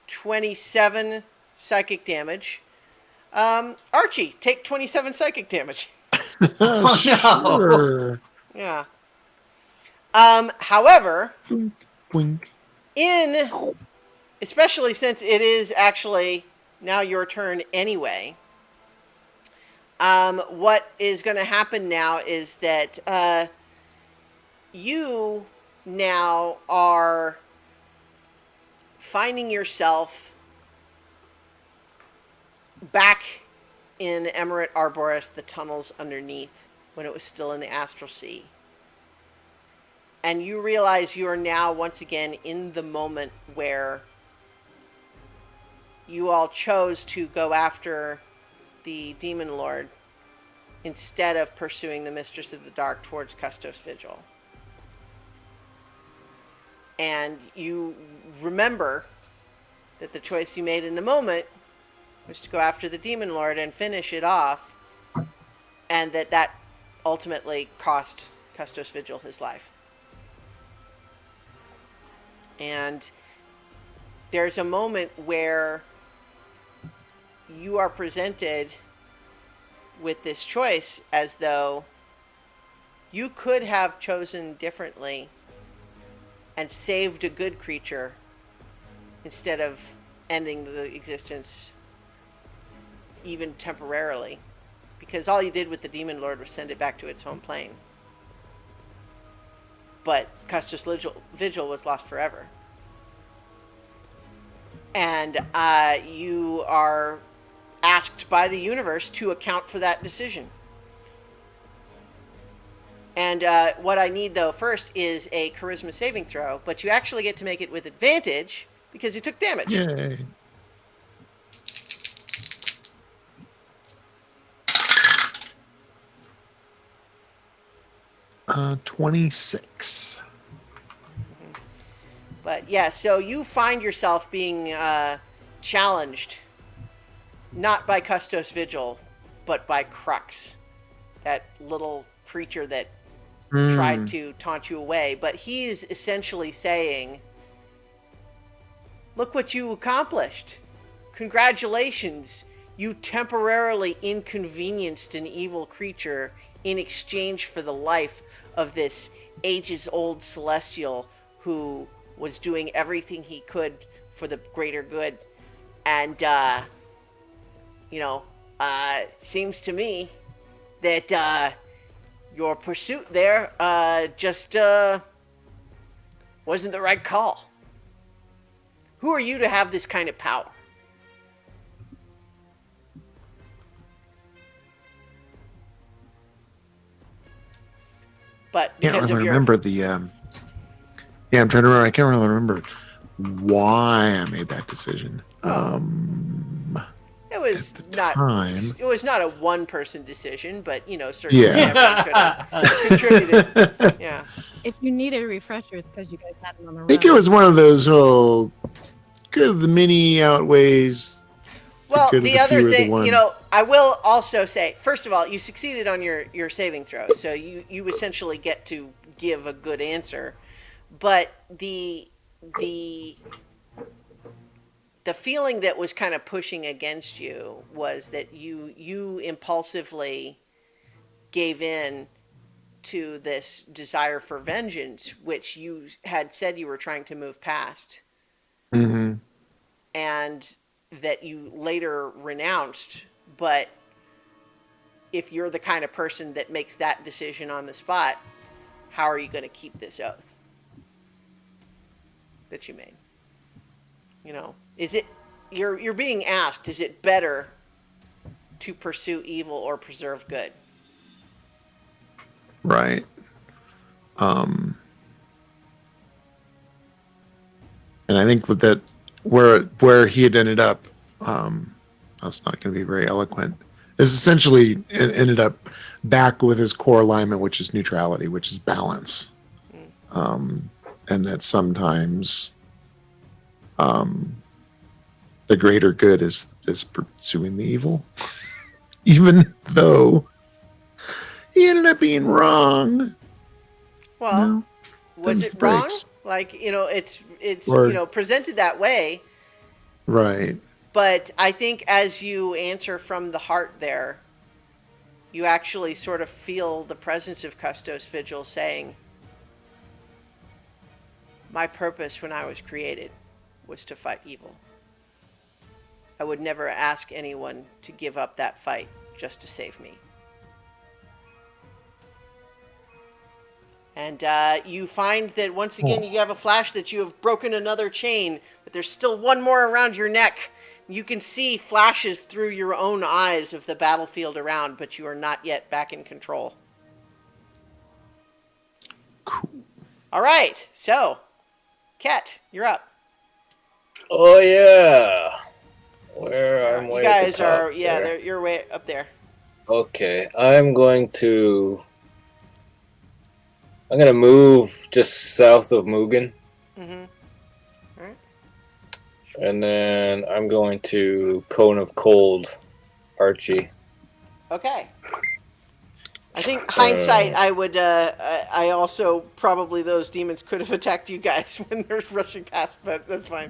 27 psychic damage. Archie, take 27 psychic damage. Oh Sure. Yeah. However, Wink. especially since it is actually now your turn anyway. What is going to happen now is that you now are finding yourself back in Emerald Arboris, the tunnels underneath, when it was still in the Astral Sea. And you realize you are now once again in the moment where you all chose to go after the Demon Lord instead of pursuing the Mistress of the Dark towards Custos Vigil. And you remember that the choice you made in the moment was to go after the Demon Lord and finish it off, and that ultimately cost Custos Vigil his life. And there's a moment where you are presented with this choice as though you could have chosen differently and saved a good creature instead of ending the existence even temporarily, because all you did with the Demon Lord was send it back to its home plane. But Custos Vigil was lost forever. And you are asked by the universe to account for that decision. And what I need, though, first is a charisma saving throw, but you actually get to make it with advantage because you took damage. Yay. 26. But yeah, so you find yourself being challenged, not by Custos Vigil, but by Crux, that little creature that tried to taunt you away. But he's essentially saying, look what you accomplished. Congratulations. You temporarily inconvenienced an evil creature in exchange for the life of this ages-old celestial who was doing everything he could for the greater good. And, seems to me that your pursuit there just wasn't the right call. Who are you to have this kind of power? But Can't because really of your remember the. Yeah, I'm trying to remember. I can't really remember why I made that decision. it was at the not time. it was not a one-person decision, but certainly Yeah. everyone could have contributed. Yeah. If you need a refresher, it's because you guys had it on the I think it was one of those whole good of the many outweighs. Well, good of the the other few of the thing, one. I will also say, first of all, you succeeded on your saving throw, so you essentially get to give a good answer. But the feeling that was kind of pushing against you was that you impulsively gave in to this desire for vengeance, which you had said you were trying to move past. Mm-hmm. And that you later renounced. But if you're the kind of person that makes that decision on the spot, how are you going to keep this oath that you made? Is it, you're being asked, is it better to pursue evil or preserve good? Right. And I think with that, where he had ended up, that's not going to be very eloquent, is essentially it ended up back with his core alignment, which is neutrality, which is balance. And that sometimes the greater good is pursuing the evil, even though he ended up being wrong. Well, was it wrong? Like, it's presented that way. Right. But I think as you answer from the heart there, you actually sort of feel the presence of Custos Vigil saying, my purpose when I was created was to fight evil. I would never ask anyone to give up that fight just to save me. And you find that once again you have a flash that you have broken another chain, but there's still one more around your neck. You can see flashes through your own eyes of the battlefield around, but you are not yet back in control. Cool. All right, so, Ket, you're up. Oh yeah. Where I'm way You at the guys top are, there. you're way up there. Okay, I'm going to move just south of Mugen. Mm-hmm. All right. And then I'm going to Cone of Cold Archie. Okay. I think hindsight, I also probably those demons could have attacked you guys when they're rushing past, but that's fine.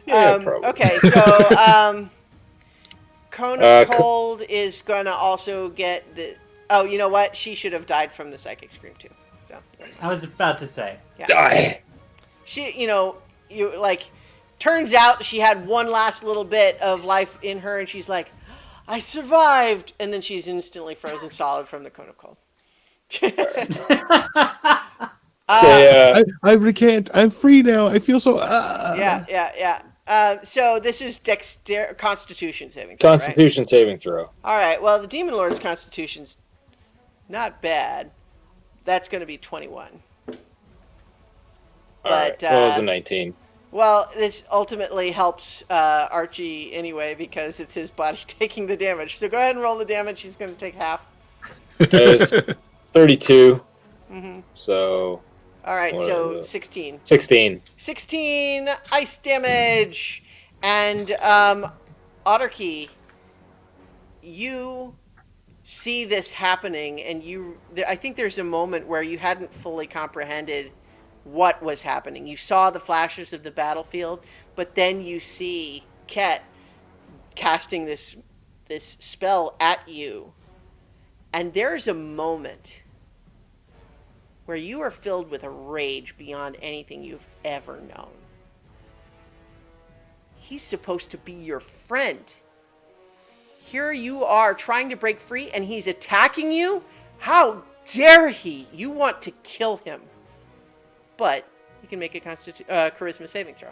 Yeah, probably. Okay, so Cone of Cold is gonna also get the. Oh, you know what? She should have died from the psychic scream too. So. I was about to say. Yeah. Die. She, you like. Turns out she had one last little bit of life in her, and she's like, "I survived," and then she's instantly frozen solid from the Cone of Cold. I recant. I'm free now. I feel so. Yeah. So this is Constitution saving throw, Constitution saving throw. All right. Well, the Demon Lord's Constitution's not bad. That's going to be 21. All right. Well, it was a 19. Well, this ultimately helps Archie anyway because it's his body taking the damage. So go ahead and roll the damage. He's going to take half. It's 32. Mm-hmm. So. All right, so 16. 16. 16 ice damage. And Otterkey, you see this happening, and I think there's a moment where you hadn't fully comprehended what was happening. You saw the flashes of the battlefield, but then you see Ket casting this spell at you. And there's a moment where you are filled with a rage beyond anything you've ever known. He's supposed to be your friend. Here you are trying to break free and he's attacking you? How dare he? You want to kill him. But you can make a charisma saving throw.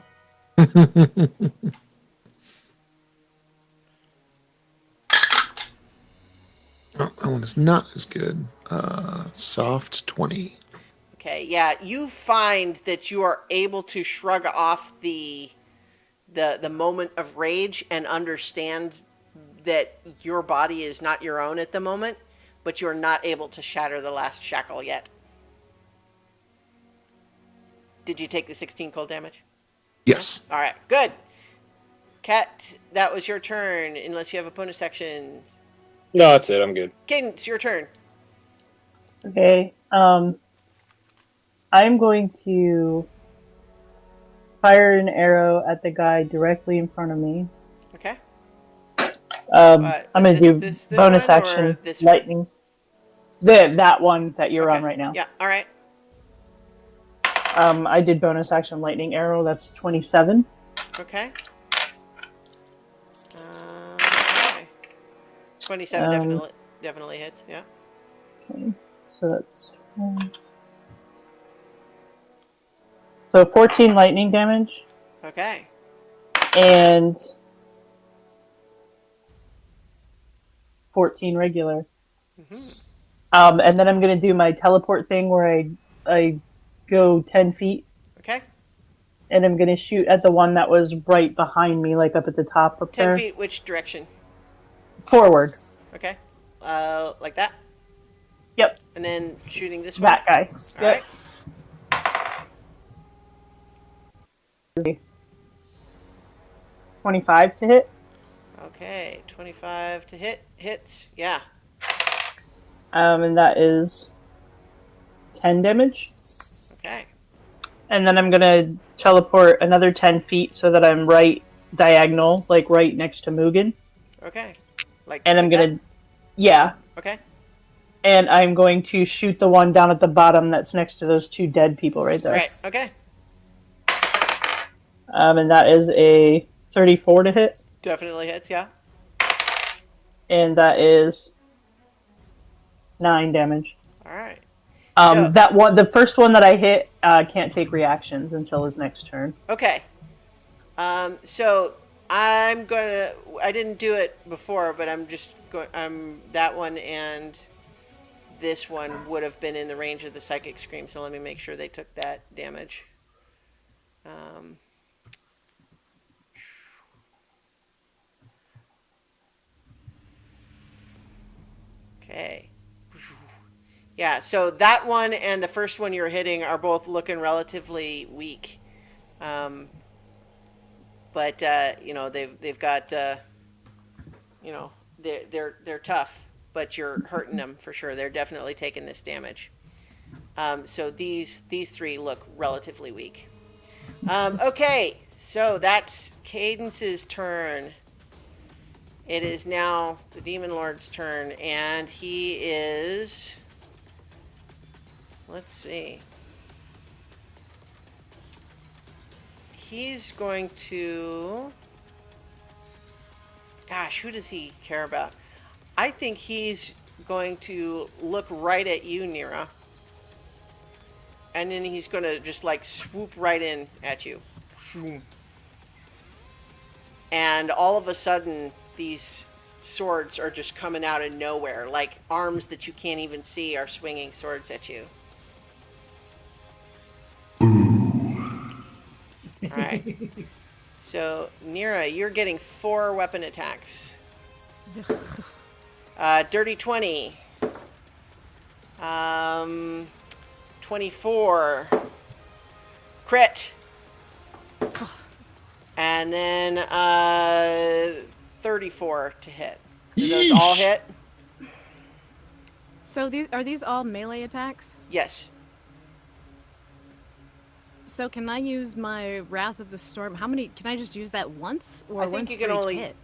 Oh, that one is not as good. Soft 20. Okay, yeah, you find that you are able to shrug off the moment of rage and understand that your body is not your own at the moment, but you're not able to shatter the last shackle yet. Did you take the 16 cold damage? Yes. All right, good. Ket, that was your turn, unless you have a bonus action. No, that's it. I'm good. Cadence, your turn. Okay. I'm going to fire an arrow at the guy directly in front of me. Okay. I'm going to do this bonus one or action this one? lightning. That one that you're on right now. Yeah, all right. I did bonus action lightning arrow. That's 27. Okay. Okay. 27 definitely hits, yeah. Okay. So that's... So 14 lightning damage. Okay. And 14 regular. Mm-hmm. And then I'm going to do my teleport thing where I go 10 feet. Okay. And I'm going to shoot at the one that was right behind me, like up at the top up 10 there. 10 feet, which direction? Forward. Okay. Like that? Yep. And then shooting this way? That guy. All Yep. Right. 25 to hit. Okay, 25 to hit. Hits, yeah. And that is 10 damage. Okay. And then I'm going to teleport another 10 feet so that I'm right diagonal, like right next to Mugen. Okay. And I'm going to... Yeah. Okay. And I'm going to shoot the one down at the bottom that's next to those two dead people right there. Right, okay. And that is a 34 to hit. Definitely hits, yeah. And that is 9 damage. All right. So- That one, the first one that I hit, can't take reactions until his next turn. Okay. So I'm gonna. I didn't do it before, but I'm just going. That one and this one would have been in the range of the psychic scream. So let me make sure they took that damage. Okay. Yeah. So that one and the first one you're hitting are both looking relatively weak. But you know they've got you know they're tough, but you're hurting them for sure. They're definitely taking this damage. So these three look relatively weak. Okay, so that's Cadence's turn. It is now the Demon Lord's turn, and he is. Let's see. He's going to. Gosh, who does he care about? I think he's going to look right at you, Nira. And then he's going to just like swoop right in at you. And all of a sudden, these swords are just coming out of nowhere. Like arms that you can't even see are swinging swords at you. All right. So, Nira, you're getting 4 weapon attacks. Dirty 20. 24. Crit. And then 34 to hit. Do those all hit? So are these all melee attacks? Yes. So can I use my Wrath of the Storm? How many? Can I just use that once, or I think once you can for each only. hit?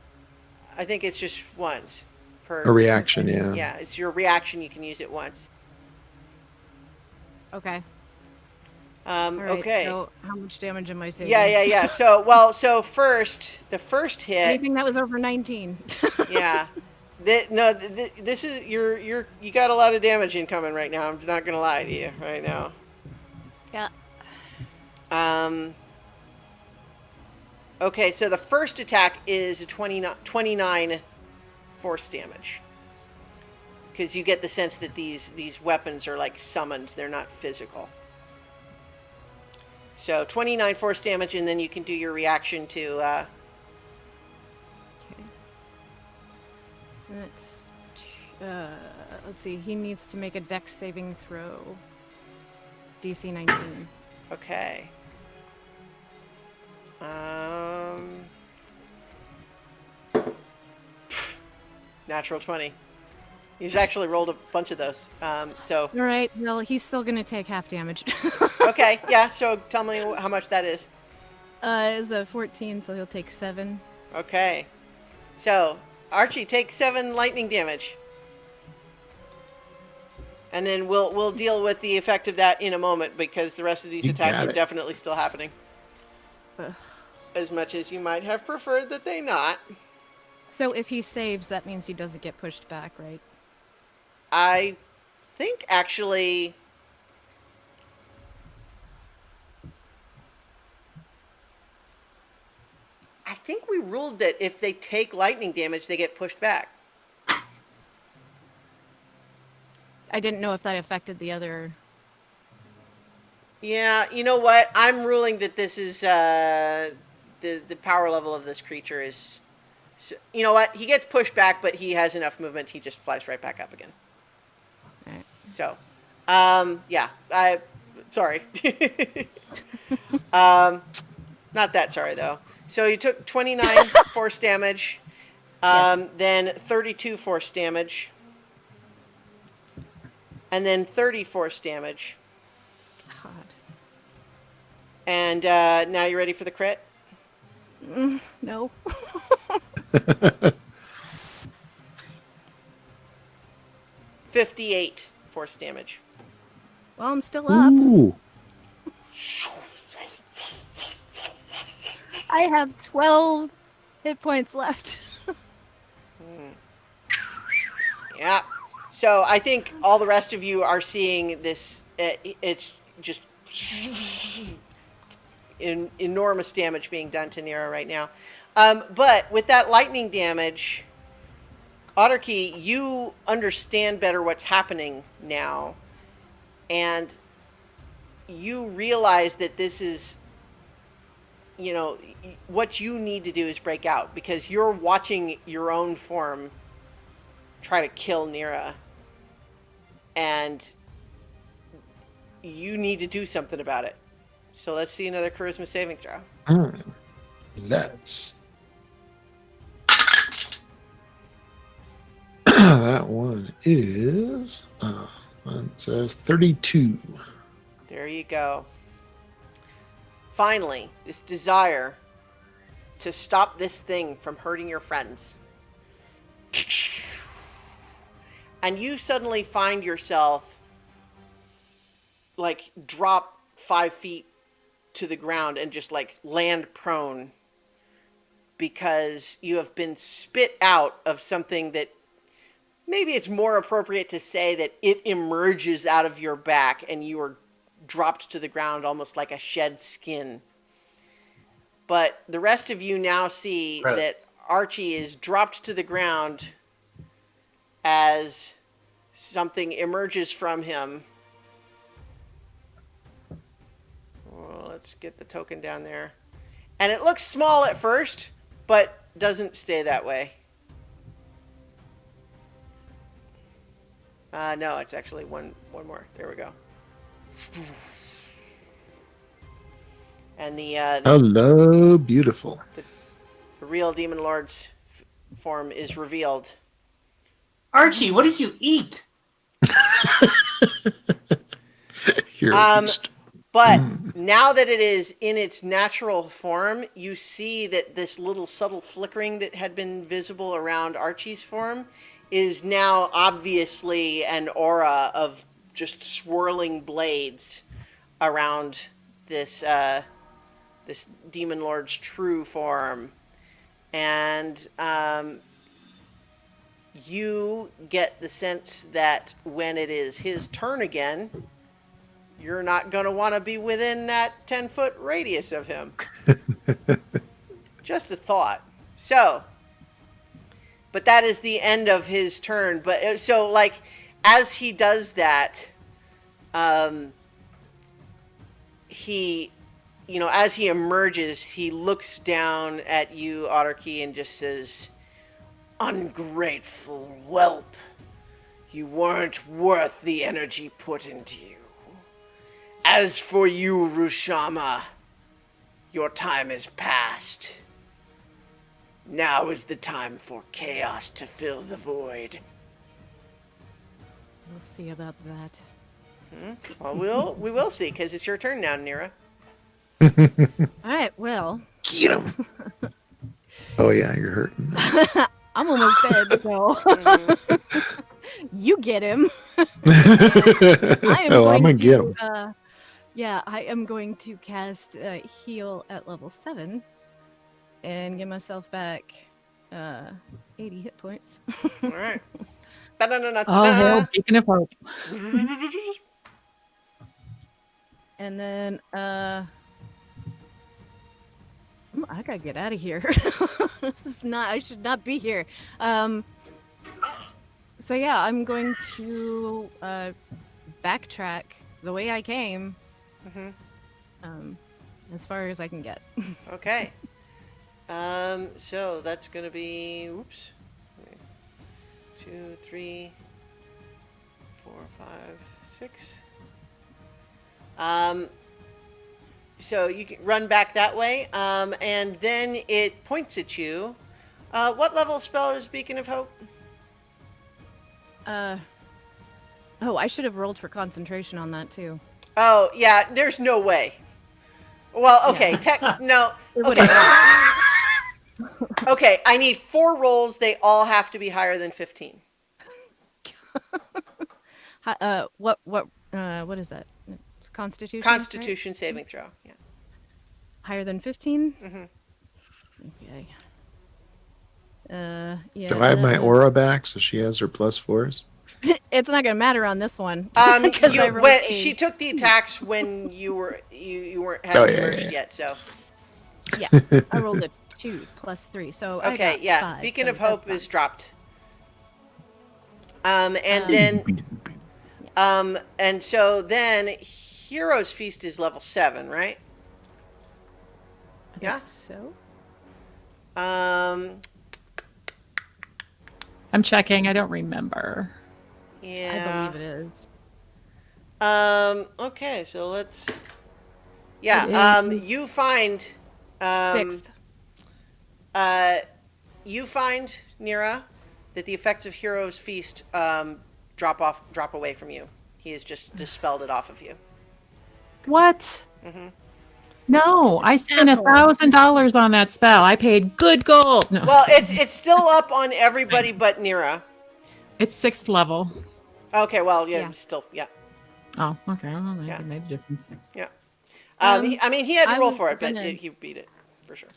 I think it's just once per. A reaction, yeah. Yeah, it's your reaction. You can use it once. Okay. All right, okay. So how much damage am I taking? Yeah. So first, the first hit. Anything that was over 19. Yeah. This is you got a lot of damage incoming right now. I'm not gonna lie to you right now. Yeah. Okay, so the first attack is 29 force damage. Because you get the sense that these weapons are like summoned. They're not physical. So 29 force damage, and then you can do your reaction to... Okay. Let's see. He needs to make a dex saving throw. DC 19. Okay. Natural 20. He's actually rolled a bunch of those. So. All right. Well, he's still gonna take half damage. Okay. Yeah. So tell me how much that is. It's a 14, so he'll take 7. Okay. So Archie, take 7 lightning damage. And then we'll deal with the effect of that in a moment, because the rest of these attacks are definitely still happening. As much as you might have preferred that they not. So if he saves, that means he doesn't get pushed back, right? I think actually... I think we ruled that if they take lightning damage, they get pushed back. I didn't know if that affected the other... Yeah, you know what? I'm ruling that this is, the power level of this creature is... So, you know what? He gets pushed back, but he has enough movement, he just flies right back up again. Right. So, yeah, sorry. Not that sorry, though. So you took 29 force damage, Yes. then 32 force damage, and then 30 force damage. God. And now you ready for the crit? No. 58 force damage. Well, I'm still up. Ooh. I have 12 hit points left. Yeah. So I think all the rest of you are seeing this. It's just enormous damage being done to Nero right now. But with that lightning damage, Otterkey, you understand better what's happening now. And you realize that this is, what you need to do is break out, because you're watching your own form try to kill Nira. And you need to do something about it. So let's see another charisma saving throw. Let's. That one is, it says 32. There you go. Finally, this desire to stop this thing from hurting your friends. And you suddenly find yourself like drop 5 feet to the ground and just like land prone, because you have been spit out of something that maybe it's more appropriate to say that it emerges out of your back and you are dropped to the ground almost like a shed skin. But the rest of you now see that Archie is dropped to the ground as something emerges from him. Well, let's get the token down there. And it looks small at first, but doesn't stay that way. No, it's actually one more. There we go. And the hello, beautiful. The real Demon Lord's form is revealed. Archie, what did you eat? Here, feast. But now that it is in its natural form, you see that this little subtle flickering that had been visible around Archie's form is now obviously an aura of just swirling blades around this this Demon Lord's true form. And you get the sense that when it is his turn again, you're not going to want to be within that 10-foot radius of him. Just a thought. So, but that is the end of his turn. But so, like, as he does that, he, as he emerges, he looks down at you, Otterkey, and just says, "Ungrateful whelp, you weren't worth the energy put into you. As for you, Rushama, your time is past. Now is the time for chaos to fill the void." We'll see about that. Well, we will see, because it's your turn now, Nira. All right, well. Get him. Oh, yeah, you're hurting. I'm almost dead, so. You get him. I'm going to get him. Yeah, I am going to cast Heal at level 7 and give myself back 80 hit points. All right. All hail, beacon of hope. And then, I gotta get out of here. I should not be here. So yeah, I'm going to backtrack the way I came. As far as I can get. Okay. So that's going to be, 2, 3, 4, 5, 6. So you can run back that way, and then it points at you. What level spell is Beacon of Hope? Oh, I should have rolled for concentration on that too. Oh, yeah, there's no way. Well, okay, no. Okay. Okay, I need 4 rolls. They all have to be higher than 15. What is that? It's Constitution? Constitution saving throw, yeah. Higher than 15? Mm-hmm. Okay. Yeah. Do I have my aura back so she has her +4s? It's not gonna matter on this one. Um, 'Cause I rolled a she took the attacks when you weren't Oh, hadn't yeah, merged yeah. yet, so. Yeah, I rolled a 2 + 3, so I Okay, got yeah. 5, Beacon so of Hope that's is dropped. And then, and so then Hero's Feast is level 7, right? I Yeah. think so. I'm checking. I don't remember. Yeah. I believe it is. Okay, so let's. It Yeah. is. You find. 6th. You find, Nira, that the effects of Hero's Feast drop away from you. He has just dispelled it off of you. What? Mhm. No, I spent asshole. $1,000 on that spell. I paid good gold. No, Well, it's still up on everybody but Nira. it's 6th level. Okay, well, yeah, Yeah. still, yeah, Oh, okay. Well, maybe Yeah. it made a difference. yeah. Um, I mean, he had to roll I'm for it, but gonna- he beat it for sure.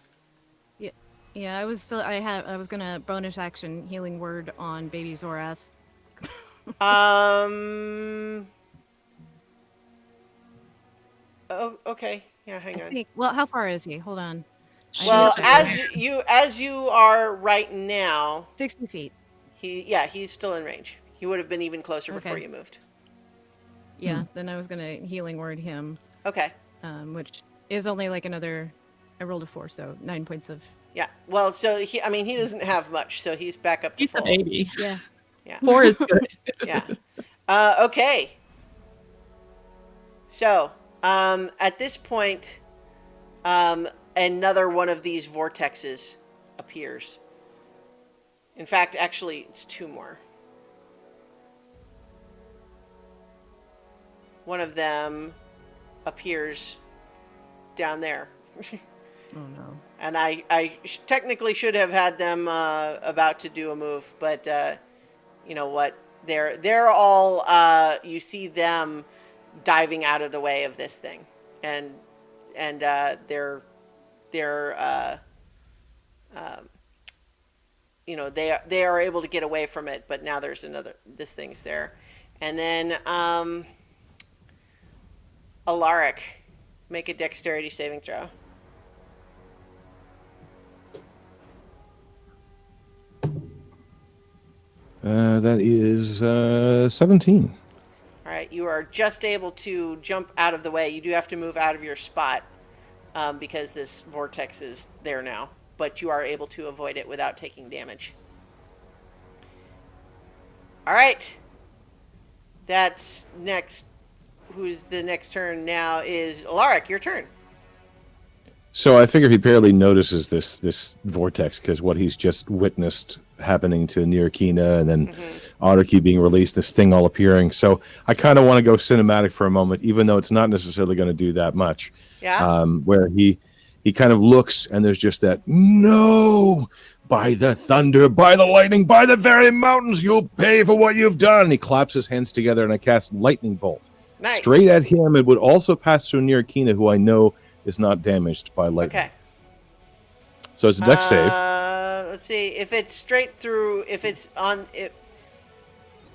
Yeah, I was gonna bonus action healing word on baby Zorath. Oh, okay. Yeah, hang I on. think. Well, how far is he? Hold on. Well, Sure. as you are right now, 60 feet. he's still in range. He would have been even closer before Okay. you moved. Yeah, then I was gonna healing word him, Okay. which is only like another. I rolled a 4, so 9 points of. Yeah. Well, so he doesn't have much, so he's back up to He's full. an 80. Yeah. Yeah. 4 is good. Yeah. Okay. So, at this point, another one of these vortexes appears. In fact, actually, it's 2 more. One of them appears down there. Oh no. And I technically should have had them about to do a move, but you know what? They're all you see them diving out of the way of this thing, and they're you know they are able to get away from it, but now there's this thing's there, and then Alaric, make a dexterity saving throw. That is 17. All right, you are just able to jump out of the way. You do have to move out of your spot because this vortex is there now, but you are able to avoid it without taking damage. All right, that's next. Who's the next turn now is Alaric, your turn. So I figure he barely notices this vortex because what he's just witnessed happening to Nirkina and then Autarky being released, this thing all appearing. So I kind of want to go cinematic for a moment, even though it's not necessarily going to do that much. Yeah. Where he kind of looks and there's just that, no, by the thunder, by the lightning, by the very mountains, you'll pay for what you've done. And he claps his hands together and I cast Lightning Bolt. Nice. Straight at him. It would also pass through Nirkina, who I know is not damaged by lightning. Okay. So it's a dex save. Let's see if it's straight through. If it's on it.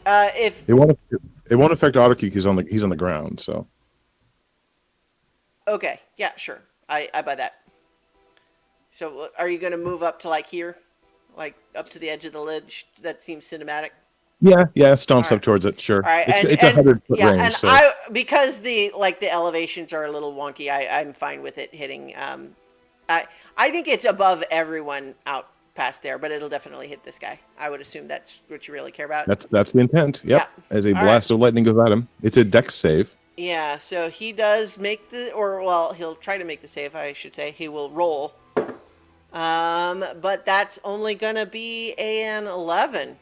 If It won't affect Autarky because he's on the ground. So okay, yeah, sure, I buy that. So are you going to move up to like here, like up to the edge of the ledge? That seems cinematic. yeah, stomps All up towards it. Sure. All right, It's 100-foot yeah, range. and So because the elevations are a little wonky, I'm fine with it hitting. I think it's above everyone out past there, but it'll definitely hit this guy. I would assume that's what you really care about. that's the intent. Yep. Yeah. As a All blast of lightning goes at him, it's a dex save. Yeah, so he does make he'll try to make the save, I should say. He will roll. But that's only gonna be an 11.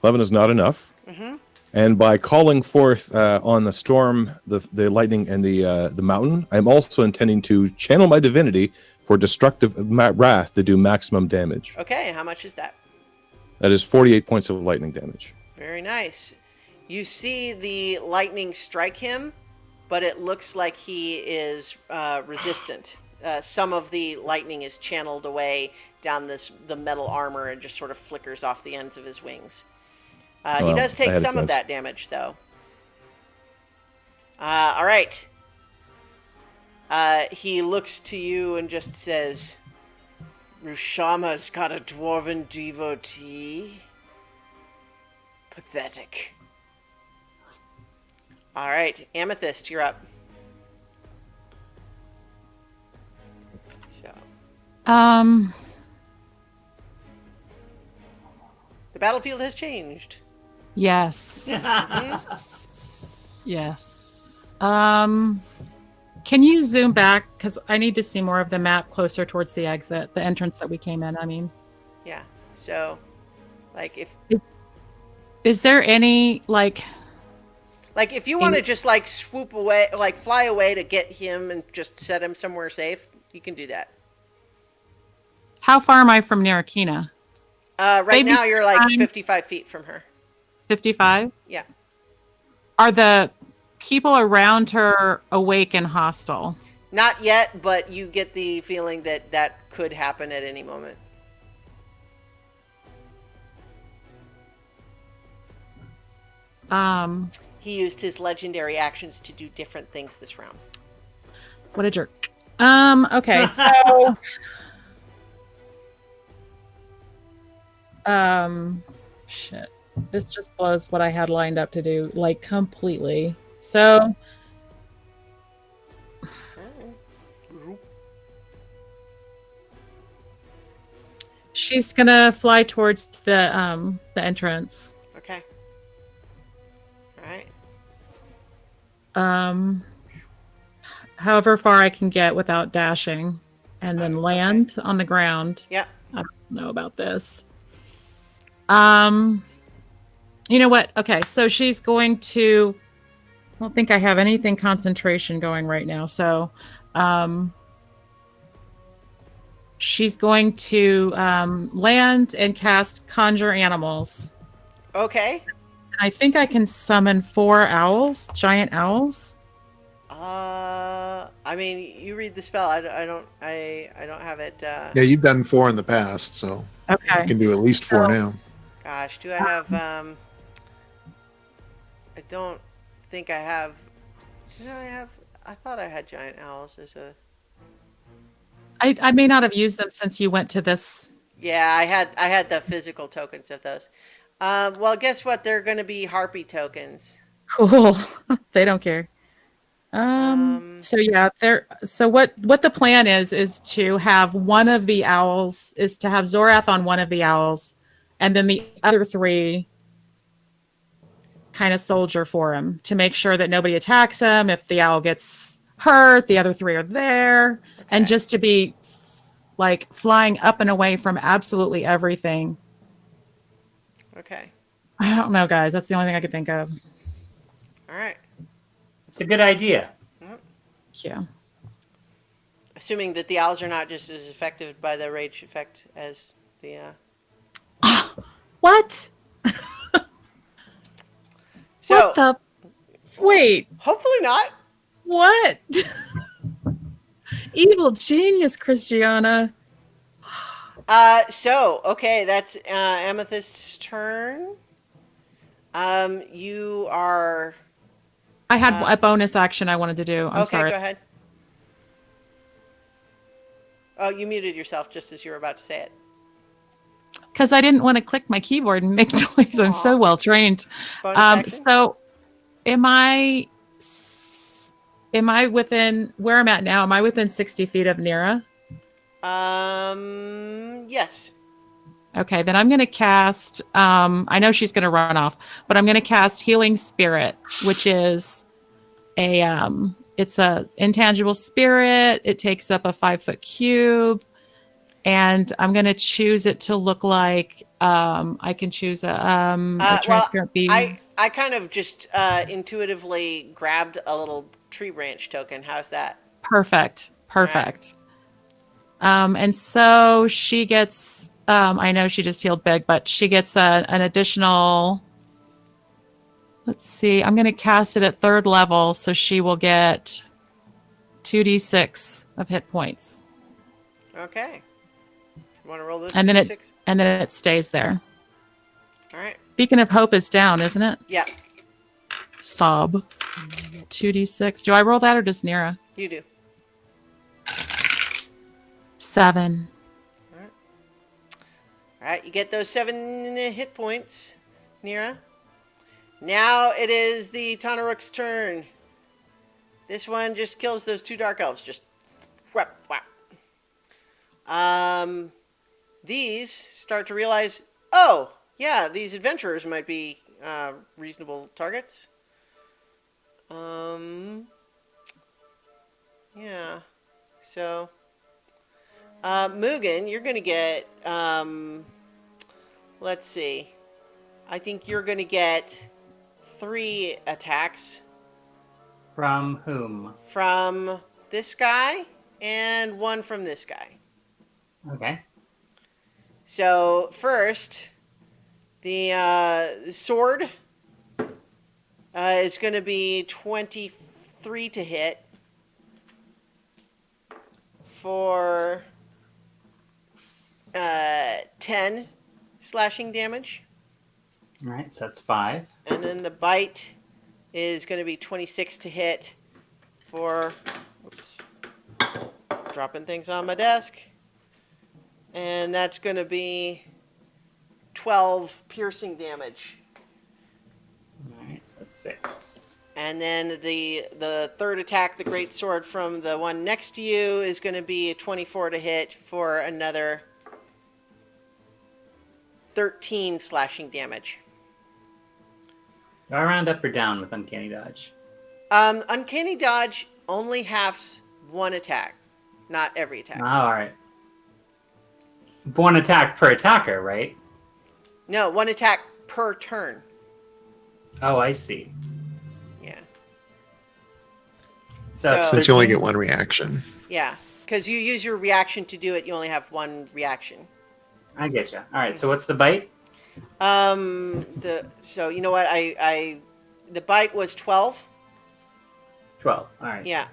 11 is not enough. Mm-hmm. And by calling forth on the storm, the lightning, and the mountain, I'm also intending to channel my divinity for destructive wrath to do maximum damage. Okay, how much is that? That is 48 points of lightning damage. Very nice. You see the lightning strike him, but it looks like he is resistant. Some of the lightning is channeled away down the metal armor and just sort of flickers off the ends of his wings. He Well, does I take had a some of chance. that damage, though. All right. He looks to you and just says, Rushama's got a dwarven devotee? Pathetic. All right, Amethyst, you're up. So, the battlefield has changed. Yes. Yes. Can you zoom back? Because I need to see more of the map closer towards the exit, the entrance that we came in, I mean. Yeah. So, like, Is there any, like if you want to just, like, swoop away, like, fly away to get him and just set him somewhere safe, you can do that. how far am I from Narakina? Right Maybe now, you're, like, time- 55 feet from her. 55? Yeah. Are the people around her awake and hostile? Not yet, but you get the feeling that that could happen at any moment. He used his legendary actions to do different things this round. What a jerk. Okay, so shit. This just blows what I had lined up to do, like, completely. So she's gonna fly towards the entrance. Okay. All right. However far I can get without dashing, and then land on the ground. Yeah. I don't know about this. You know what? Okay, so she's going to. I don't think I have anything concentration going right now, so she's going to land and cast Conjure Animals. Okay. I think I can summon 4 owls, giant owls. I mean, you read the spell. I don't have it. Yeah, you've done 4 in the past, so Okay. you can do at least 4 now. Gosh, do I have? I don't think I have. Do I have? I thought I had giant owls as a. I may not have used them since you went to this. Yeah, I had the physical tokens of those. Well, guess what? They're going to be harpy tokens. Cool. They don't care. So yeah, so what the plan is to have one of the owls is to have Zorath on one of the owls, and then the other 3 kind of soldier for him to make sure that nobody attacks him. If the owl gets hurt, the other 3 are there. Okay. And just to be like flying up and away from absolutely everything. Okay. I don't know, guys. That's the only thing I could think of. All right. It's a good idea. Yeah. Assuming that the owls are not just as affected by the rage effect as the. What? So. What the? Wait. Hopefully not. What? Evil genius, Christiana. So okay, that's Amethyst's turn. You are. I had a bonus action I wanted to do. I'm sorry. Okay, go ahead. Oh, you muted yourself just as you were about to say it. Because I didn't want to click my keyboard and make noise. I'm so well trained. Bonus action? So, am I within where I'm at now? Am I within 60 feet of Nira? Yes. Okay, then I'm going to cast, I know she's going to run off, but I'm going to cast Healing Spirit, which is it's a intangible spirit. It takes up a 5-foot cube, and I'm going to choose it to look like, I can choose a transparent beam. I kind of just intuitively grabbed a little tree branch token. How's that? Perfect. And so she gets, I know she just healed big, but she gets an additional Let's see. I'm going to cast it at 3rd level, so she will get 2d6 of hit points. Okay. You want to roll those And then 2d6? and then it stays there. All right. Beacon of Hope is down, isn't it? Yeah, Sob. 2d6. Do I roll that or does Nira? you do. 7. All right, you get those 7 hit points, Nira. Now it is the Tanaruk's turn. This one just kills those 2 dark elves. Just whap, whap. These start to realize, oh, yeah, these adventurers might be reasonable targets. Yeah. So, Mugen, you're going to get, let's see. I think you're going to get 3 attacks. From whom? From this guy and 1 from this guy. Okay. So, first, the sword is going to be 23 to hit for 10 slashing damage. All right, so that's 5. And then the bite is going to be 26 to hit for... Oops. Dropping things on my desk. And that's going to be 12 piercing damage. All right, so that's 6. And then the 3rd attack, the great sword from the one next to you, is going to be a 24 to hit for another 13 slashing damage. Do I round up or down with Uncanny Dodge? Uncanny Dodge only halves 1 attack, not every attack. Oh, all right. 1 attack per attacker, right? No, 1 attack per turn. Oh, I see. Yeah. So Since you only get 1 reaction. Yeah, because you use your reaction to do it, you only have 1 reaction. I get you. All right, so what's the bite? So you know what? The bite was 12. 12. All right. Yeah.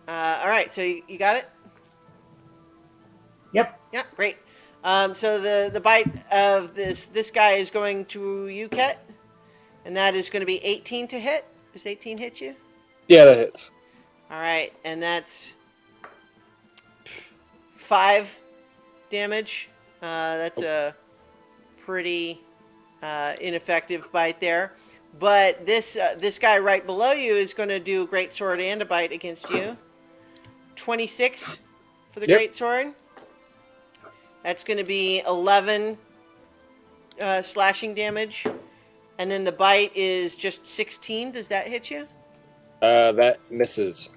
All right, so you got it? Yep. Yeah, great. So the bite of this guy is going to you, Ket, and that is going to be 18 to hit. Does 18 hit you? Yeah, that hits. All right, and that's 5 damage. That's a pretty ineffective bite there. But this guy right below you is going to do a great sword and a bite against you. 26 for the great sword. That's going to be 11 slashing damage. And then the bite is just 16. Does that hit you? That misses.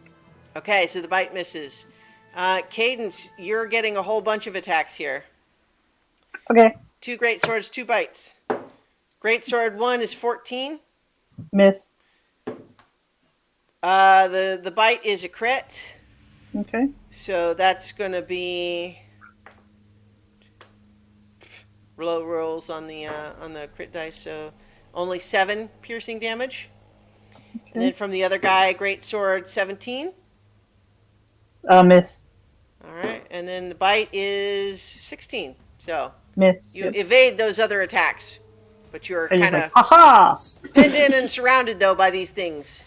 Okay, so the bite misses. Cadence, you're getting a whole bunch of attacks here. Okay. 2 great swords, 2 bites. Great sword 1 is 14. Miss. The bite is a crit. Okay. So that's going to be low rolls on the crit dice, so only 7 piercing damage. Okay. And then from the other guy, great sword 17. Miss. All right, and then the bite is 16. So Miss. you evade those other attacks, but you're And he's kind of like, haha! pinned in and surrounded though by these things.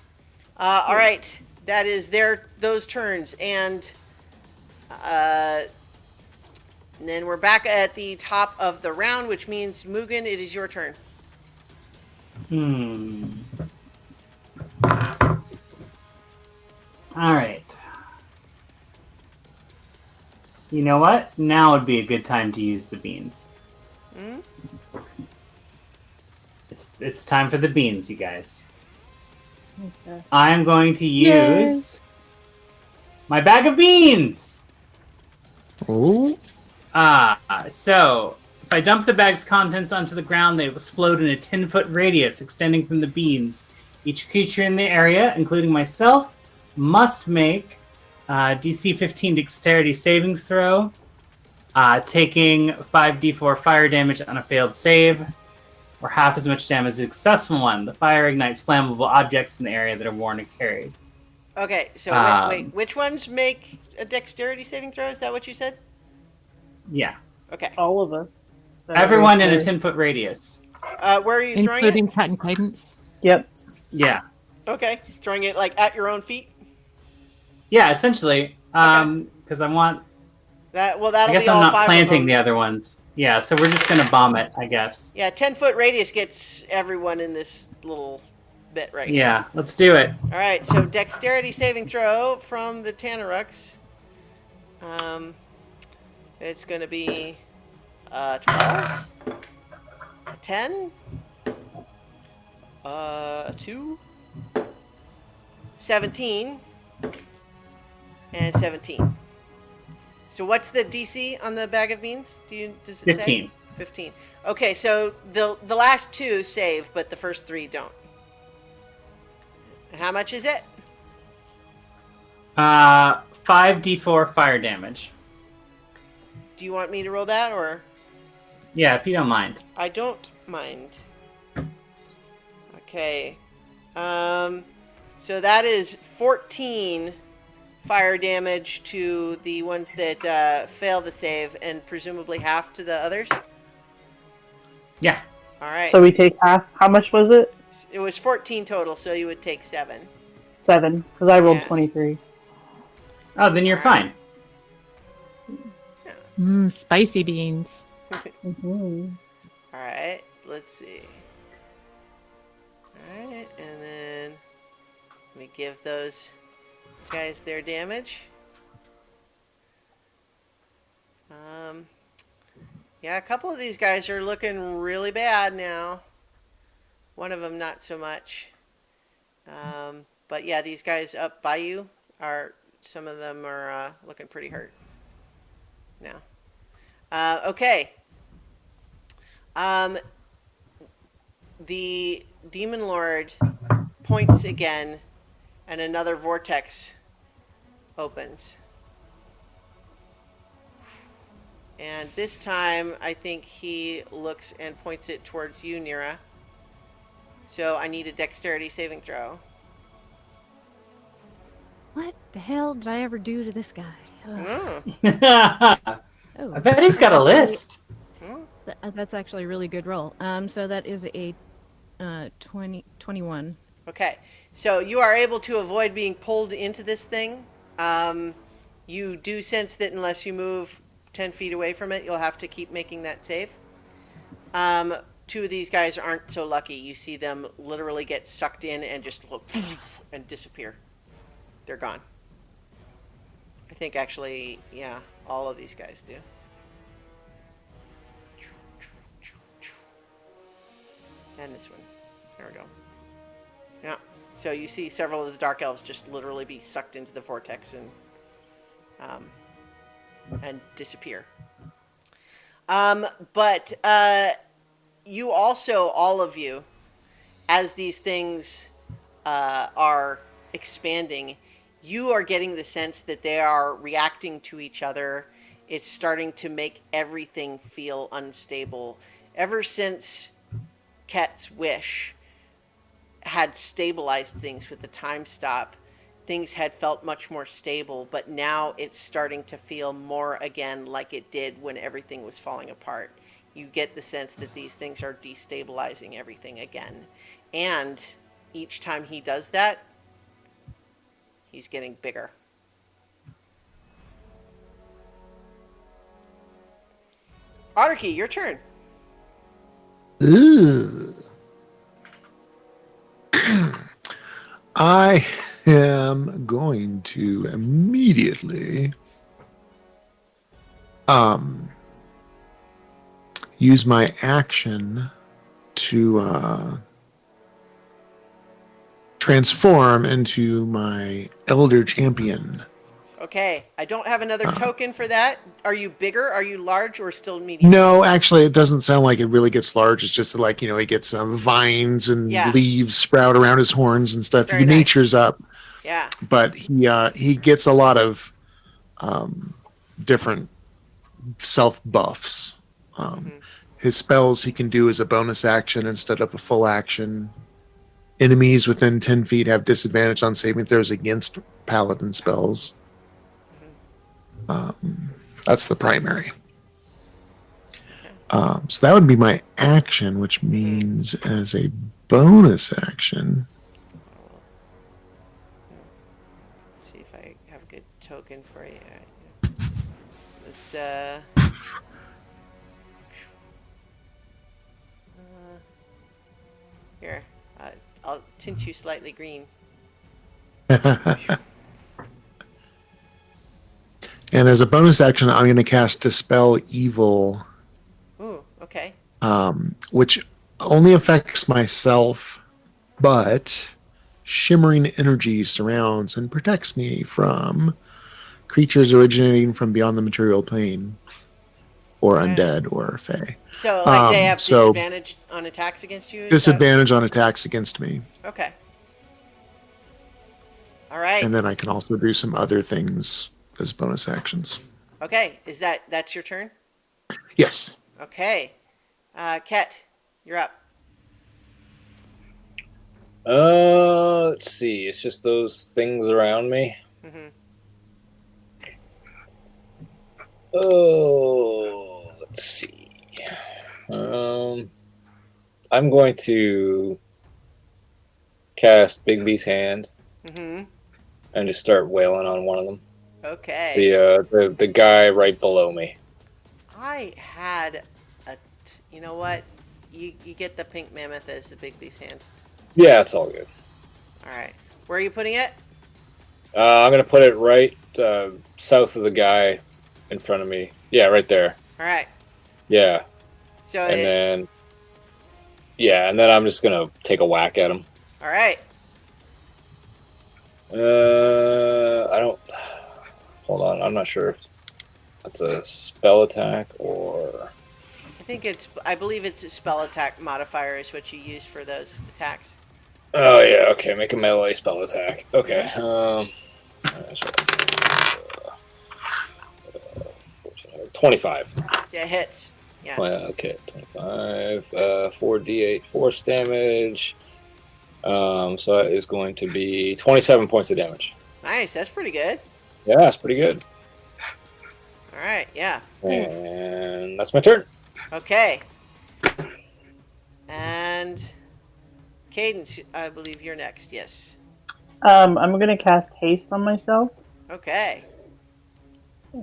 All right, that is those turns, and then we're back at the top of the round, which means Mugen, it is your turn. All right. You know what? Now would be a good time to use the beans. It's time for the beans, you guys. Okay. I'm going to use my bag of beans. Oh, So if I dump the bag's contents onto the ground, they explode in a 10-foot radius extending from the beans. Each creature in the area, including myself, must make DC 15 dexterity savings throw, taking 5d4 fire damage on a failed save. or half as much damage as a successful one. The fire ignites flammable objects in the area that are worn or carried. Okay, so wait, which ones make a dexterity saving throw? Is that what you said? Yeah. Okay. All of us. Everyone in a 10-foot radius. Where are you throwing Including it? cat and cadence. Yep. Yeah. Okay, throwing it like at your own feet. Yeah, essentially. Because I want. That'll I guess be I'm all not five planting of them. the other ones. Yeah, so we're just gonna bomb it, I guess. Yeah, 10-foot radius gets everyone in this little bit right here. Yeah, let's do it. All right, so dexterity saving throw from the Tanarux. It's going to be 12, a 10, 2, 17, and 17. So what's the DC on the bag of beans? Does it 15. say? 15. Okay, so the last two save, but the first three don't. And how much is it? 5d4 fire damage. Do you want me to roll that, or? Yeah, if you don't mind. I don't mind. Okay. So that is 14 fire damage to the ones that fail the save, and presumably half to the others? Yeah. All right. So we take half. How much was it? It was 14 total, so you would take 7. 7, because I rolled Yeah. 23. Oh, then you're fine. Spicy beans. Mm-hmm. All right, let's see. All right, and then let me give those guys their damage. Yeah, a couple of these guys are looking really bad now. One of them not so much. But yeah, these guys up by you some of them are looking pretty hurt now. Okay. The Demon Lord points again, and another vortex opens. And this time, I think he looks and points it towards you, Nira. So I need a dexterity saving throw. What the hell did I ever do to this guy? Ugh. Mm. Oh, I bet he's got a list. That's actually a really good roll. So that is a 21. Okay, so you are able to avoid being pulled into this thing. You do sense that unless you move 10 feet away from it, you'll have to keep making that save. Two of these guys aren't so lucky. You see them literally get sucked in and just and disappear. They're gone. I think actually, yeah, all of these guys do. And this one. There we go. Yeah. So you see several of the Dark Elves just literally be sucked into the vortex and disappear. But you also, all of you, as these things are expanding, you are getting the sense that they are reacting to each other. It's starting to make everything feel unstable. Ever since Ket's wish had stabilized things with the time stop, things had felt much more stable, but now it's starting to feel more again like it did when everything was falling apart. You get the sense that these things are destabilizing everything again. And each time he does that, he's getting bigger. Otterkey, your turn. I am going to immediately use my action to transform into my Elder Champion. Okay, I don't have another token for that. Are you bigger? Are you large or still medium? No, actually, it doesn't sound like it really gets large. It's just like, he gets some vines and leaves sprout around his horns and stuff. Very He nice. natures up. Yeah. But he gets a lot of different self buffs. his spells he can do as a bonus action instead of a full action. Enemies within 10 feet have disadvantage on saving throws against paladin spells. That's the primary. So that would be my action, which means as a bonus action. Let's see if I have a good token for you. Let's here. I'll tint you slightly green. And as a bonus action, I'm going to cast Dispel Evil. Ooh, okay. Which only affects myself, but shimmering energy surrounds and protects me from creatures originating from beyond the material plane, or undead, or fae. So, like, they have disadvantage on attacks against you? Disadvantage on attacks against me. Okay. All right. And then I can also do some other things as bonus actions. Okay. That's your turn? Yes. Okay. Ket, you're up. Let's see. It's just those things around me. Mm-hmm. Oh, let's see. I'm going to cast Bigby's hand and just start wailing on one of them. Okay. The guy right below me. I had you know what? You get the pink mammoth as the Bigby's hand. Yeah, it's all good. All right. Where are you putting it? I'm gonna put it right south of the guy in front of me. Yeah, right there. All right. Yeah. So and then I'm just gonna take a whack at him. All right. I don't. Hold on, I'm not sure if that's a spell attack or. I believe it's a spell attack modifier is what you use for those attacks. Oh yeah, okay. Make a melee spell attack. Okay. 25. Yeah, hits. Yeah. Okay, 25. 4d8 force damage. So that is going to be 27 points of damage. Nice. That's pretty good. Yeah, that's pretty good. All right. Yeah. And that's my turn. Okay. And Cadence, I believe you're next. Yes. I'm gonna cast haste on myself, Okay.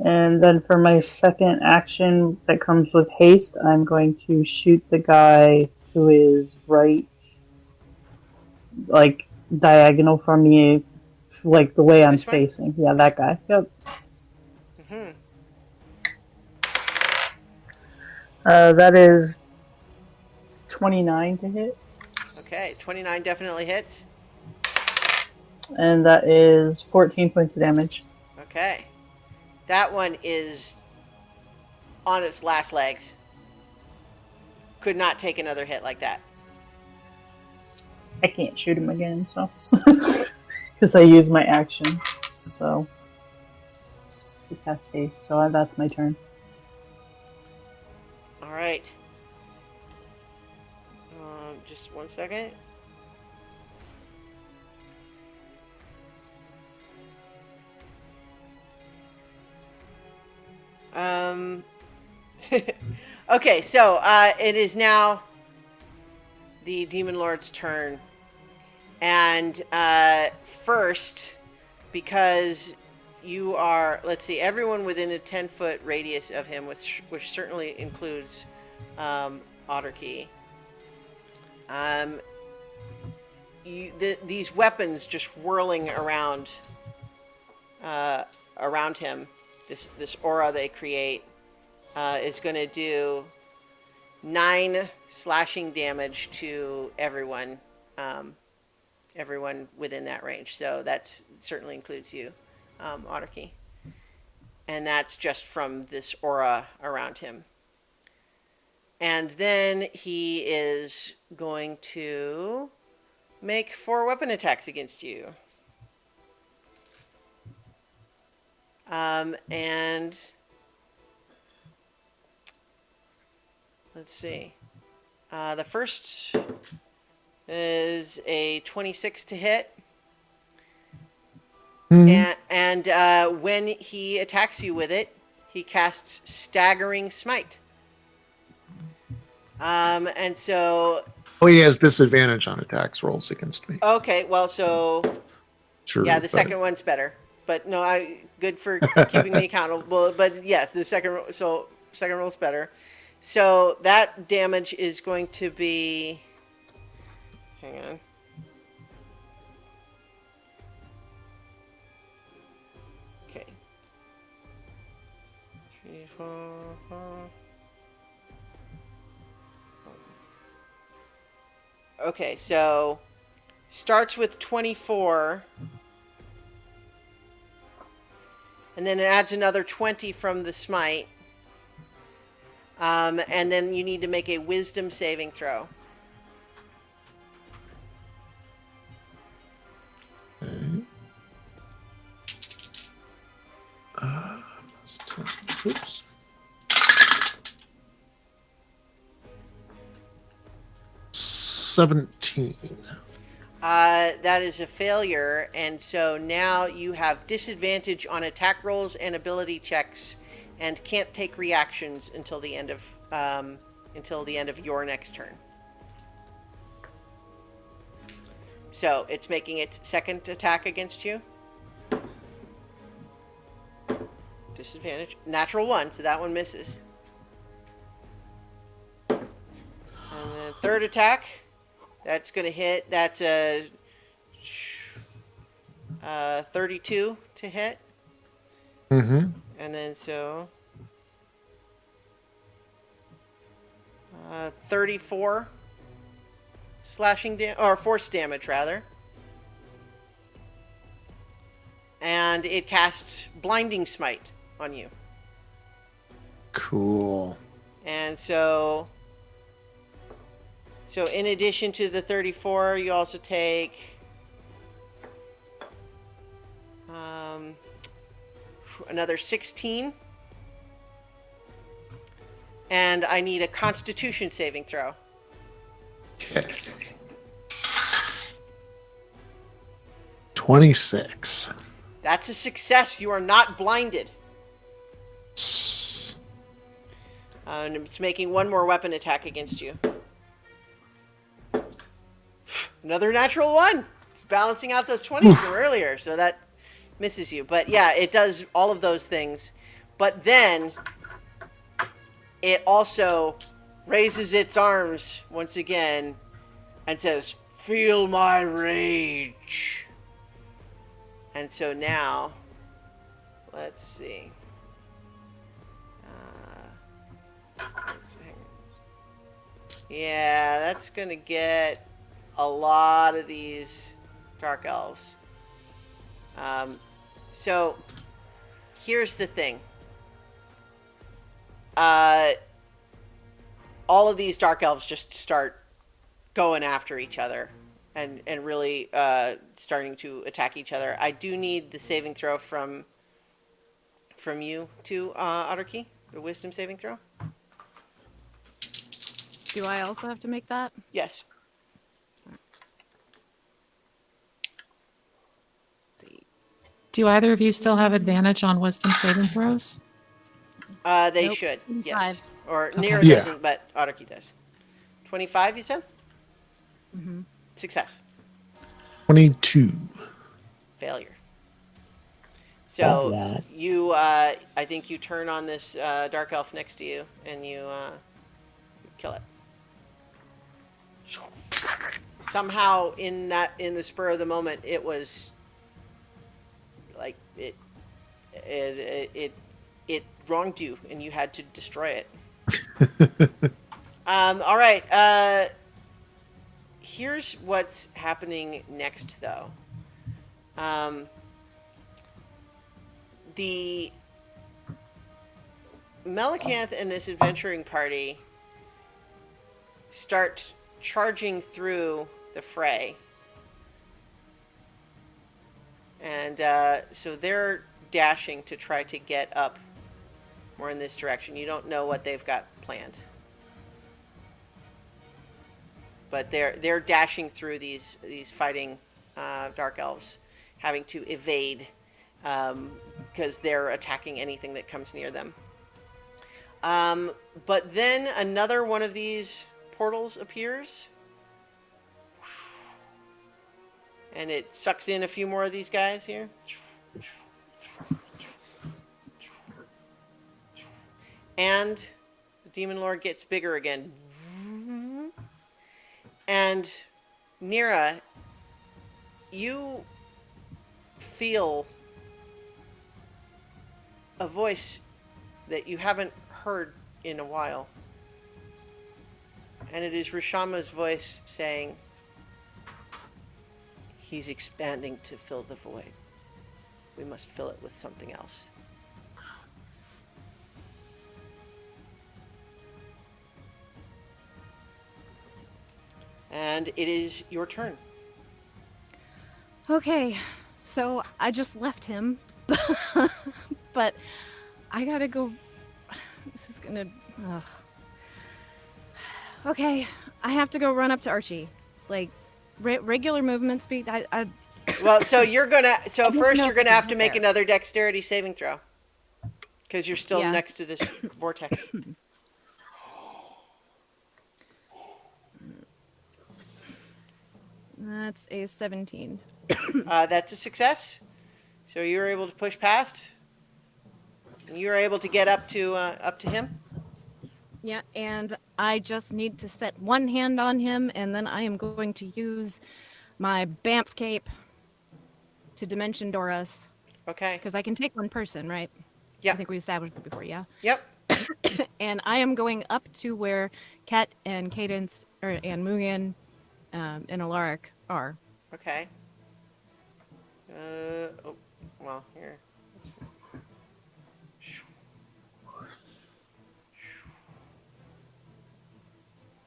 and then for my second action that comes with haste, I'm going to shoot the guy who is right, like diagonal from me, like the way I'm This one? facing. Yeah, that guy. Yep. Mm-hmm. That is 29 to hit. Okay. 29 definitely hits. And that is 14 points of damage. Okay. That one is on its last legs. Could not take another hit like that. I can't shoot him again, so. Because I used my action. So. To cast haste. So that's my turn. All right. Just 1 second. Okay, so it is now the Demon Lord's turn. And first, because you are, let's see, everyone within a 10-foot radius of him, which certainly includes Otterkey. These weapons just whirling around him, this aura they create, is going to do 9 slashing damage to everyone within that range. So that certainly includes you, Otterkey. And that's just from this aura around him. And then he is going to make 4 weapon attacks against you. And let's see. The first is a 26 to hit. And when he attacks you with it, he casts Staggering Smite. And so... Oh, he has disadvantage on attacks rolls against me. Okay, well, so... True, yeah, the second one's better. But no, good for keeping me accountable. But yes, the second roll's better. So that damage is going to be... hang on. Okay. 3, 4, 5. Okay, so starts with 24, and then it adds another 20 from the smite, and then you need to make a wisdom saving throw. Okay. Oops. $17. That is a failure, and so now you have disadvantage on attack rolls and ability checks, and can't take reactions until the end of your next turn. So it's making its second attack against you. Disadvantage. Natural 1, so that one misses. And then third attack. That's going to hit. That's a 32 to hit. Mm-hmm. And then so 34 slashing damage, or force damage rather. And it casts Blinding Smite on you. Cool. And so in addition to the 34, you also take another 16. And I need a Constitution saving throw. Okay. 26. That's a success. You are not blinded. And it's making one more weapon attack against you. Another natural 1. It's balancing out those 20s from earlier, so that misses you. But yeah, it does all of those things. But then it also raises its arms once again and says, "Feel my rage." And so now, let's see. Yeah, that's going to get a lot of these Dark Elves. So, here's the thing. All of these Dark Elves just start going after each other and really starting to attack each other. I do need the saving throw from you too, Otterkey, the wisdom saving throw. Do I also have to make that? Yes. Do either of you still have advantage on wisdom saving throws? They Nope. should, 25. yes. Or Okay. Nero Yeah. doesn't, but Otterkey does. 25, you said? Mm-hmm. Success. 22. Failure. So you, I think you turn on this Dark Elf next to you, and you kill it. Somehow, in the spur of the moment, it was like it wronged you, and you had to destroy it. All right. Here's what's happening next, though. The Melicanth and this adventuring party start charging through the fray. And so they're dashing to try to get up more in this direction. You don't know what they've got planned. but they're dashing through these fighting dark elves, having to evade because they're attacking anything that comes near them. But then another one of these portals appears, and it sucks in a few more of these guys here. And the Demon Lord gets bigger again. And Nira, you feel a voice that you haven't heard in a while. And it is Rishama's voice saying, "He's expanding to fill the void. We must fill it with something else." And it is your turn. Okay, so I just left him, but I gotta go. This is gonna. Ugh. Okay, I have to go run up to Archie, like regular movement speed. Well, so you're gonna. So I don't first, know you're if gonna I have can to get make there. another dexterity saving throw, because you're still Yeah. next to this vortex. That's a 17. That's a success. So you were able to push past. And you were able to get up to him. Yeah, and I just need to set one hand on him, and then I am going to use my Bamf cape to dimension door us, Okay. because I can take one person, right? Yeah. I think we established it before, yeah. Yep. And I am going up to where Ket and Cadence and Mugen and Alaric are. Okay. Oh, well, here.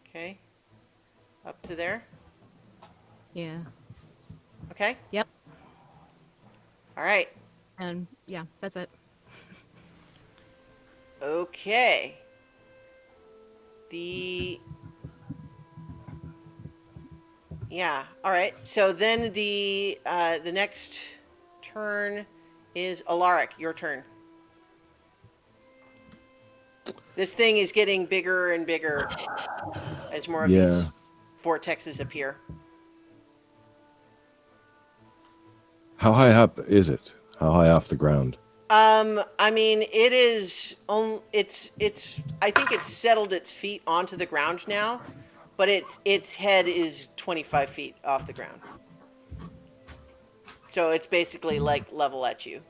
Okay. Up to there. Yeah. Okay. Yep. All right. And yeah, that's it. Okay. Yeah. All right. So then the next turn is Alaric. Your turn. This thing is getting bigger and bigger as more of these vortexes appear. How high up is it? How high off the ground? I mean, it is. It's. I think it's settled its feet onto the ground now, but its head is 25 feet off the ground. So it's basically like level at you.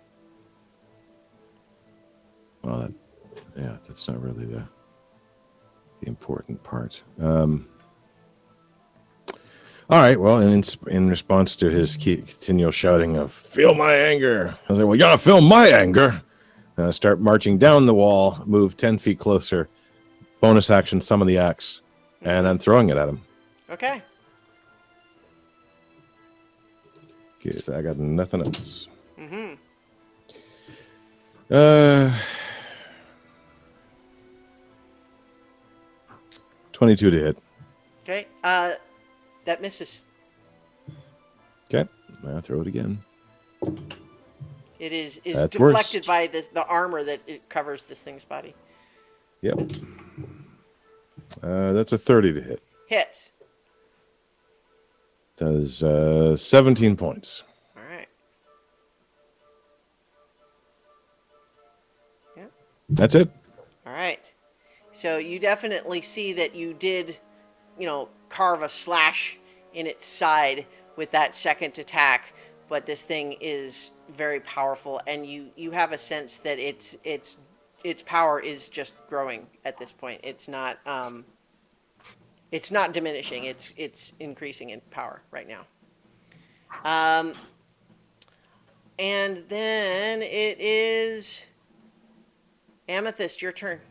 Well, that's not really the important part. All right. Well, in response to his continual shouting of "Feel my anger," I was like, "Well, you gotta feel my anger." And I start marching down the wall, move 10 feet closer, bonus action, summon the axe, and I'm throwing it at him. Okay. Okay, so I got nothing else. Mm-hmm. 22 to hit. Okay. That misses. Okay, I'll throw it again. It is That's deflected worse. by the armor that it covers this thing's body. Yep. That's a 30 to hit. Hits. Does 17 points. All right. Yeah. That's it. All right. So you definitely see that you did, carve a slash in its side with that second attack, but this thing is very powerful, and you have a sense that its power is just growing at this point. It's not diminishing. It's increasing in power right now. And then it is Amethyst. Your turn.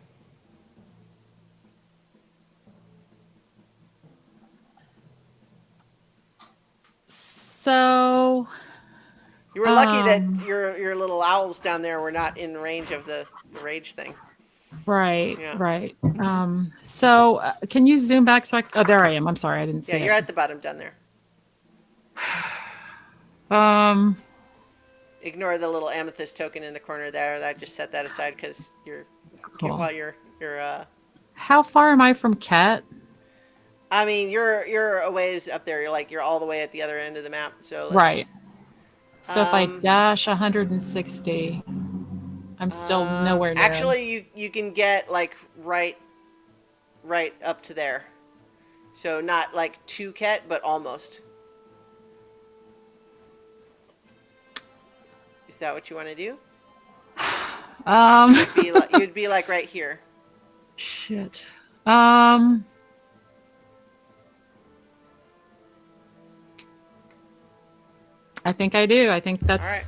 So You were lucky that your little owls down there were not in range of the rage thing. Right, Yeah. right. So can you zoom back so oh, there I am. I'm sorry, I didn't see Yeah, it. you're at the bottom down there. Ignore the little amethyst token in the corner there. I just set that aside because Cool. while you're How far am I from Ket? I mean, you're a ways up there. You're all the way at the other end of the map. So let's, Right. So if I um, dash 160, I'm still nowhere near him. actually, you can get like right up to there. So not like to Ket, but almost. Is that what you want to do? You'd be like right here. Shit. I think I do. I think that's All right.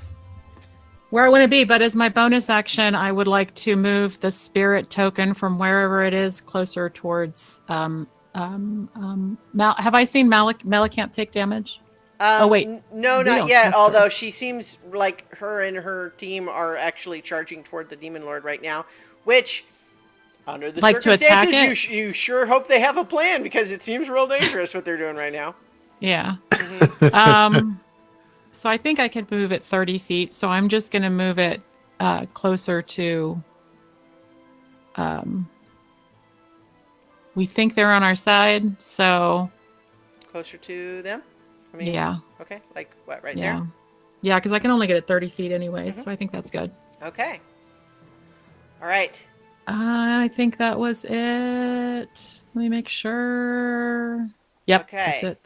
where I want to be. But as my bonus action, I would like to move the spirit token from wherever it is closer towards. Have I seen Malachant take damage? Oh wait, no, we not don't yet. trust her. Although she seems like her and her team are actually charging toward the Demon Lord right now, which, under the Like to attack circumstances, it? you sure hope they have a plan because it seems real dangerous what they're doing right now. Yeah. So I think I could move it 30 feet. So I'm just going to move it closer to. We think they're on our side, so. Closer to them. I mean, yeah. Okay, like what? Right Yeah. there. Yeah, because I can only get it 30 feet anyways, so I think that's good. Okay. All right. I think that was it. Let me make sure. Yep, Okay. that's it.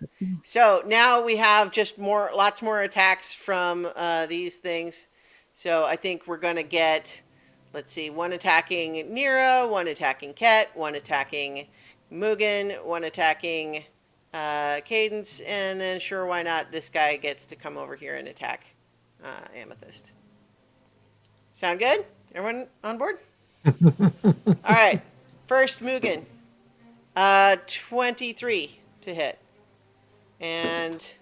So now we have just lots more attacks from these things. So I think we're going to get, let's see, one attacking Nira, one attacking Ket, one attacking Mugen, one attacking Cadence, and then sure, why not, this guy gets to come over here and attack Amethyst. Sound good? Everyone on board? All right. First, Mugen. 23 to hit. And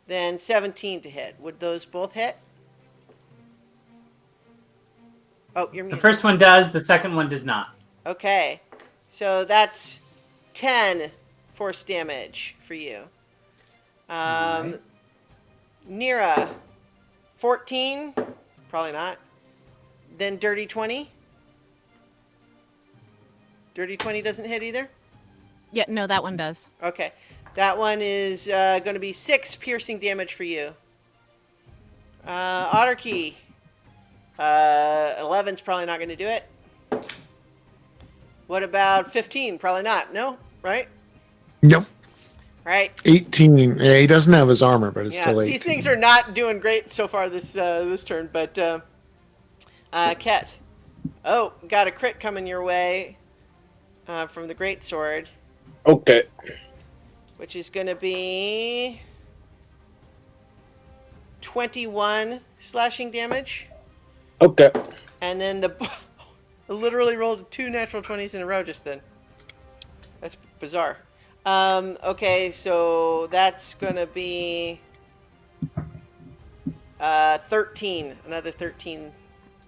then 17 to hit. Would those both hit? Oh, you're muted. The first one does, the second one does not. Okay. So that's 10 force damage for you. Right. Nira, 14. Probably not. Then Dirty 20. Dirty 20 doesn't hit either? Yeah, no, that one does. Okay. That one is going to be 6 piercing damage for you. Otterkey. 11's probably not going to do it. What about 15? Probably not. No? Right? Nope. Right. 18. Yeah, he doesn't have his armor, but it's still 18. These things are not doing great so far this turn, but Ket. Oh, got a crit coming your way from the greatsword. Okay. Which is going to be 21 slashing damage. Okay. And then I literally rolled 2 natural 20s in a row just then. That's bizarre. Okay, so that's going to be 13. Another 13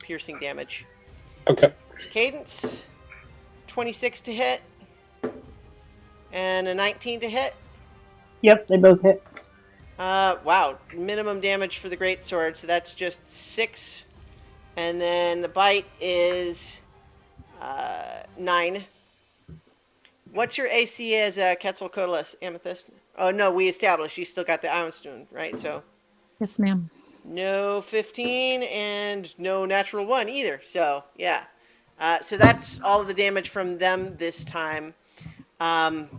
piercing damage. Okay. Cadence, 26 to hit. And a 19 to hit. Yep, they both hit. Wow. Minimum damage for the greatsword, so that's just 6. And then the bite is 9. What's your AC as a Quetzalcoatlus, Amethyst? Oh, no, we established you still got the Iron Stone, right? So Yes, ma'am. no 15 and no natural 1 either. So, yeah. So that's all of the damage from them this time. But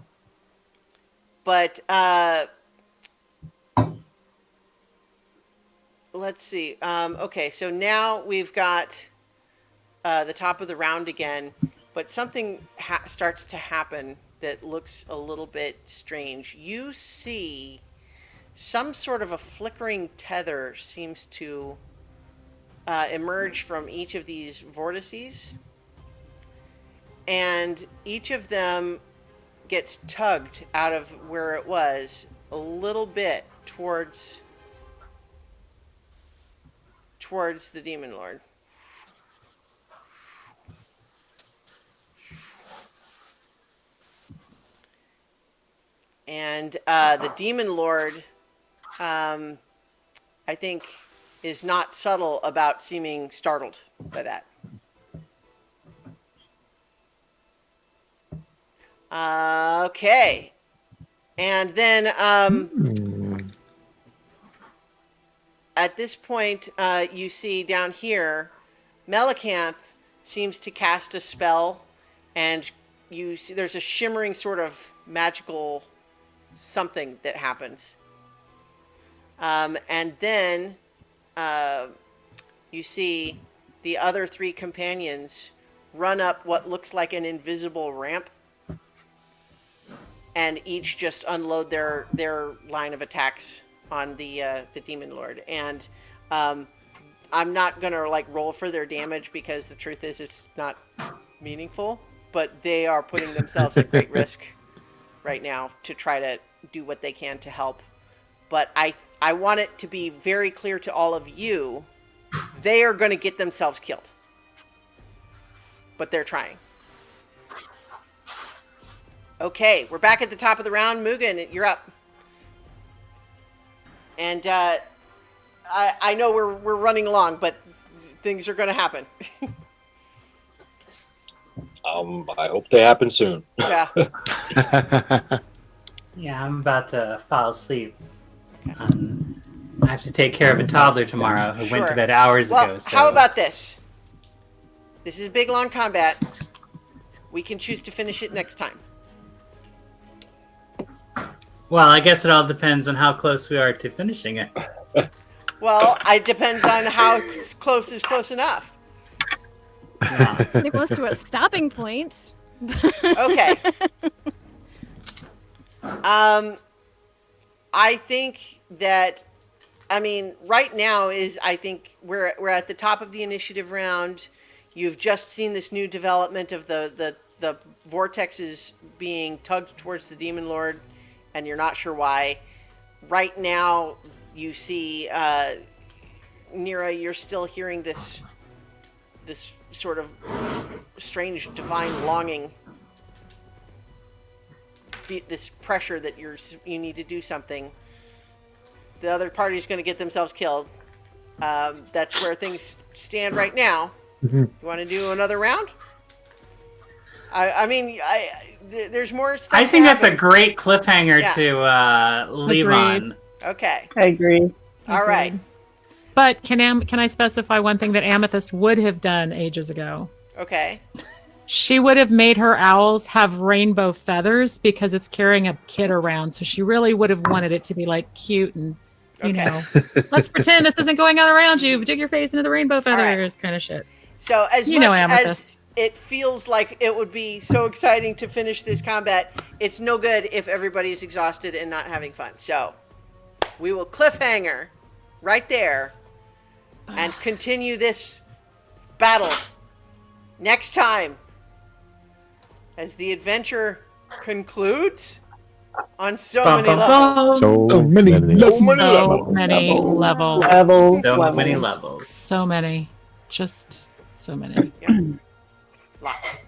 let's see. Okay, so now we've got the top of the round again, but something starts to happen that looks a little bit strange. You see some sort of a flickering tether seems to emerge from each of these vortices, and each of them gets tugged out of where it was a little bit towards the Demon Lord. And the Demon Lord, I think, is not subtle about seeming startled by that. Okay. And then at this point, you see down here, Melicanth seems to cast a spell, and you see there's a shimmering sort of magical something that happens. And then you see the other three companions run up what looks like an invisible ramp, and each just unload their line of attacks on the Demon Lord. And I'm not gonna like roll for their damage because the truth is it's not meaningful, but they are putting themselves at great risk right now to try to do what they can to help. But I want it to be very clear to all of you, they are going to get themselves killed. But they're trying. Okay, we're back at the top of the round. Mugen, you're up. And I know we're running along, but things are going to happen. I hope they happen soon. Yeah. Yeah, I'm about to fall asleep. I have to take care of a toddler tomorrow who went to bed hours ago. So how about this? This is a big, long combat. We can choose to finish it next time. Well, I guess it all depends on how close we are to finishing it. Well, it depends on how close is close enough. They're close to a stopping point. Okay. I think that, I mean, right now is, I think we're at the top of the initiative round. You've just seen this new development of the vortexes being tugged towards the Demon Lord, and you're not sure why. Right now, you see, Nira, you're still hearing this sort of strange divine longing, this pressure that you need to do something. The other party's going to get themselves killed. That's where things stand right now. Mm-hmm. You want to do another round? I mean, there's more stuff. I think that's a great cliffhanger to leave Agreed. on. Okay. I agree. All right. But can I specify one thing that Amethyst would have done ages ago? Okay. She would have made her owls have rainbow feathers because it's carrying a kid around. So she really would have wanted it to be like cute and, you know, let's pretend this isn't going on around you. Dig your face into the rainbow feathers kind of shit. So as you much know, as Amethyst. it feels like it would be so exciting to finish this combat, it's no good if everybody is exhausted and not having fun. So we will cliffhanger right there and continue this battle next time as the adventure concludes on so many levels. So many levels. So many levels. So many levels. So many. Just so many. Yeah. Lots.